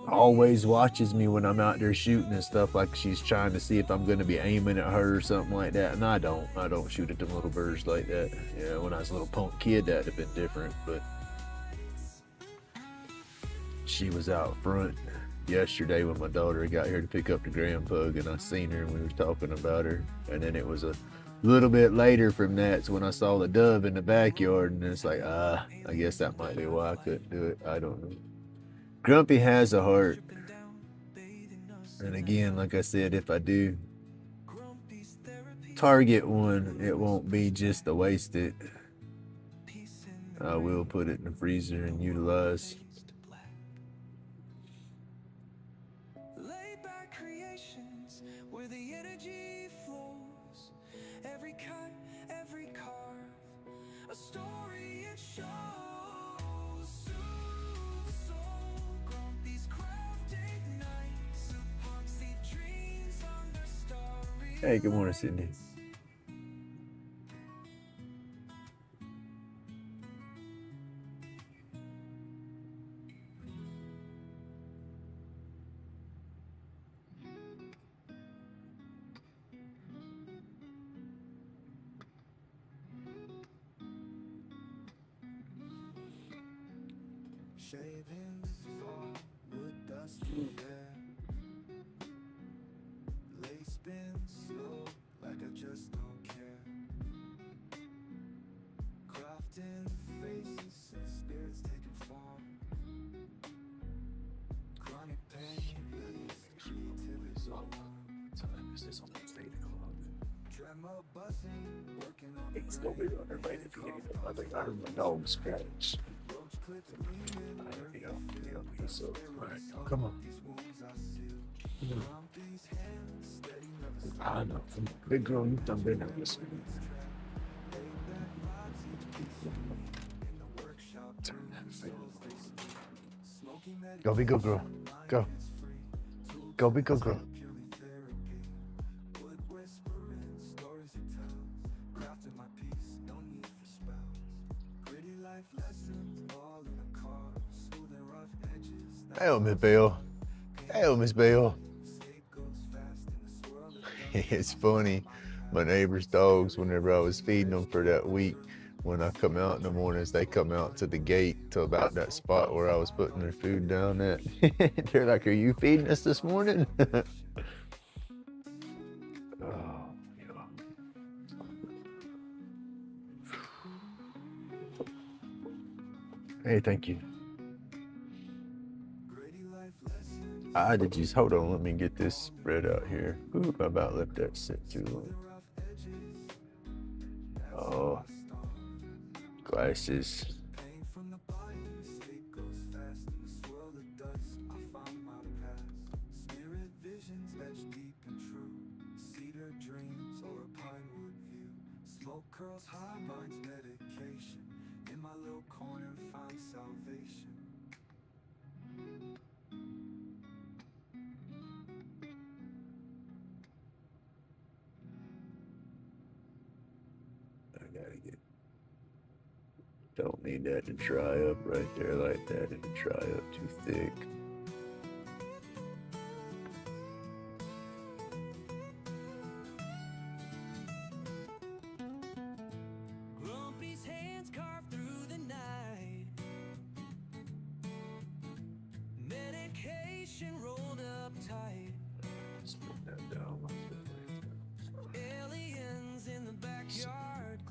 always watches me when I'm out there shooting and stuff, like she's trying to see if I'm going to be aiming at her or something like that. And I don't shoot at them little birds like that. Yeah, when I was a little punk kid, that'd have been different, but she was out front yesterday when my daughter got here to pick up the grand pug, and I seen her and we were talking about her. And then it was a little bit later from that, so when I saw the dove in the backyard, and it's like, I guess that might be why I couldn't do it. I don't know. Grumpy has a heart. And again, like I said, if I do target one, it won't be just to waste it. I will put it in the freezer and utilize. LaidBak creations where the energy flows. Every cut, every carve, a story it shows. Soothe the soul, Grumpy's craft ignites. Epoxy dreams under starry. Hey, good morning, Sydney. Shavings fall, wood dust in there. Lace spins slow, like I just don't care. Crafting faces, spirits taking form. Chronic pain, creativity's on. Tremor buzzing, working on It's gonna be running late if you ain't. I think I heard my dog scratch. So, all right, come on. I know. Big girl, you've done been on this one. Turn that thing. Go be good girl. Go. Go be good girl. Hey, Miss Bill. Hey, Miss Bill. It's funny. My neighbor's dogs, whenever I was feeding them for that week, when I come out in the mornings, they come out to the gate to about that spot where I was putting their food down at. They're like, "Are you feeding us this morning?" Oh, yeah. Hey, thank you. I did just hold on. Let me get this spread out here. Oop, I about left that sit too long. Oh, glasses. Curls high, mind's medication. In my little corner, find salvation. I gotta get. Don't need that to dry up right there like that. It'll dry up too thick.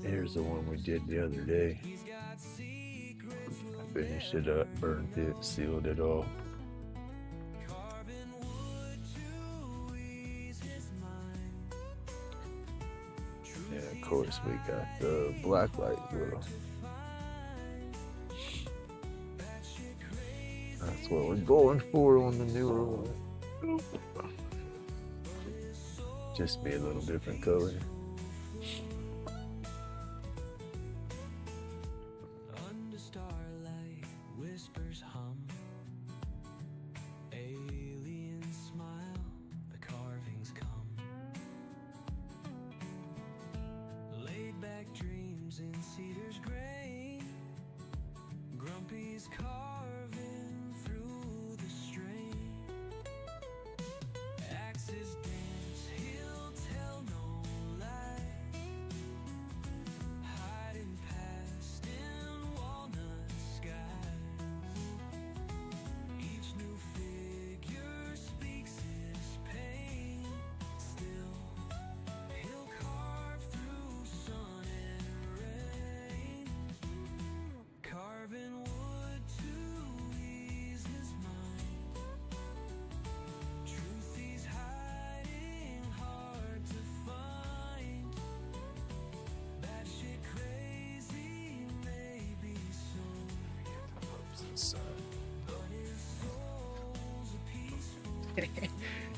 Here's the one we did the other day. I finished it up, burnt it, sealed it all. And of course we got the black light glow. That's what we're going for on the newer one. Just be a little different color.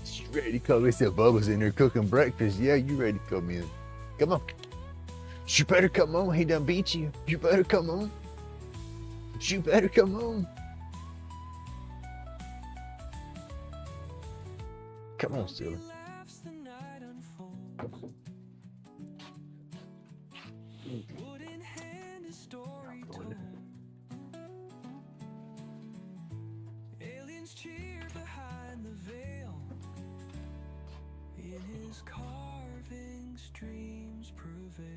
She ready to come in. Said Bubba's in there cooking breakfast. Yeah, you ready to come in. Come on. You better come on. He done beat you. You better come on. You better come on. Come on, Silly. Aliens cheer behind the veil. In his carvings, dreams prevail.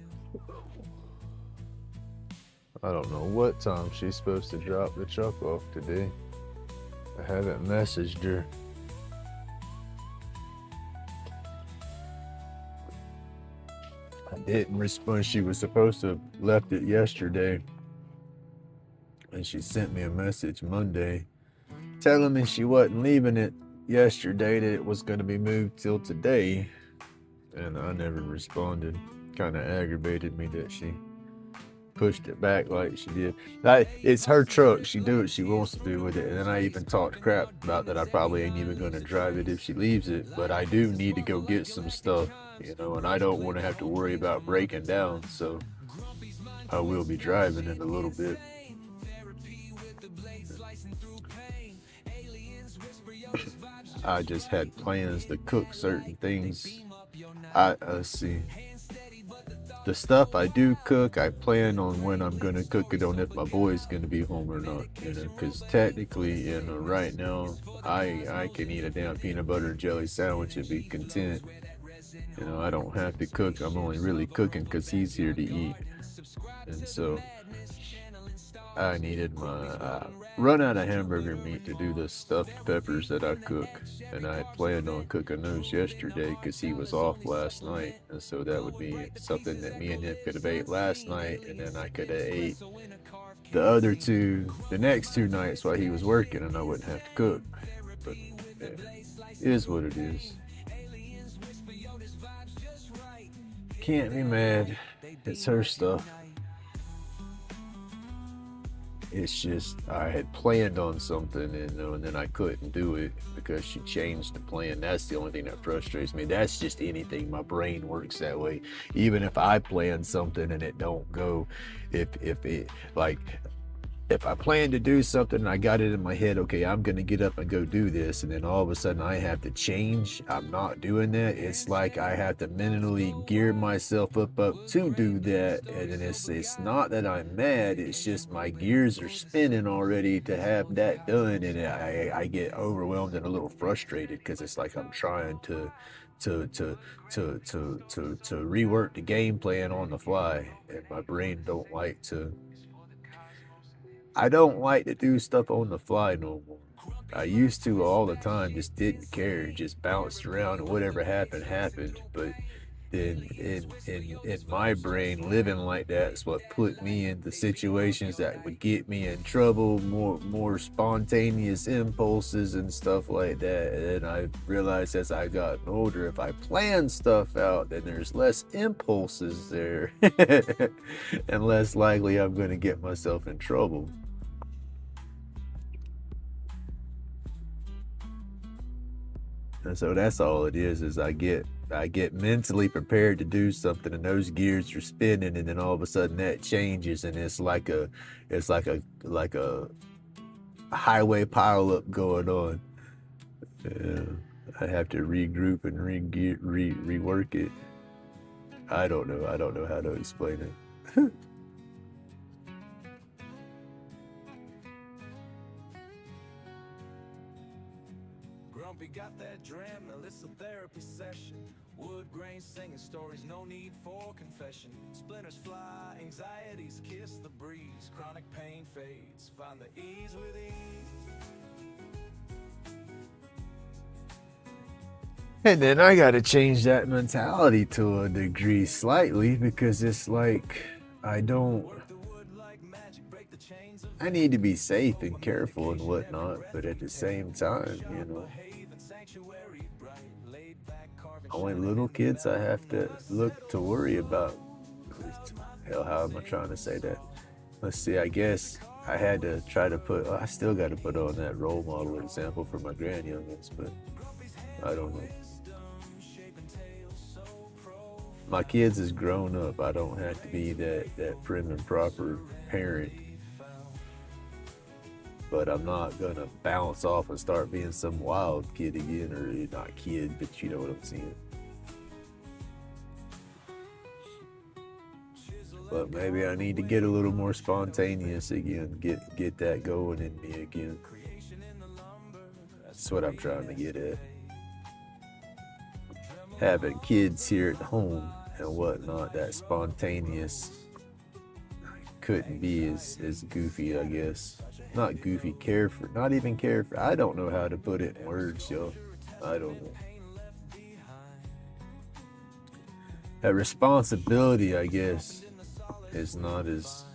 I don't know what time she's supposed to drop the truck off today. I haven't messaged her. I didn't respond. She was supposed to have left it yesterday. And she sent me a message Monday telling me she wasn't leaving it yesterday, that it was going to be moved till today. And I never responded. Kind of aggravated me that she pushed it back like she did. It's her truck. She do what she wants to do with it. And then I even talked crap about that. I probably ain't even going to drive it if she leaves it. But I do need to go get some stuff, you know, and I don't want to have to worry about breaking down. So I will be driving in a little bit. I just had plans to cook certain things. Let's see. The stuff I do cook, I plan on when I'm gonna cook it, on if my boy's gonna be home or not. You know, because technically, you know, right now, I can eat a damn peanut butter and jelly sandwich and be content. You know, I don't have to cook. I'm only really cooking because he's here to eat. And so I needed my run out of hamburger meat to do the stuffed peppers that I cook. And I had planned on cooking those yesterday because he was off last night. And so that would be something that me and him could have ate last night. And then I could have ate the next two nights while he was working, and I wouldn't have to cook. But yeah, it is what it is. Can't be mad. It's her stuff. It's just I had planned on something, and then I couldn't do it because she changed the plan. That's the only thing that frustrates me. That's just anything. My brain works that way. Even if I plan something and it don't go, if I plan to do something and I got it in my head, okay, I'm gonna get up and go do this, and then all of a sudden I have to change. I'm not doing that. It's like I have to mentally gear myself up to do that, and then it's not that I'm mad. It's just my gears are spinning already to have that done, and I get overwhelmed and a little frustrated because it's like I'm trying to rework the game plan on the fly, and my brain don't like to. I don't like to do stuff on the fly no more. I used to all the time, just didn't care, just bounced around, and whatever happened, happened. But then in my brain, living like that's what put me into situations that would get me in trouble, more spontaneous impulses and stuff like that. And I realized as I got older, if I plan stuff out, then there's less impulses there, and less likely I'm going to get myself in trouble. And so that's all it is I get mentally prepared to do something, and those gears are spinning, and then all of a sudden that changes, and it's like a highway pileup going on. I have to regroup and rework it. I don't know how to explain it. Grumpy got that dram, now it's a therapy session. Wood grain singing stories, no need for confession. Splinters fly, anxieties kiss the breeze. Chronic pain fades, find the ease with ease. And then I got to change that mentality to a degree slightly, because it's like I need to be safe and careful and whatnot, but at the same time, you know, only little kids I have to look to worry about. Hell, how am I trying to say that? Let's see, I guess I had to try to I still got to put on that role model example for my grandyoungins, but I don't know. My kids is grown up. I don't have to be that prim and proper parent. But I'm not gonna bounce off and start being some wild kid again, or not kid, but you know what I'm saying. But maybe I need to get a little more spontaneous again, get that going in me again. That's what I'm trying to get at. Having kids here at home and whatnot, that spontaneous couldn't be as goofy, I guess. Not goofy, carefree, not even carefree. I don't know how to put it in words, yo. I don't know. That responsibility, I guess, is not as,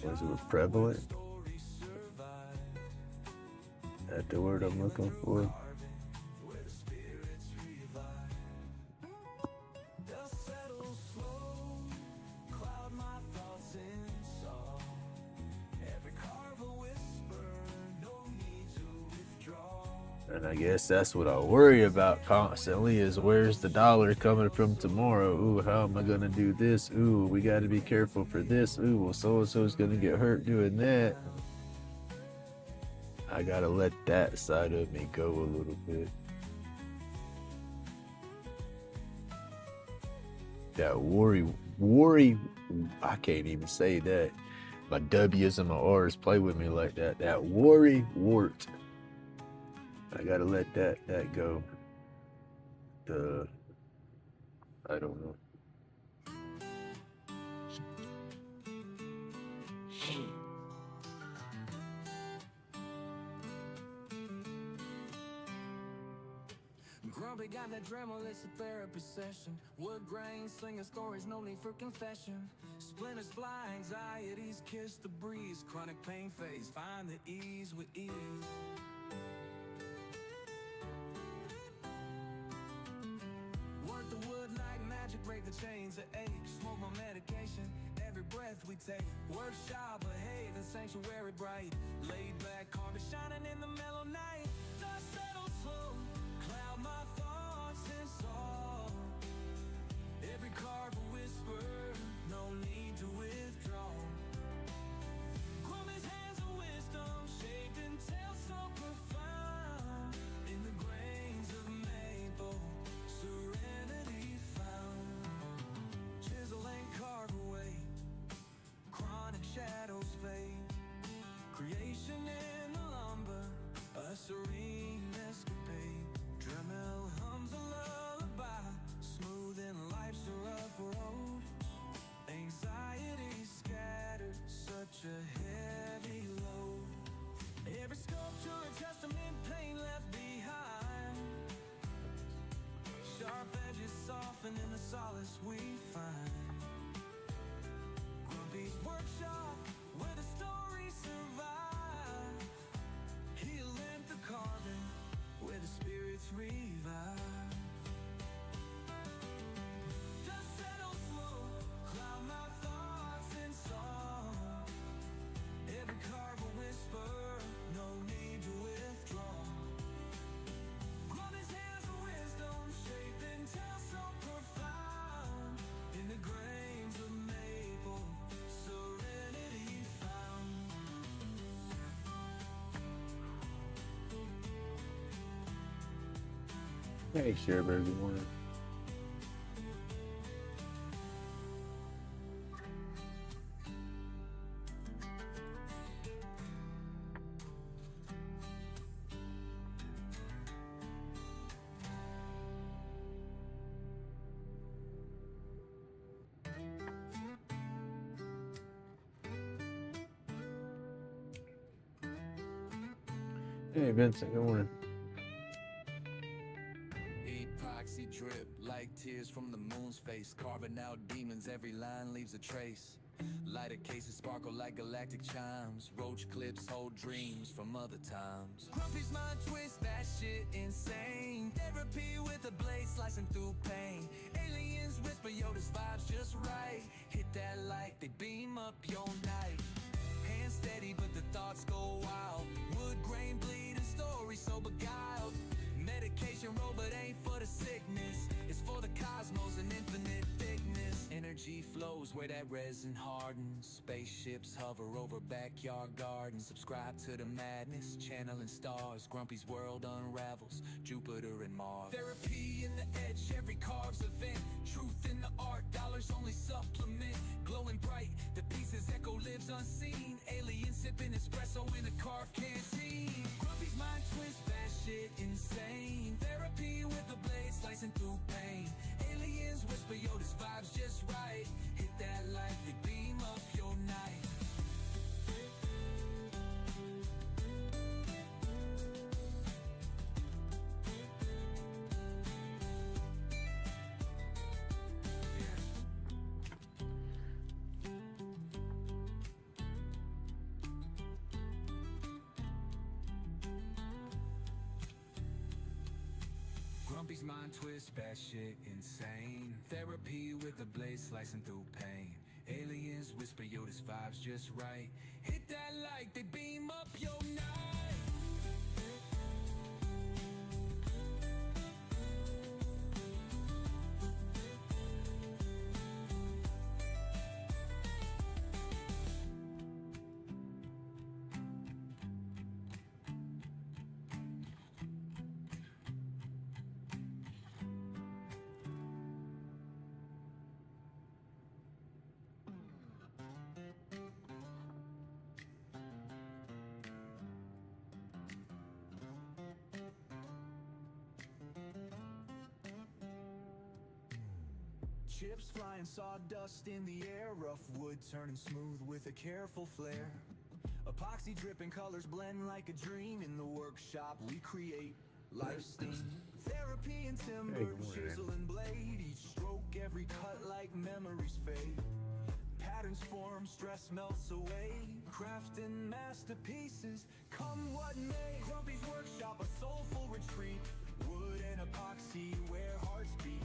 was it prevalent? That's the word I'm looking for. And I guess that's what I worry about constantly is where's the dollar coming from tomorrow? Ooh, how am I going to do this? Ooh, we got to be careful for this. Ooh, well, so-and-so's going to get hurt doing that. I got to let that side of me go a little bit. That worry, I can't even say that. My W's and my R's play with me like that. That worry wart. I gotta let that go. I don't know. Grumpy got that Dremel, it's a therapy session. Wood grain, slinging stories, no need for confession. Splinters fly, anxieties kiss the breeze. Chronic pain phase, find the ease with ease. Work the wood like magic, break the chains of ache. Smoke my medication, every breath we take. Workshop, behave in sanctuary bright. Laid back, calm shining in the mellow night. Dust settles slow, cloud my thoughts and soul. Every carve a whisper, no need to withdraw. Grumpy's hands of wisdom, shaped and tales so profound. In the grains of maple, serenity found. Chisel and carve away, chronic shadows fade. Creation in the lumber, a serene escapade. Dremel hums a lullaby, smoothing life's a rough road. Anxiety scattered, such a heavy load. Every sculpture a testament, pain left behind. Sharp edges soften in the solace we find. Grumpy's workshop, where the stories survive. Heal length the carving, where the spirits revive. Dust settles slow, cloud my thoughts in song. Every carve a whisper, no need to withdraw. Grumpy's hands of wisdom, shaped in tales so profound. In the grains of maple, serenity found. Hey, Sherberg, good morning. Hey, Vincent, good morning. Epoxy drip like tears from the moon's face. Carving out demons, every line leaves a trace. Lighter cases sparkle like galactic chimes. Roach clips hold dreams from other times. Grumpy's mind twist, that shit insane. Therapy with a blade slicing through pain. Aliens whisper, yo, this vibe's just right. Hit that light, they beam up your night. Hands steady, but the thoughts go wild. Wood grain bleed and story so beguiled. Medication robot ain't for the sickness, it's for the cosmos and infinite thickness. Energy flows where that resin hardens. Spaceships hover over backyard gardens. Subscribe to the madness, channeling stars. Grumpy's world unravels, Jupiter and Mars. Therapy in the edge, every carve's event. Truth in the art, dollars only supplement. Glowing bright, the pieces echo lives unseen. Aliens sipping espresso in a carved canteen. Grumpy's mind twist, that shit insane. Therapy with the blade slicing through pain. Aliens whisper, yo, this vibe's just right. Hit that light, they beam up your night. Grumpy's mind twist, batshit insane. Therapy with a blade slicing through pain. Aliens whisper, yo, this vibe's just right. Hit that light, they beam up your night. Chips flying, sawdust in the air. Rough wood turning smooth with a careful flair. Epoxy dripping, colors blend like a dream. In the workshop we create life steam. Therapy and timber, chisel and blade. Each stroke, every cut like memories fade. Patterns form, stress melts away. Crafting masterpieces, come what may. Grumpy's workshop, a soulful retreat. Wood and epoxy where hearts beat.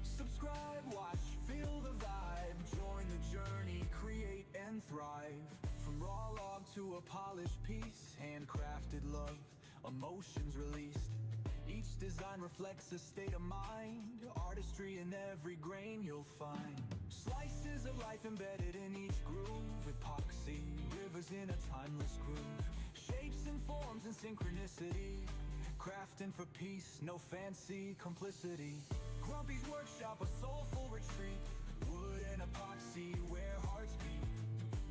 Subscribe, watch, feel the vibe. Join the journey, create and thrive. From raw log to a polished piece. Handcrafted love, emotions released. Each design reflects a state of mind. Artistry in every grain you'll find. Slices of life embedded in each groove. Epoxy, rivers in a timeless groove. Shapes and forms and synchronicity. Crafting for peace, no fancy complicity. Grumpy's workshop, a soulful retreat. Wood and epoxy where hearts beat.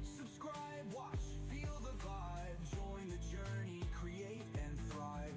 Subscribe, watch, feel the vibe. Join the journey, create and thrive.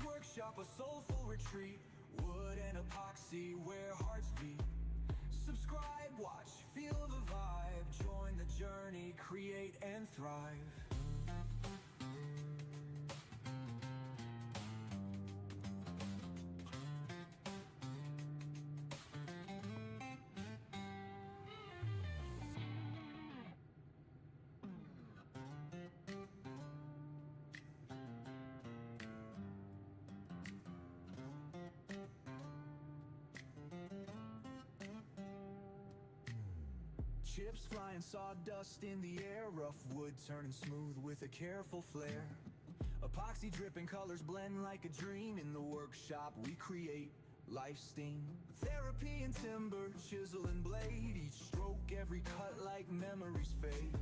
Workshop, a soulful retreat. Wood and epoxy where hearts beat. Subscribe, watch, feel the vibe. Join the journey, create and thrive. Chips flying, sawdust in the air. Rough wood turning smooth with a careful flair. Epoxy dripping, colors blend like a dream. In the workshop we create life steam. Therapy and timber, chisel and blade. Each stroke, every cut like memories fade.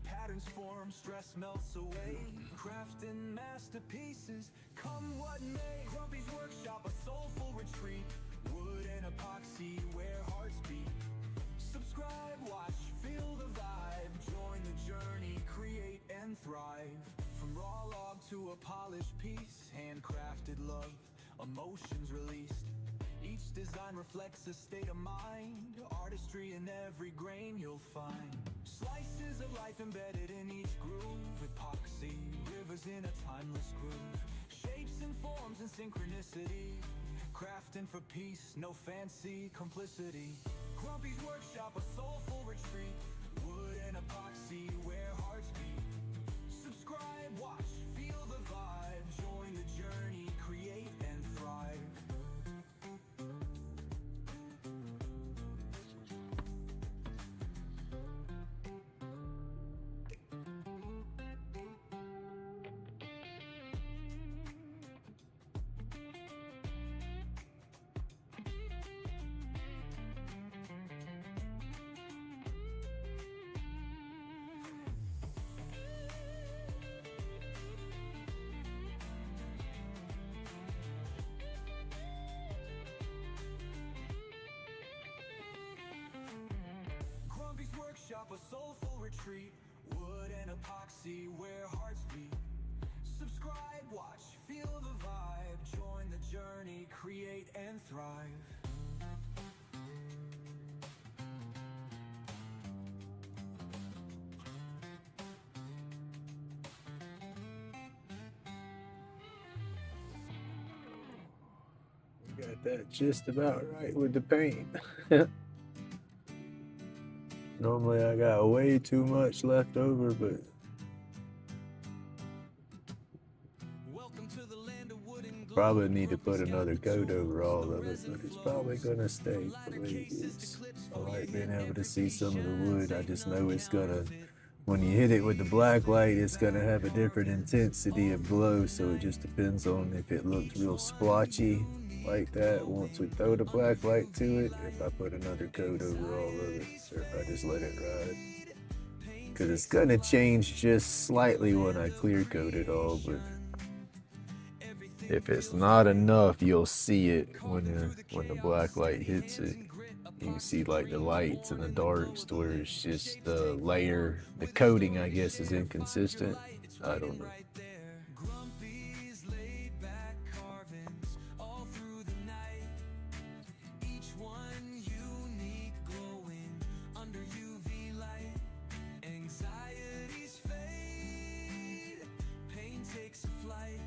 Patterns form, stress melts away. Crafting masterpieces, come what may. Grumpy's workshop, a soulful retreat. Wood and epoxy where hearts beat. Subscribe, watch, feel the vibe. Join the journey, create and thrive. From raw log to a polished piece. Handcrafted love, emotions released. Each design reflects a state of mind, artistry in every grain you'll find. Slices of life embedded in each groove, epoxy, rivers in a timeless groove. Shapes and forms and synchronicity, crafting for peace, no fancy complicity. Grumpy's workshop, a soulful retreat, wood and epoxy where hearts beat. Subscribe, watch, feel the vibe, join the journey, create and thrive. Workshop, a soulful retreat, wood and epoxy where hearts beat. Subscribe, watch, feel the vibe, join the journey, create and thrive. Got that just about right with the paint. Normally I got way too much left over, but probably need to put another coat over all of it, but it's probably gonna stay the way it is. I like being able to see some of the wood. I just know it's gonna, when you hit it with the black light, it's gonna have a different intensity of glow, so it just depends on if it looks real splotchy like that once we throw the black light to it, if I put another coat over all of it, or if I just let it ride. Because it's gonna change just slightly when I clear coat it all, but if it's not enough, you'll see it when the black light hits it. You can see like the lights and the darks to where it's just the layer, the coating I guess is inconsistent. I don't know. Grumpy's laid back carvings all through the night. Each one unique, glowing under UV light. Anxieties fade, pain takes a flight.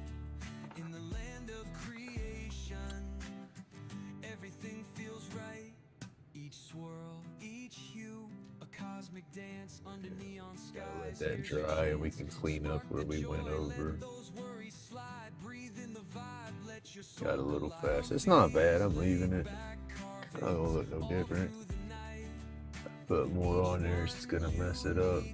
In the land of creation, everything feels right. Each swirl, each hue, a cosmic dance under neon skies. Let that dry and we can clean up where we went over. Got a little fast. It's not bad, I'm leaving it. Not gonna look no different. Put more on there, it's just gonna mess it up.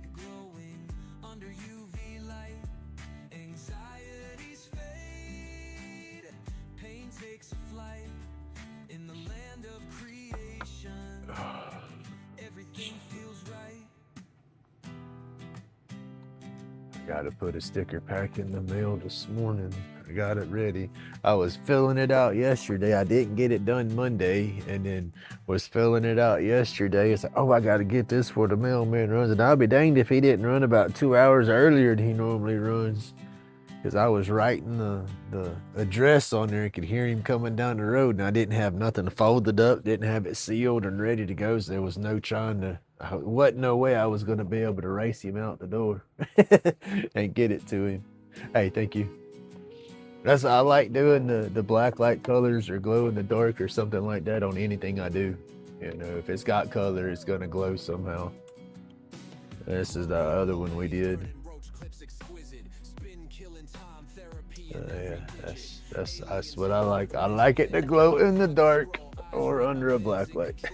Got to put a sticker pack in the mail this morning. I got it ready. I was filling it out yesterday. I didn't get it done Monday, and then was filling it out yesterday. It's like, oh, I got to get this for the mailman runs. And I'll be danged if he didn't run about 2 hours earlier than he normally runs. Because I was writing the address on there and could hear him coming down the road, and I didn't have nothing folded up, didn't have it sealed and ready to go, so there was no trying to, wasn't no way I was going to be able to race him out the door and get it to him. Hey, thank you. That's, I like doing the black light colors or glow in the dark or something like that on anything I do. You know, if it's got color, it's going to glow somehow. This is the other one we did. Yeah, that's what I like. I like it to glow in the dark or under a black light.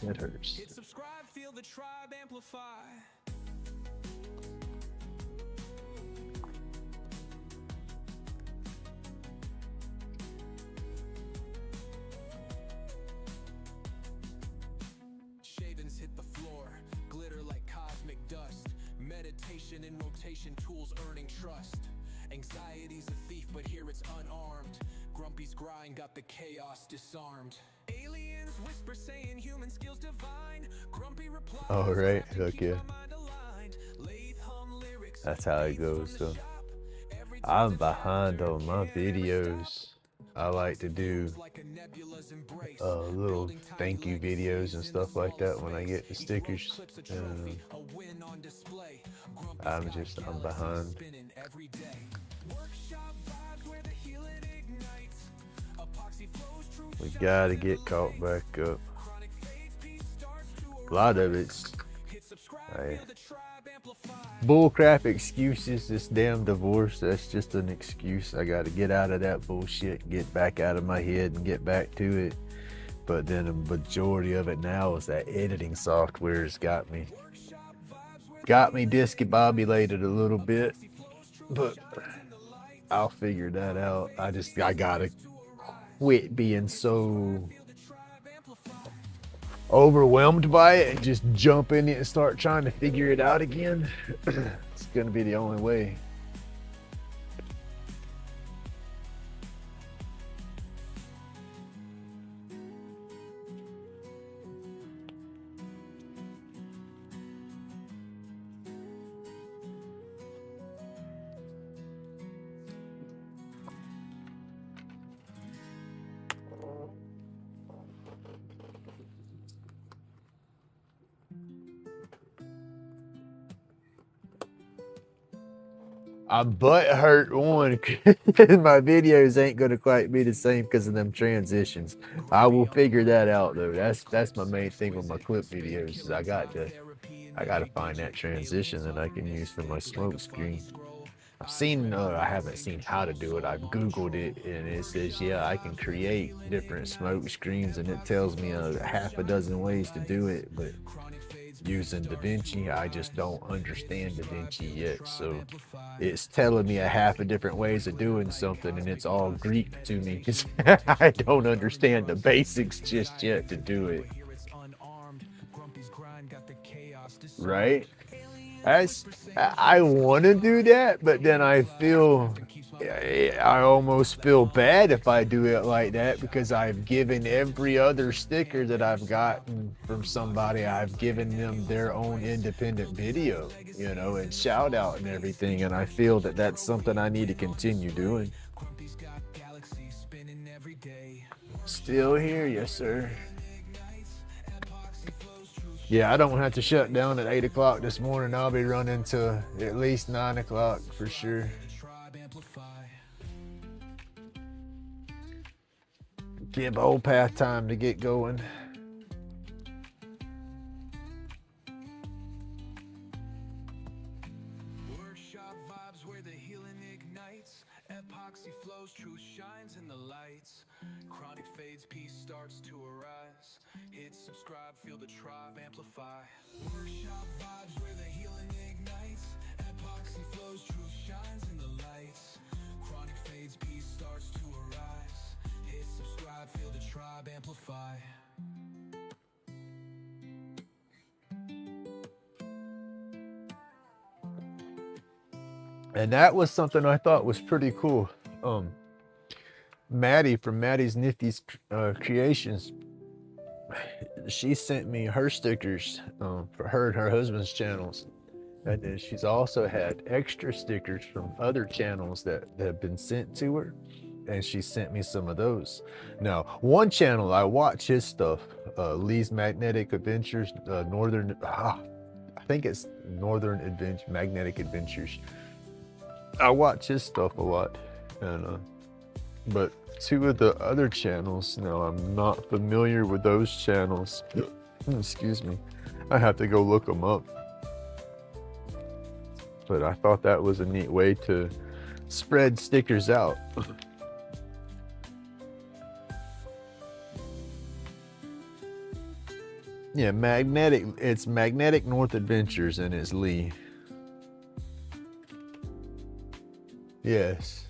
It hurts. Hit subscribe, feel the tribe amplify. Shavings hit the floor, glitter like cosmic dust. Meditation in rotation, tools earning trust. Anxiety's a thief, but here it's unarmed. Grumpy's grind got the chaos disarmed. Aliens All right, okay. That's how it goes. So I'm behind on my videos. I like to do little thank you videos and stuff like that when I get the stickers. I'm behind. We gotta get caught back up. A lot of it's bullcrap excuses. This damn divorce, that's just an excuse. I gotta get out of that bullshit, get back out of my head and get back to it. But then the majority of it now is that editing software's got me discombobulated a little bit, but I'll figure that out. I gotta quit being so overwhelmed by it and just jump in it and start trying to figure it out again. It's gonna be the only way. I'm butt hurt one my videos ain't gonna quite be the same because of them transitions. I will figure that out though. That's my main thing with my clip videos is I gotta find that transition that I can use for my smoke screen. I haven't seen how to do it. I've Googled it and it says, yeah, I can create different smoke screens and it tells me half a dozen ways to do it, but using DaVinci, I just don't understand DaVinci yet. So it's telling me a half a different ways of doing something and it's all Greek to me because I don't understand the basics just yet to do it. Right? I want to do that, but then I almost feel bad if I do it like that because I've given every other sticker that I've gotten from somebody, I've given them their own independent video, and shout out and everything. And I feel that that's something I need to continue doing. Still here, yes, sir. Yeah, I don't have to shut down at 8 o'clock this morning. I'll be running to at least 9 o'clock for sure. Give old path time to get going. Workshop vibes where the healing ignites. Epoxy flows, truth shines in the lights. Chronic fades, peace starts to arise. Hit subscribe, feel the tribe amplify. Workshop vibes where the healing ignites. Epoxy flows, truth shines in the lights. Chronic fades, peace starts to arise. Hit subscribe, feel the tribe amplify. And that was something I thought was pretty cool. Maddie from Maddie's Nifty's Creations, she sent me her stickers for her and her husband's channels. And then she's also had extra stickers from other channels that have been sent to her. And she sent me some of those. Now, one channel, I watch his stuff, Lee's Magnetic Adventures, I think it's Northern Magnetic Adventures. I watch his stuff a lot. And but two of the other channels, now I'm not familiar with those channels. Excuse me. I have to go look them up. But I thought that was a neat way to spread stickers out. Yeah, it's Magnetic North Adventures and it's Lee. Yes.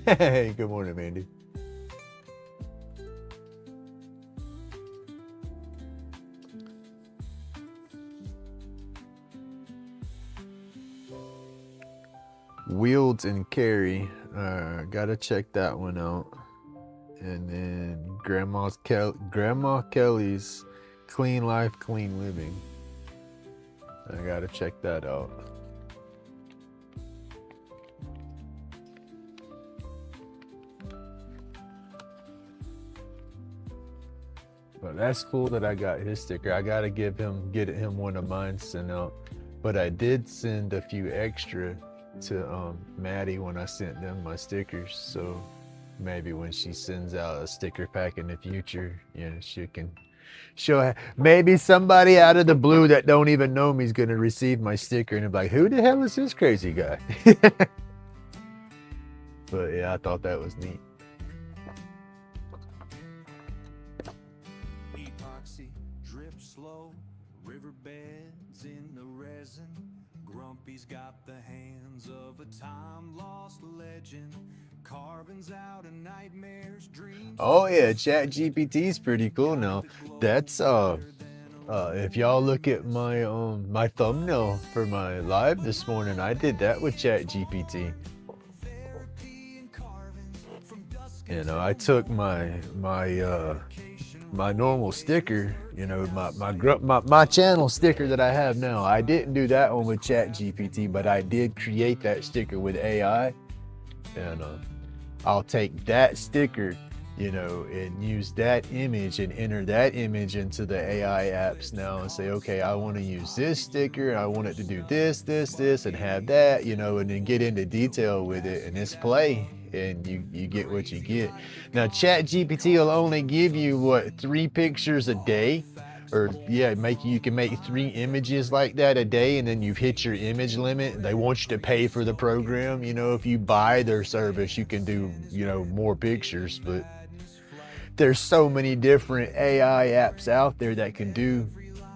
Hey, good morning, Mandy. Wields and Carry. Gotta check that one out. and then Grandma Kelly's Clean Life, Clean Living. I gotta check that out. But that's cool that I got his sticker. I gotta get him one of mine sent out. But I did send a few extra to Maddie when I sent them my stickers. So maybe when she sends out a sticker pack in the future, you know, maybe somebody out of the blue that don't even know me is gonna receive my sticker and be like, who the hell is this crazy guy? But yeah, I thought that was neat. Epoxy drip slow, riverbeds in the resin. Grumpy's got the hands of a time lost legend. Carvings out of nightmares, dreams. Oh yeah, Chat GPT is pretty cool now. That's if y'all look at my my thumbnail for my live this morning, I did that with Chat GPT. You know, I took my normal sticker, you know, my channel sticker that I have now. I didn't do that one with Chat GPT, but I did create that sticker with AI, and I'll take that sticker, you know, and use that image and enter that image into the AI apps now and say, okay, I want to use this sticker, I want it to do this, and have that, you know, and then get into detail with it, and it's play, and you get what you get. Now, Chat GPT will only give you, what, 3 pictures a day? Or yeah, you can make 3 images like that a day, and then you've hit your image limit. They want you to pay for the program. You know, if you buy their service, you can do, you know, more pictures. But there's so many different AI apps out there that can do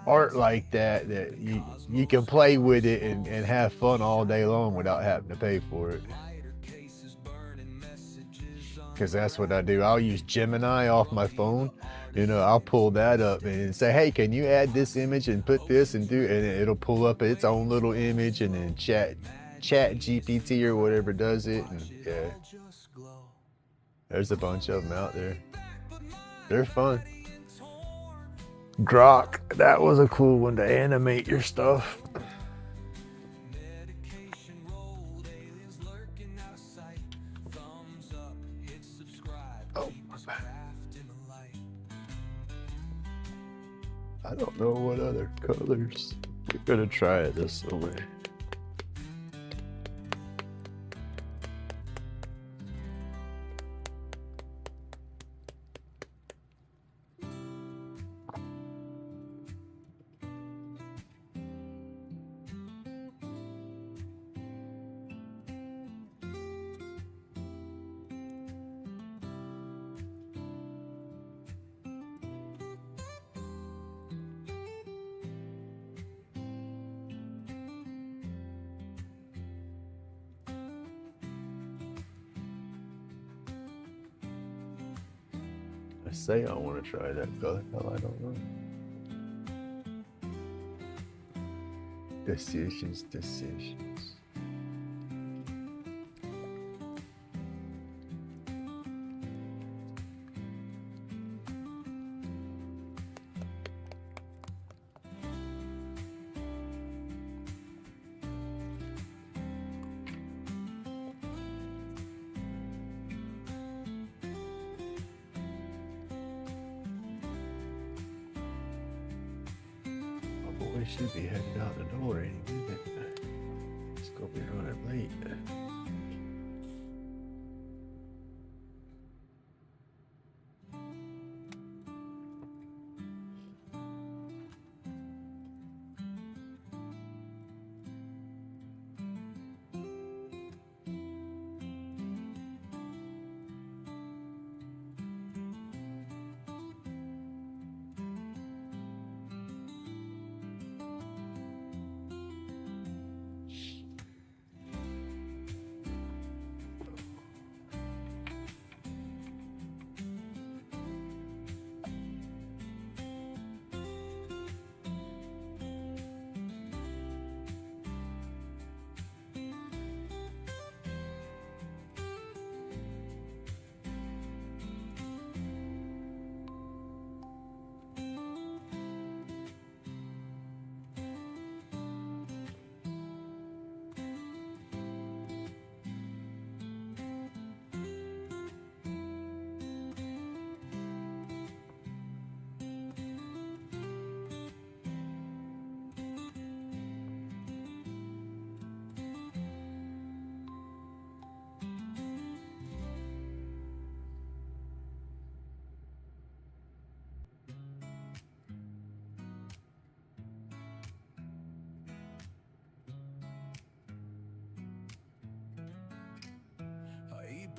art like that you can play with it and have fun all day long without having to pay for it. Because that's what I do. I'll use Gemini off my phone. You know, I'll pull that up and say, hey, can you add this image and put this and it'll pull up its own little image, and then chat GPT or whatever does it. And yeah, there's a bunch of them out there. They're fun. Grok, that was a cool one to animate your stuff. Oh, I don't know what other colors. We're gonna try it this way. I say I want to try that color. Oh, I don't know. Decisions. We should be heading out the door any minute. It's gonna be running late.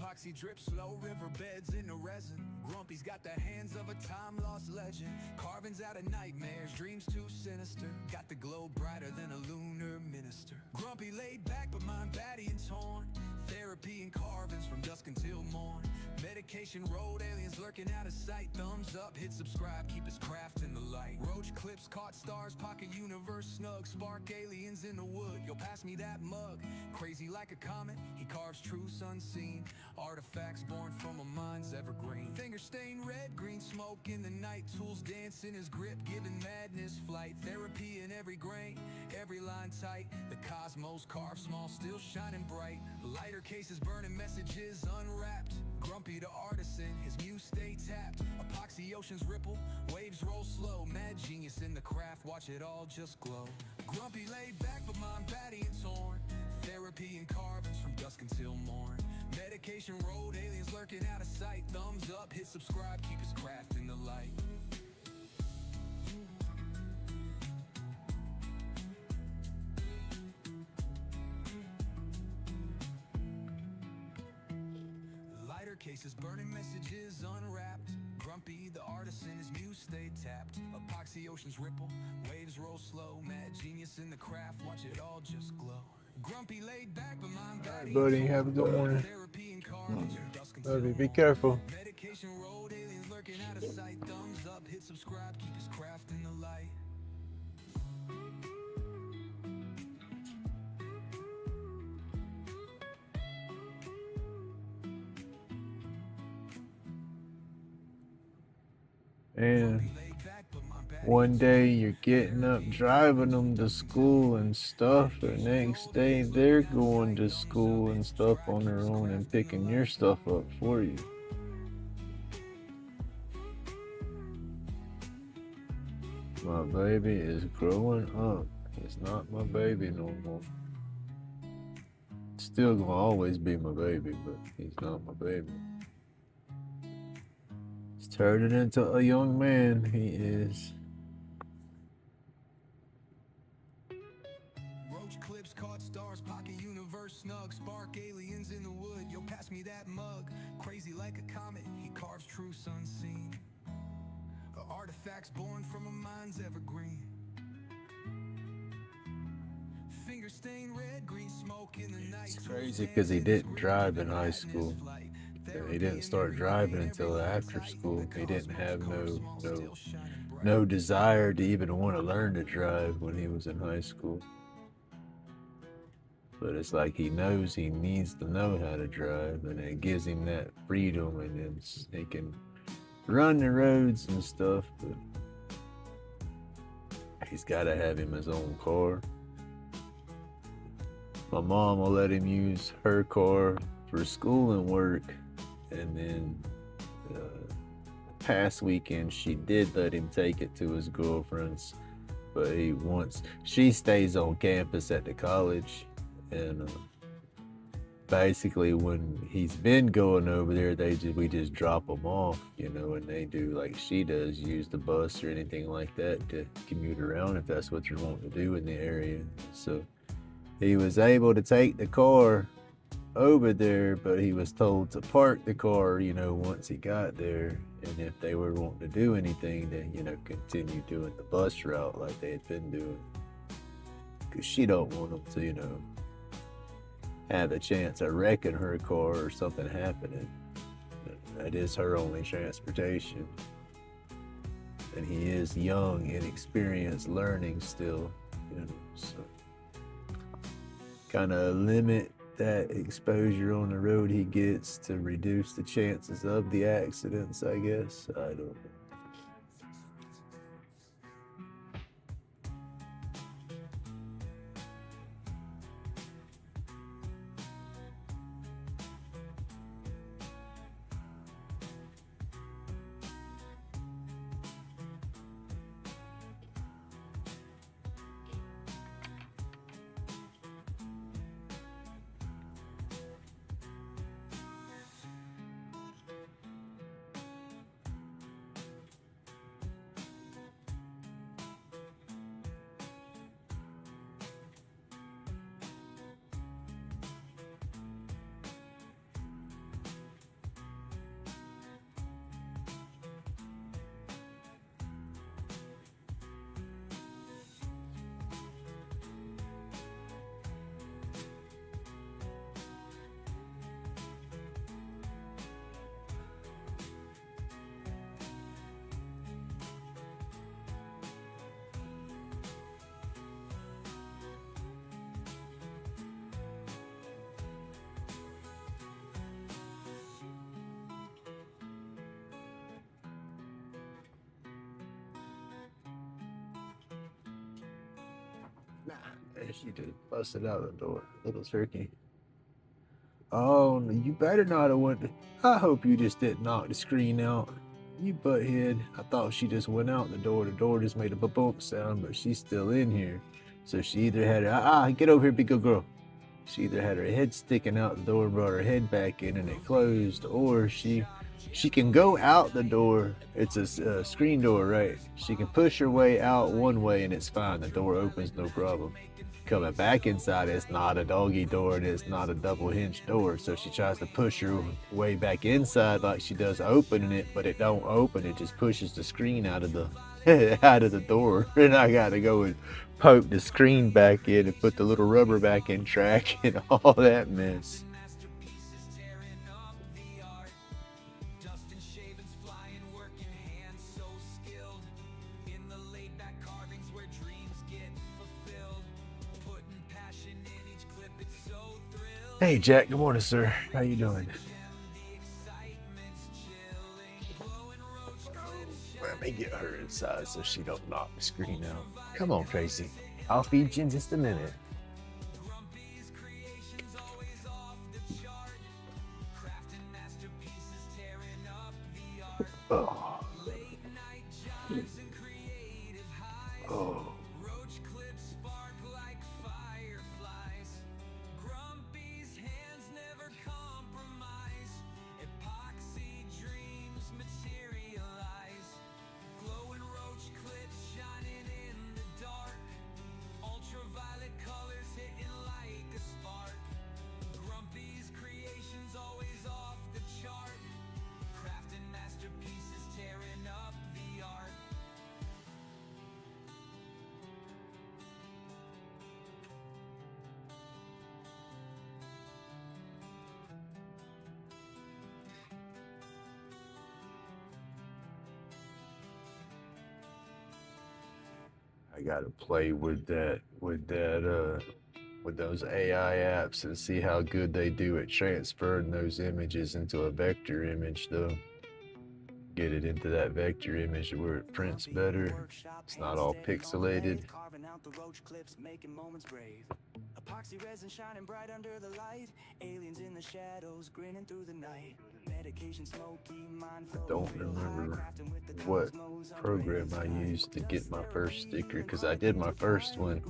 Epoxy drip slow, riverbeds in the resin. Grumpy's got the hands of a time-lost legend. Carvings out of nightmares, dreams too sinister. Got the glow brighter than a lunar minister. Grumpy laid back, but mind batty and torn. Therapy and carvings from dusk until morn. Medication road, aliens lurking out of sight. Thumbs up, hit subscribe, keep his craft in the light. Roach clips, caught stars, pocket universe snug. Spark aliens in the wood, yo pass me that mug. Crazy like a comet, he carves truths unseen. Artifacts born from a mind's evergreen. Finger stained red, green smoke in the night. Tools dance in his grip, giving madness flight. Therapy in every grain, every line tight. The cosmos carved small, still shining bright. Lighter cases burning messages unwrapped. Grumpy the artisan, his muse stay tapped. Epoxy oceans ripple, waves roll slow. Mad genius in the craft, watch it all just glow. Grumpy laid back, but mind batty and torn. Therapy and carvings from dusk until morn. Medication road, aliens lurking out of sight. Thumbs up, hit subscribe, keep his craft in the light. Lighter cases burning messages unwrapped. Grumpy the artisan, his muse stay tapped. Epoxy oceans ripple, waves roll slow. Mad genius in the craft, watch it all just glow. Grumpy laid back, but mind batty. Buddy, have a good morning. Therapy and carvings from dusk until Love you. Be morn. careful. Medication road, aliens lurking out of sight. Thumbs up, hit subscribe, keep his craft in the light. And one day you're getting up, driving them to school and stuff. The next day they're going to school and stuff on their own and picking your stuff up for you. My baby is growing up. He's not my baby no more. Still gonna always be my baby, but he's not my baby. He's turning into a young man, he is. Roach clips, caught stars, pocket universe snug. Spark aliens in the wood, yo pass me that mug. Crazy like a comet, he carves truths unseen. Artifacts born from a mind's evergreen. Finger stained red, green smoke in the night. It's crazy because he didn't drive in high school. He didn't start driving until after school. He didn't have no desire to even want to learn to drive when he was in high school. But it's like he knows he needs to know how to drive, and it gives him that freedom, and then he can run the roads and stuff, but he's got to have him his own car. My mom will let him use her car for school and work, and then past weekend she did let him take it to his girlfriend's, but she stays on campus at the college, and basically when he's been going over there, we just drop him off, and they do like she does, use the bus or anything like that to commute around if that's what you're wanting to do in the area. So he was able to take the car over there, but he was told to park the car, once he got there, and if they were wanting to do anything, then continue doing the bus route like they had been doing, because she don't want them to have a chance of wrecking her car or something happening. That is her only transportation. And he is young, inexperienced, learning still, so kind of limit that exposure on the road he gets to reduce the chances of the accidents, I guess. I don't know. And she just busted out the door. Little turkey. Oh, you better not have went. I hope you just didn't knock the screen out. You butthead. I thought she just went out the door. The door just made a bump sound, but she's still in here. So she either had her, get over here, big good girl. She either had her head sticking out the door, brought her head back in, and it closed, or she can go out the door. It's a screen door, right? She can push her way out one way, and it's fine. The door opens, no problem. Coming back inside, it's not a doggy door, and it's not a double hinge door. So she tries to push her way back inside like she does opening it, but it don't open. It just pushes the screen out of the out of the door, and I got to go and poke the screen back in and put the little rubber back in track and all that mess. Hey Jack, good morning, sir. How you doing? Let me get her inside so she don't knock the screen out. Come on, Tracy. I'll feed you in just a minute. Oh. Oh. I gotta play with those AI apps and see how good they do at transferring those images into a vector image though. Get it into that vector image where it prints better. It's not all pixelated. Epoxy resin shining bright under the light. Aliens in the shadows grinning through the night. Medication smoky, mindful. I don't remember what program I used to get my first sticker, because I did my first one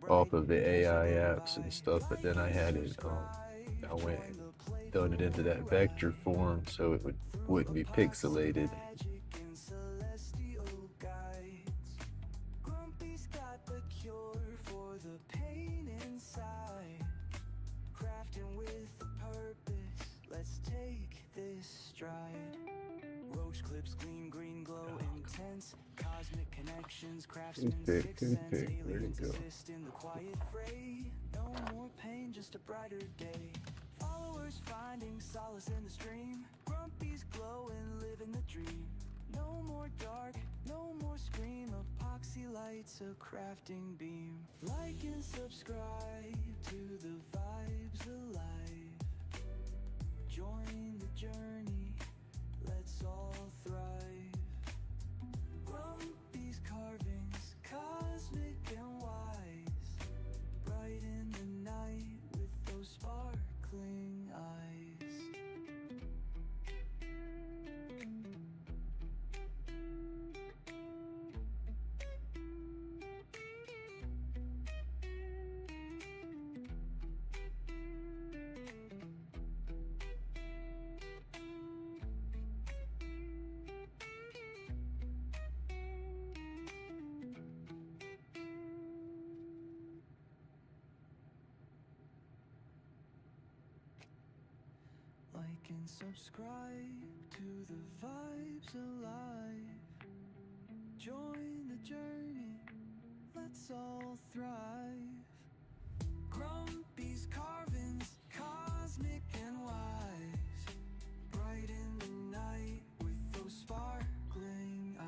off of the AI apps and stuff, but then I had it I went and done it into that vector form so it wouldn't be pixelated. Toothpick, where'd it go? No more pain, just a brighter day. Followers finding solace in the stream. Grumpy's glowing, living the dream. No more dark, no more scream. Epoxy lights a crafting beam. Like and subscribe to the vibes alive. Join the journey, let's all thrive. Grumpy's carvings, cosmic and wise. Bright in the night with those sparkling eyes. Like and subscribe to the vibes alive. Join the journey, let's all thrive. Grumpy's carvings, cosmic and wise. Bright in the night with those sparkling eyes.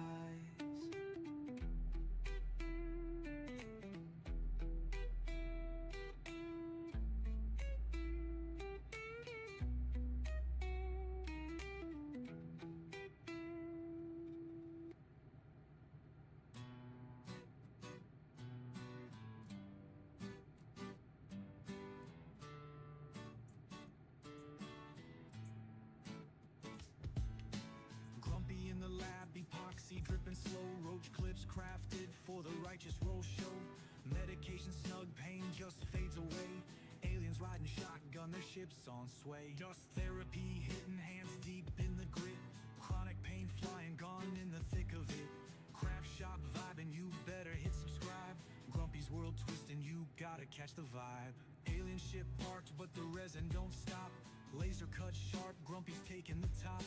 chips on sway. Dust therapy hitting hands deep in the grit. Chronic pain flying, gone in the thick of it. Craft shop vibing, you better hit subscribe. Grumpy's world twisting, you gotta catch the vibe. Alien ship parked, but the resin don't stop. Laser cut sharp, Grumpy's taking the top.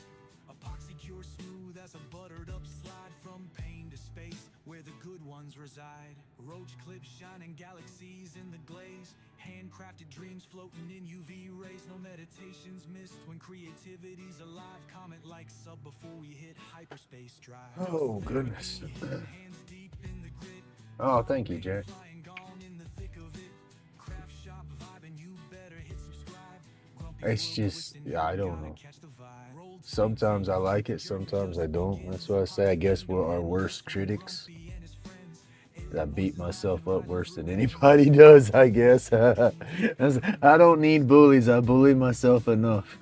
Epoxy cure smooth as a buttered up slide. From pain to space, where the good ones reside. Roach clips shining galaxies in the glaze. Handcrafted dreams floating in UV rays. No meditations missed when creativity's alive. Comment, like, sub before we hit hyperspace drive. Oh, goodness. Oh, thank you, Jack. It's just, yeah, I don't know. Sometimes I like it, sometimes I don't. That's why I say I guess we're our worst critics. I beat myself up worse than anybody does, I guess. I don't need bullies. I bully myself enough.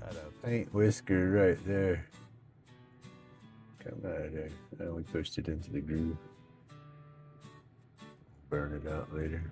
Got a paint whisker right there. Come out of there. And we pushed it into the groove. Burn it out later.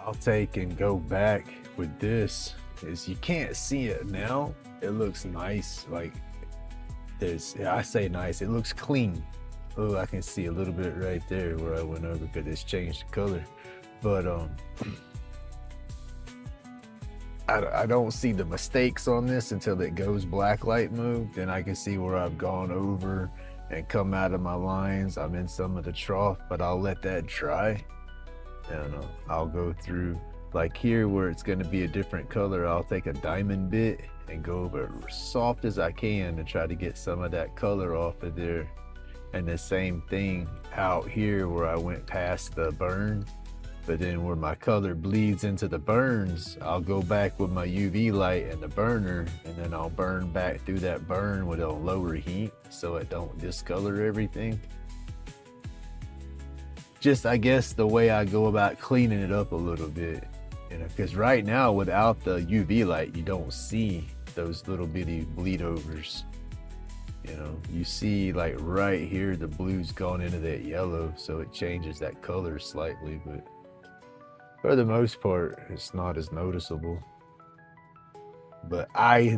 I'll take and go back with this is you can't see it now. It looks nice. Like there's, yeah, I say nice. It looks clean. Oh, I can see a little bit right there where I went over because it's changed the color. But I don't see the mistakes on this until it goes blacklight mode. Then I can see where I've gone over and come out of my lines. I'm in some of the trough, but I'll let that dry. And I'll go through, like here where it's going to be a different color, I'll take a diamond bit and go over as soft as I can to try to get some of that color off of there. And the same thing out here where I went past the burn, but then where my color bleeds into the burns, I'll go back with my UV light and the burner, and then I'll burn back through that burn with a lower heat so it don't discolor everything. Just, I guess, the way I go about cleaning it up a little bit, you know, because right now without the UV light, you don't see those little bitty bleed overs. You know, you see like right here, the blue's gone into that yellow, so it changes that color slightly, but for the most part, it's not as noticeable. But I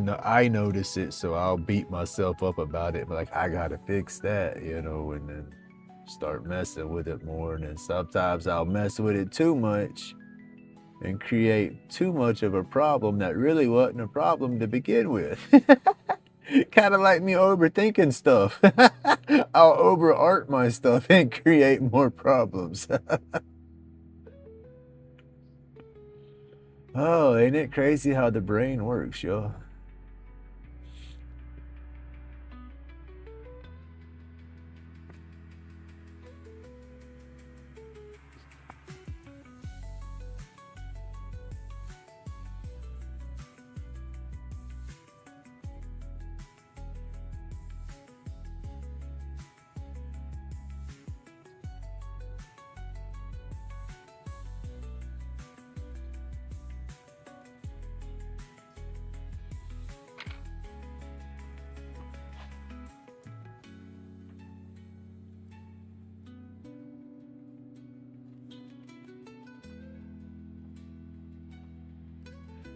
notice it, so I'll beat myself up about it, but like, I gotta fix that, you know, and then start messing with it more. And then sometimes I'll mess with it too much and create too much of a problem that really wasn't a problem to begin with. Kind of like me overthinking stuff. I'll over art my stuff and create more problems. Oh, ain't it crazy how the brain works, y'all?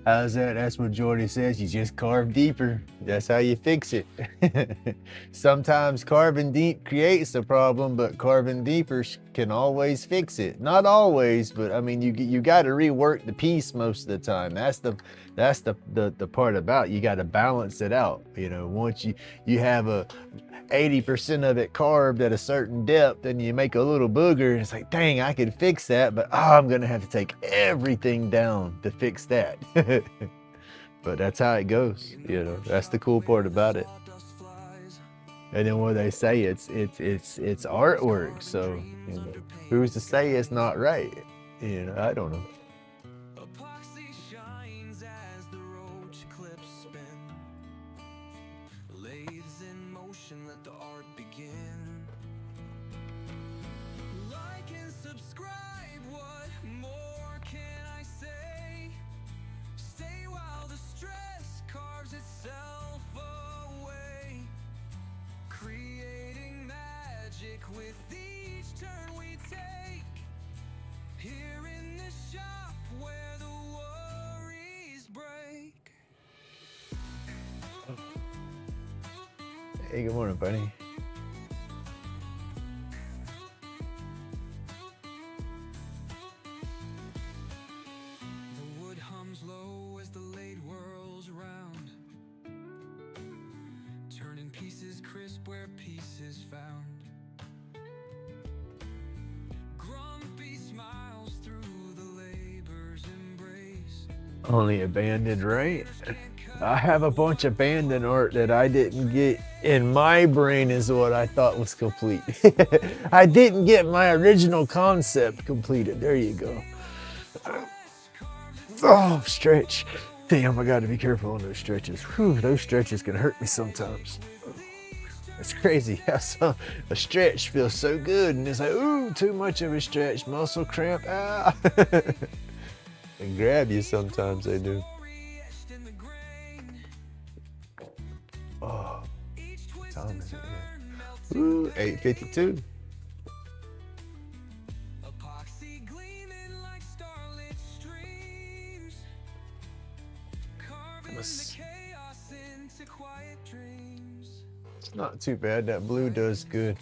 How's that? That's what Jordy says. You just carve deeper. That's how you fix it. Sometimes carving deep creates a problem, but carving deeper can always fix it. Not always, but I mean, you got to rework the piece most of the time. That's the part about it. You got to balance it out. You know, once you have a 80% of it carved at a certain depth and you make a little booger and it's like, dang, I could fix that, but I'm gonna have to take everything down to fix that. But that's how it goes, you know. That's the cool part about it. And then what they say, it's artwork, so you know, who's to say it's not right? You know, I don't know. Epoxy shines as the roach clips spin. Lathes in motion, let the art begin. Like and subscribe, what more can I say? Stay while the stress carves itself away. Creating magic with each turn we take. Here in the shop where the worries break. Hey, good morning, buddy. The wood hums low as the laid whirls around, turning pieces crisp where peace is found. Grumpy smiles through the labor's embrace. Only abandoned, right? I have a bunch of abandoned art that I didn't get in my brain is what I thought was complete. I didn't get my original concept completed. There you go. Oh, stretch. Damn, I gotta be careful on those stretches. Whew, those stretches can hurt me sometimes. It's crazy how a stretch feels so good and it's like, ooh, too much of a stretch, muscle cramp, ah. They grab you sometimes, they do. Oh, what time is it here? Ooh, 8:52. Epoxy gleaming like starlit streams, carving the chaos into quiet dreams. It's not too bad. That blue does good.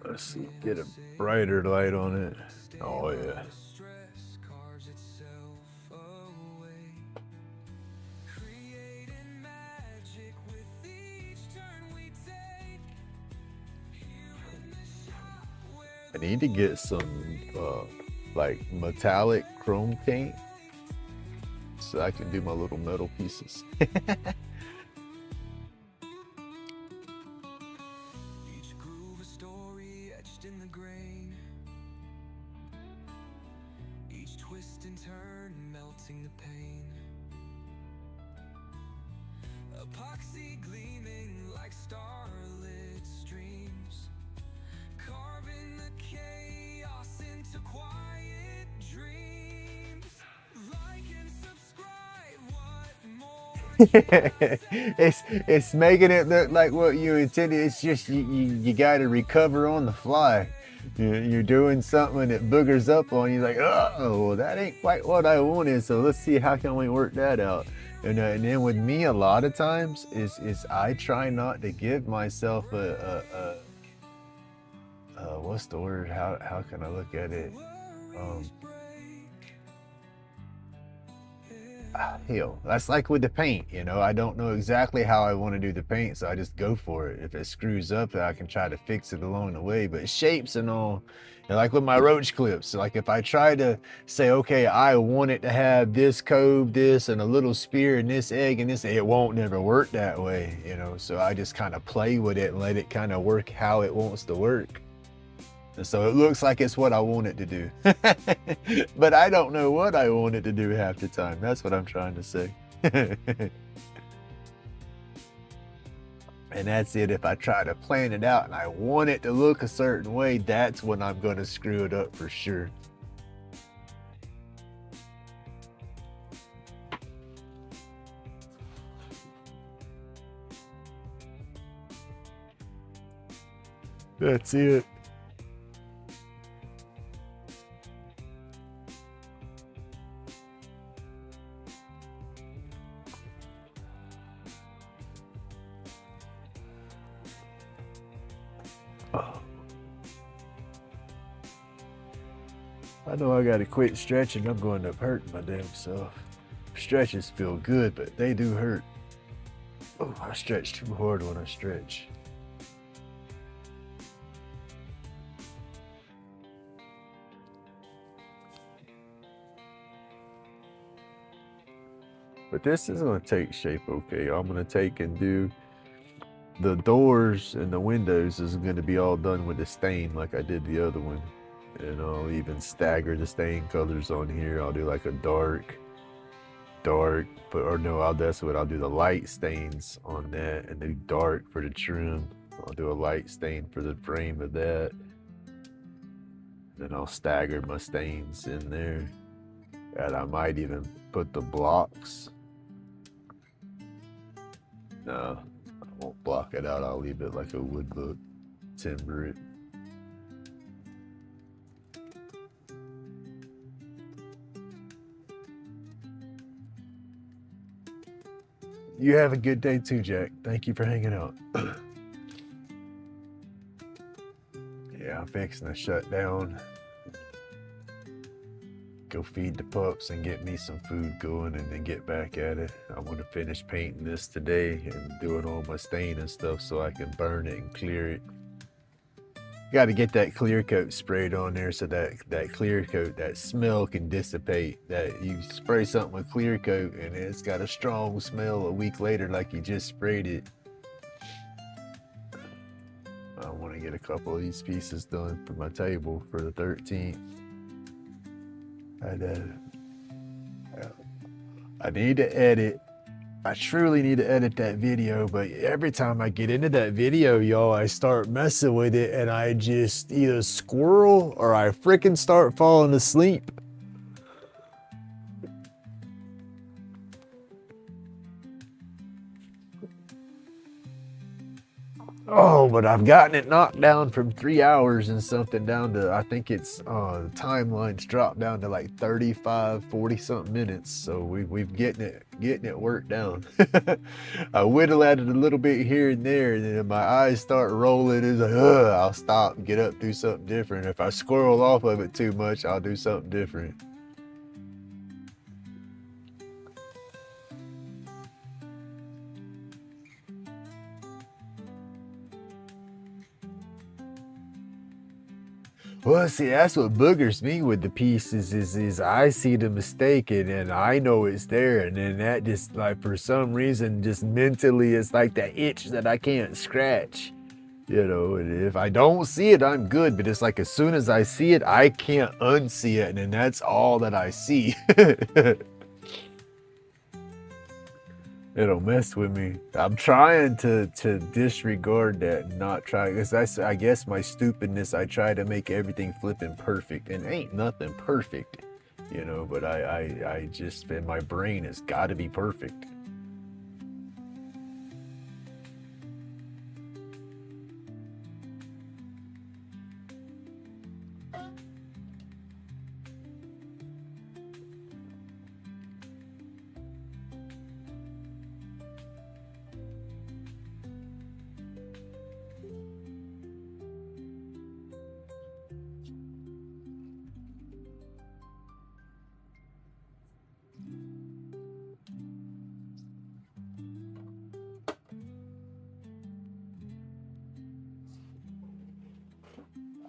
Let's see, get a brighter light on it. Oh yeah. Stress carves itself away, creating magic with each turn we take. Here in the shop where I need to get some like metallic chrome paint so I can do my little metal pieces. each groove a story etched in the grain, each twist and turn melting the pain. Epoxy gleaming like starlit streams, carving the chaos into quiet dreams. Like and subscribe, what more? It's making it look like what you intended. It's just you got to recover on the fly. You're doing something and it boogers up on you, like, oh, well, that ain't quite what I wanted. So let's see how can we work that out. And then with me, a lot of times is I try not to give myself a what's the word? How can I look at it? Hell, that's like with the paint, you know, I don't know exactly how I want to do the paint, so I just go for it. If it screws up, I can try to fix it along the way, but shapes and all, and like with my roach clips, like if I try to say, okay, I want it to have this cove, this, and a little spear, and this egg, and this, it won't never work that way, you know, so I just kind of play with it and let it kind of work how it wants to work. And so it looks like it's what I want it to do. But I don't know what I want it to do half the time. That's what I'm trying to say. And that's it. If I try to plan it out and I want it to look a certain way, that's when I'm going to screw it up for sure. That's it. I know I gotta quit stretching. I'm going to hurt my damn self. Stretches feel good, but they do hurt. Oh, I stretch too hard when I stretch. But this is gonna take shape okay. I'm gonna take and do the doors and the windows is gonna be all done with the stain like I did the other one. And I'll even stagger the stain colors on here. I'll do like a dark, that's what I'll do, the light stains on that and do dark for the trim. I'll do a light stain for the frame of that. Then I'll stagger my stains in there. And I might even put the blocks. No, I won't block it out. I'll leave it like a wood look, timber it. You have a good day too, Jack. Thank you for hanging out. Yeah, I'm fixing to shut down. Go feed the pups and get me some food going and then get back at it. I want to finish painting this today and doing all my stain and stuff so I can burn it and clear it. Got to get that clear coat sprayed on there so that clear coat, that smell can dissipate. That you spray something with clear coat and it's got a strong smell a week later like you just sprayed it. I want to get a couple of these pieces done for my table for the 13th. I need to edit. I truly need to edit that video, but every time I get into that video, y'all, I start messing with it and I just either squirrel or I freaking start falling asleep. Oh, but I've gotten it knocked down from 3 hours and something down to, I think it's, the timeline's dropped down to like 35, 40 something minutes. So we've getting it worked down. I whittle at it a little bit here and there, and then my eyes start rolling. It's like, I'll stop, get up, do something different. If I squirrel off of it too much, I'll do something different. Well, see, that's what boogers me with the pieces is I see the mistake and I know it's there, and then that just, like, for some reason, just mentally, it's like that itch that I can't scratch, you know. And if I don't see it, I'm good, but it's like as soon as I see it, I can't unsee it, and then that's all that I see. It'll mess with me. I'm trying to disregard that and not try, because I guess my stupidness, I try to make everything flipping perfect, and ain't nothing perfect, you know, but I just, in my brain, it's got to be perfect.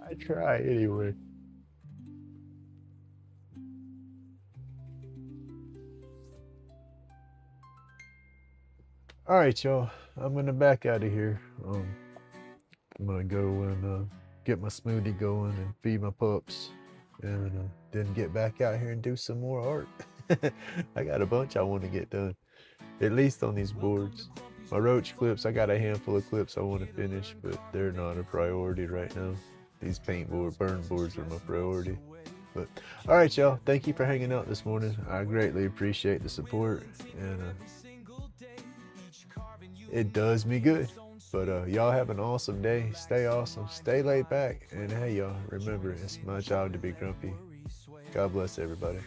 I try anyway. All right, y'all. I'm gonna back out of here. I'm gonna go and get my smoothie going and feed my pups, and then get back out here and do some more art. I got a bunch I want to get done, at least on these boards. My roach clips, I got a handful of clips I want to finish, but they're not a priority right now. These burn boards are my priority. But all right, y'all, thank you for hanging out this morning. I greatly appreciate the support, and it does me good. But y'all have an awesome day. Stay awesome, stay laid back, and hey, y'all, remember, it's my job to be grumpy. God bless everybody.